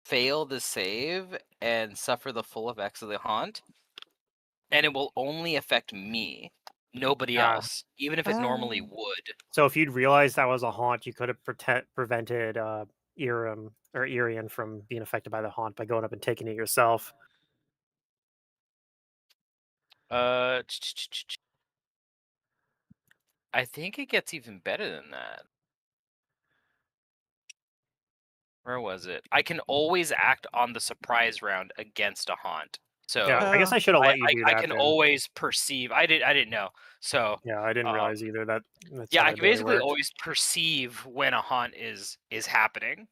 fail the save and suffer the full effects of the haunt, and it will only affect me, nobody Ah. else, even if it normally Oh. would. So if you'd realized that was a haunt, you could have prevented Irian from being affected by the haunt by going up and taking it yourself. I think it gets even better than that. Where was it? I can always act on the surprise round against a haunt. So Yeah, I guess I should have let you do I that can then. always perceive. I didn't know. So Yeah, I didn't realize either that that's yeah, how I that can ability basically worked. always perceive when a haunt is happening.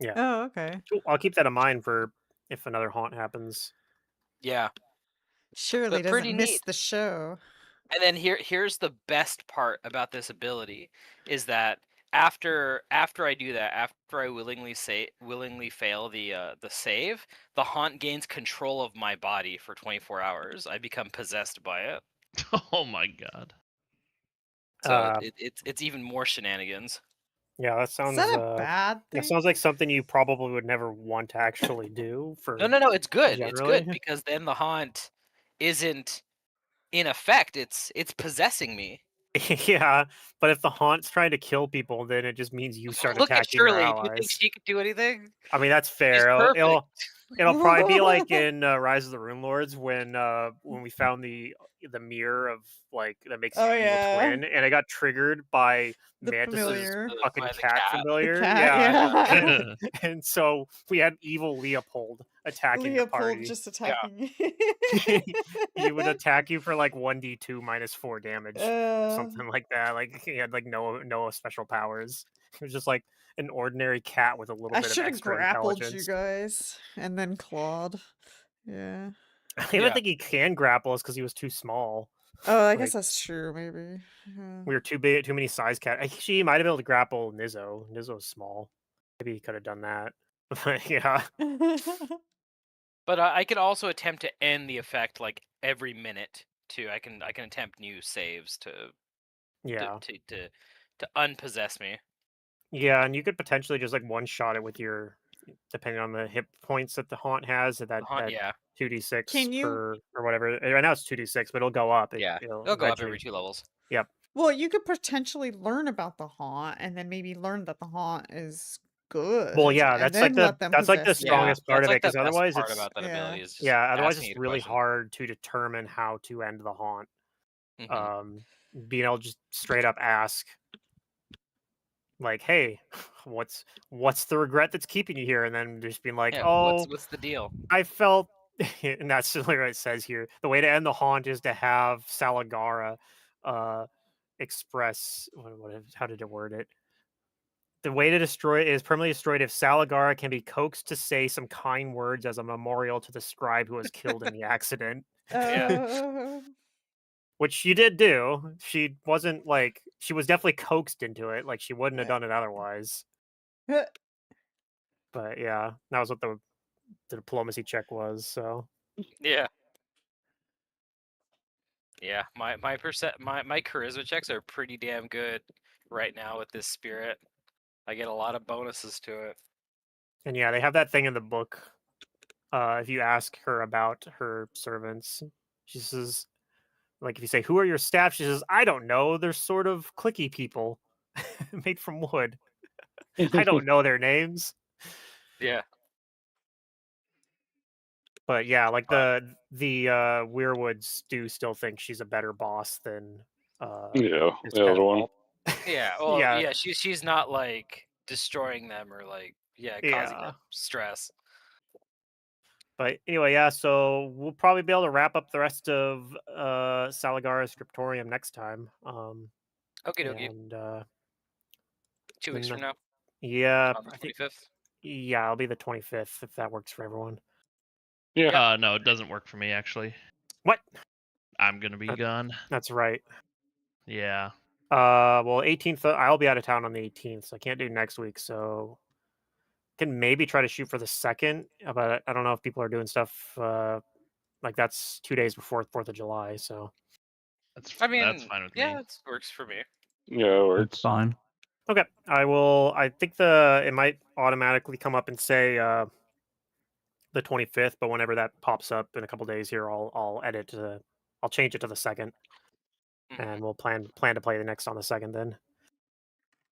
Yeah. Oh, okay. Cool. I'll keep that in mind for if another haunt happens. Yeah, Shirley but pretty doesn't miss neat. the show. And then here's the best part about this ability is that after I do that, after I willingly fail the save, the haunt gains control of my body for 24 hours. I become possessed by it. Oh my god. So it's even more shenanigans. Yeah, that Is sounds that a bad that thing? sounds like something you probably would never want to actually do for No, it's good. It's generally. good because then the haunt isn't in effect. It's possessing me. Yeah, but if the haunt's trying to kill people, then it just means you start Look at attacking their Shirley. Do you think allies. she could do anything? I mean, that's She's fair. perfect. It'll probably be like in Rise of the Rune Lords when we found the mirror of like that makes Oh, evil yeah. twin, and it got triggered by The Mantis's familiar. fucking By the cat cat. familiar. cat, yeah. And so we had evil Leopold attacking the Leopold party. just attacking He would attack you for like 1d2 -4 damage, Uh, something like that. Like he had like no special powers. He was just like an ordinary cat with a little I bit of should have extra grappled you intelligence. guys and then clawed. Yeah. I don't Yeah. think he can grapple us because he was too small. Oh, I Like, guess that's true, maybe. Yeah. we were too big, too many size cat. Actually, he might have been able to grapple Nizzo. Nizzo's small. Maybe he could have done that. But yeah, But I can also attempt to end the effect like every minute too. I can attempt new saves to yeah, unpossess me. yeah. And you could potentially just like one shot it with your, depending on the hit points that the haunt has. That The haunt, that yeah, 2d6 Can you- per or whatever. Right now it's 2d6, but it'll go up. yeah. It'll It'll go up eventually. every 2 levels. Yep. Well, you could potentially learn about the haunt and then maybe learn that the haunt is good. Well, yeah, and that's then like the let them that's like the possess you. strongest part That's of it like the because best otherwise part it's about that yeah. ability is just yeah, otherwise asking it's it a really question. hard to determine how to end the haunt. Mhm. Being able to just straight up ask, like, "Hey, what's the regret that's keeping you here?" And then just being like, Yeah, "Oh, what's the deal? I felt," and that's literally what it says here. The way to end the haunt is to have Salagara, express how did it word it? The way to destroy it is permanently destroyed if Salagara can be coaxed to say some kind words as a memorial to the scribe who was killed in the accident. Uh, Which she did do. She wasn't like she was definitely coaxed into it. Like she wouldn't have done it otherwise. But yeah, that was what the diplomacy check was. So Yeah. Yeah, my charisma checks are pretty damn good right now with this spirit. I get a lot of bonuses to it. and yeah, they have that thing in the book. If you ask her about her servants, she says, like if you say, "Who are your staff?" She says, "I don't know. They're sort of clicky people, made from wood. I don't know their names." Yeah. But yeah, like But the Weirwoods do still think she's a better boss than Yeah, his the other one. catapult. yeah, well, Yeah. yeah, she's not like destroying them or like causing Yeah. them stress. But anyway, yeah, so we'll probably be able to wrap up the rest of Salagara Scriptorium next time. Okie dokie. And 2 weeks then from now, yeah, on the I think 25th. yeah, it'll be the 25th if that works for everyone. Yeah. No, it doesn't work for me actually. What? I'm gonna be gone. That's right. Yeah. Well, 18th, I'll be out of town on the 18th, so I can't do next week. So can maybe try to shoot for the 2nd, but I don't know if people are doing stuff like that's 2 days before 4th of July. So That's I mean, fine with yeah, me. it works for me. Yeah, it It's works. fine. okay, I think it might automatically come up and say the 25th, but whenever that pops up in a couple days here, I'll change it to the 2nd, Mhm. and we'll plan to play the next on the 2nd then.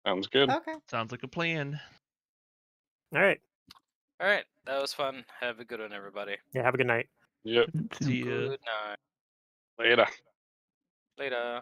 Sounds good. okay. Sounds like a plan. All right. All right, that was fun. Have a good one, everybody. Yeah. Have a good night. Yep. See ya. Good night. Later. Later.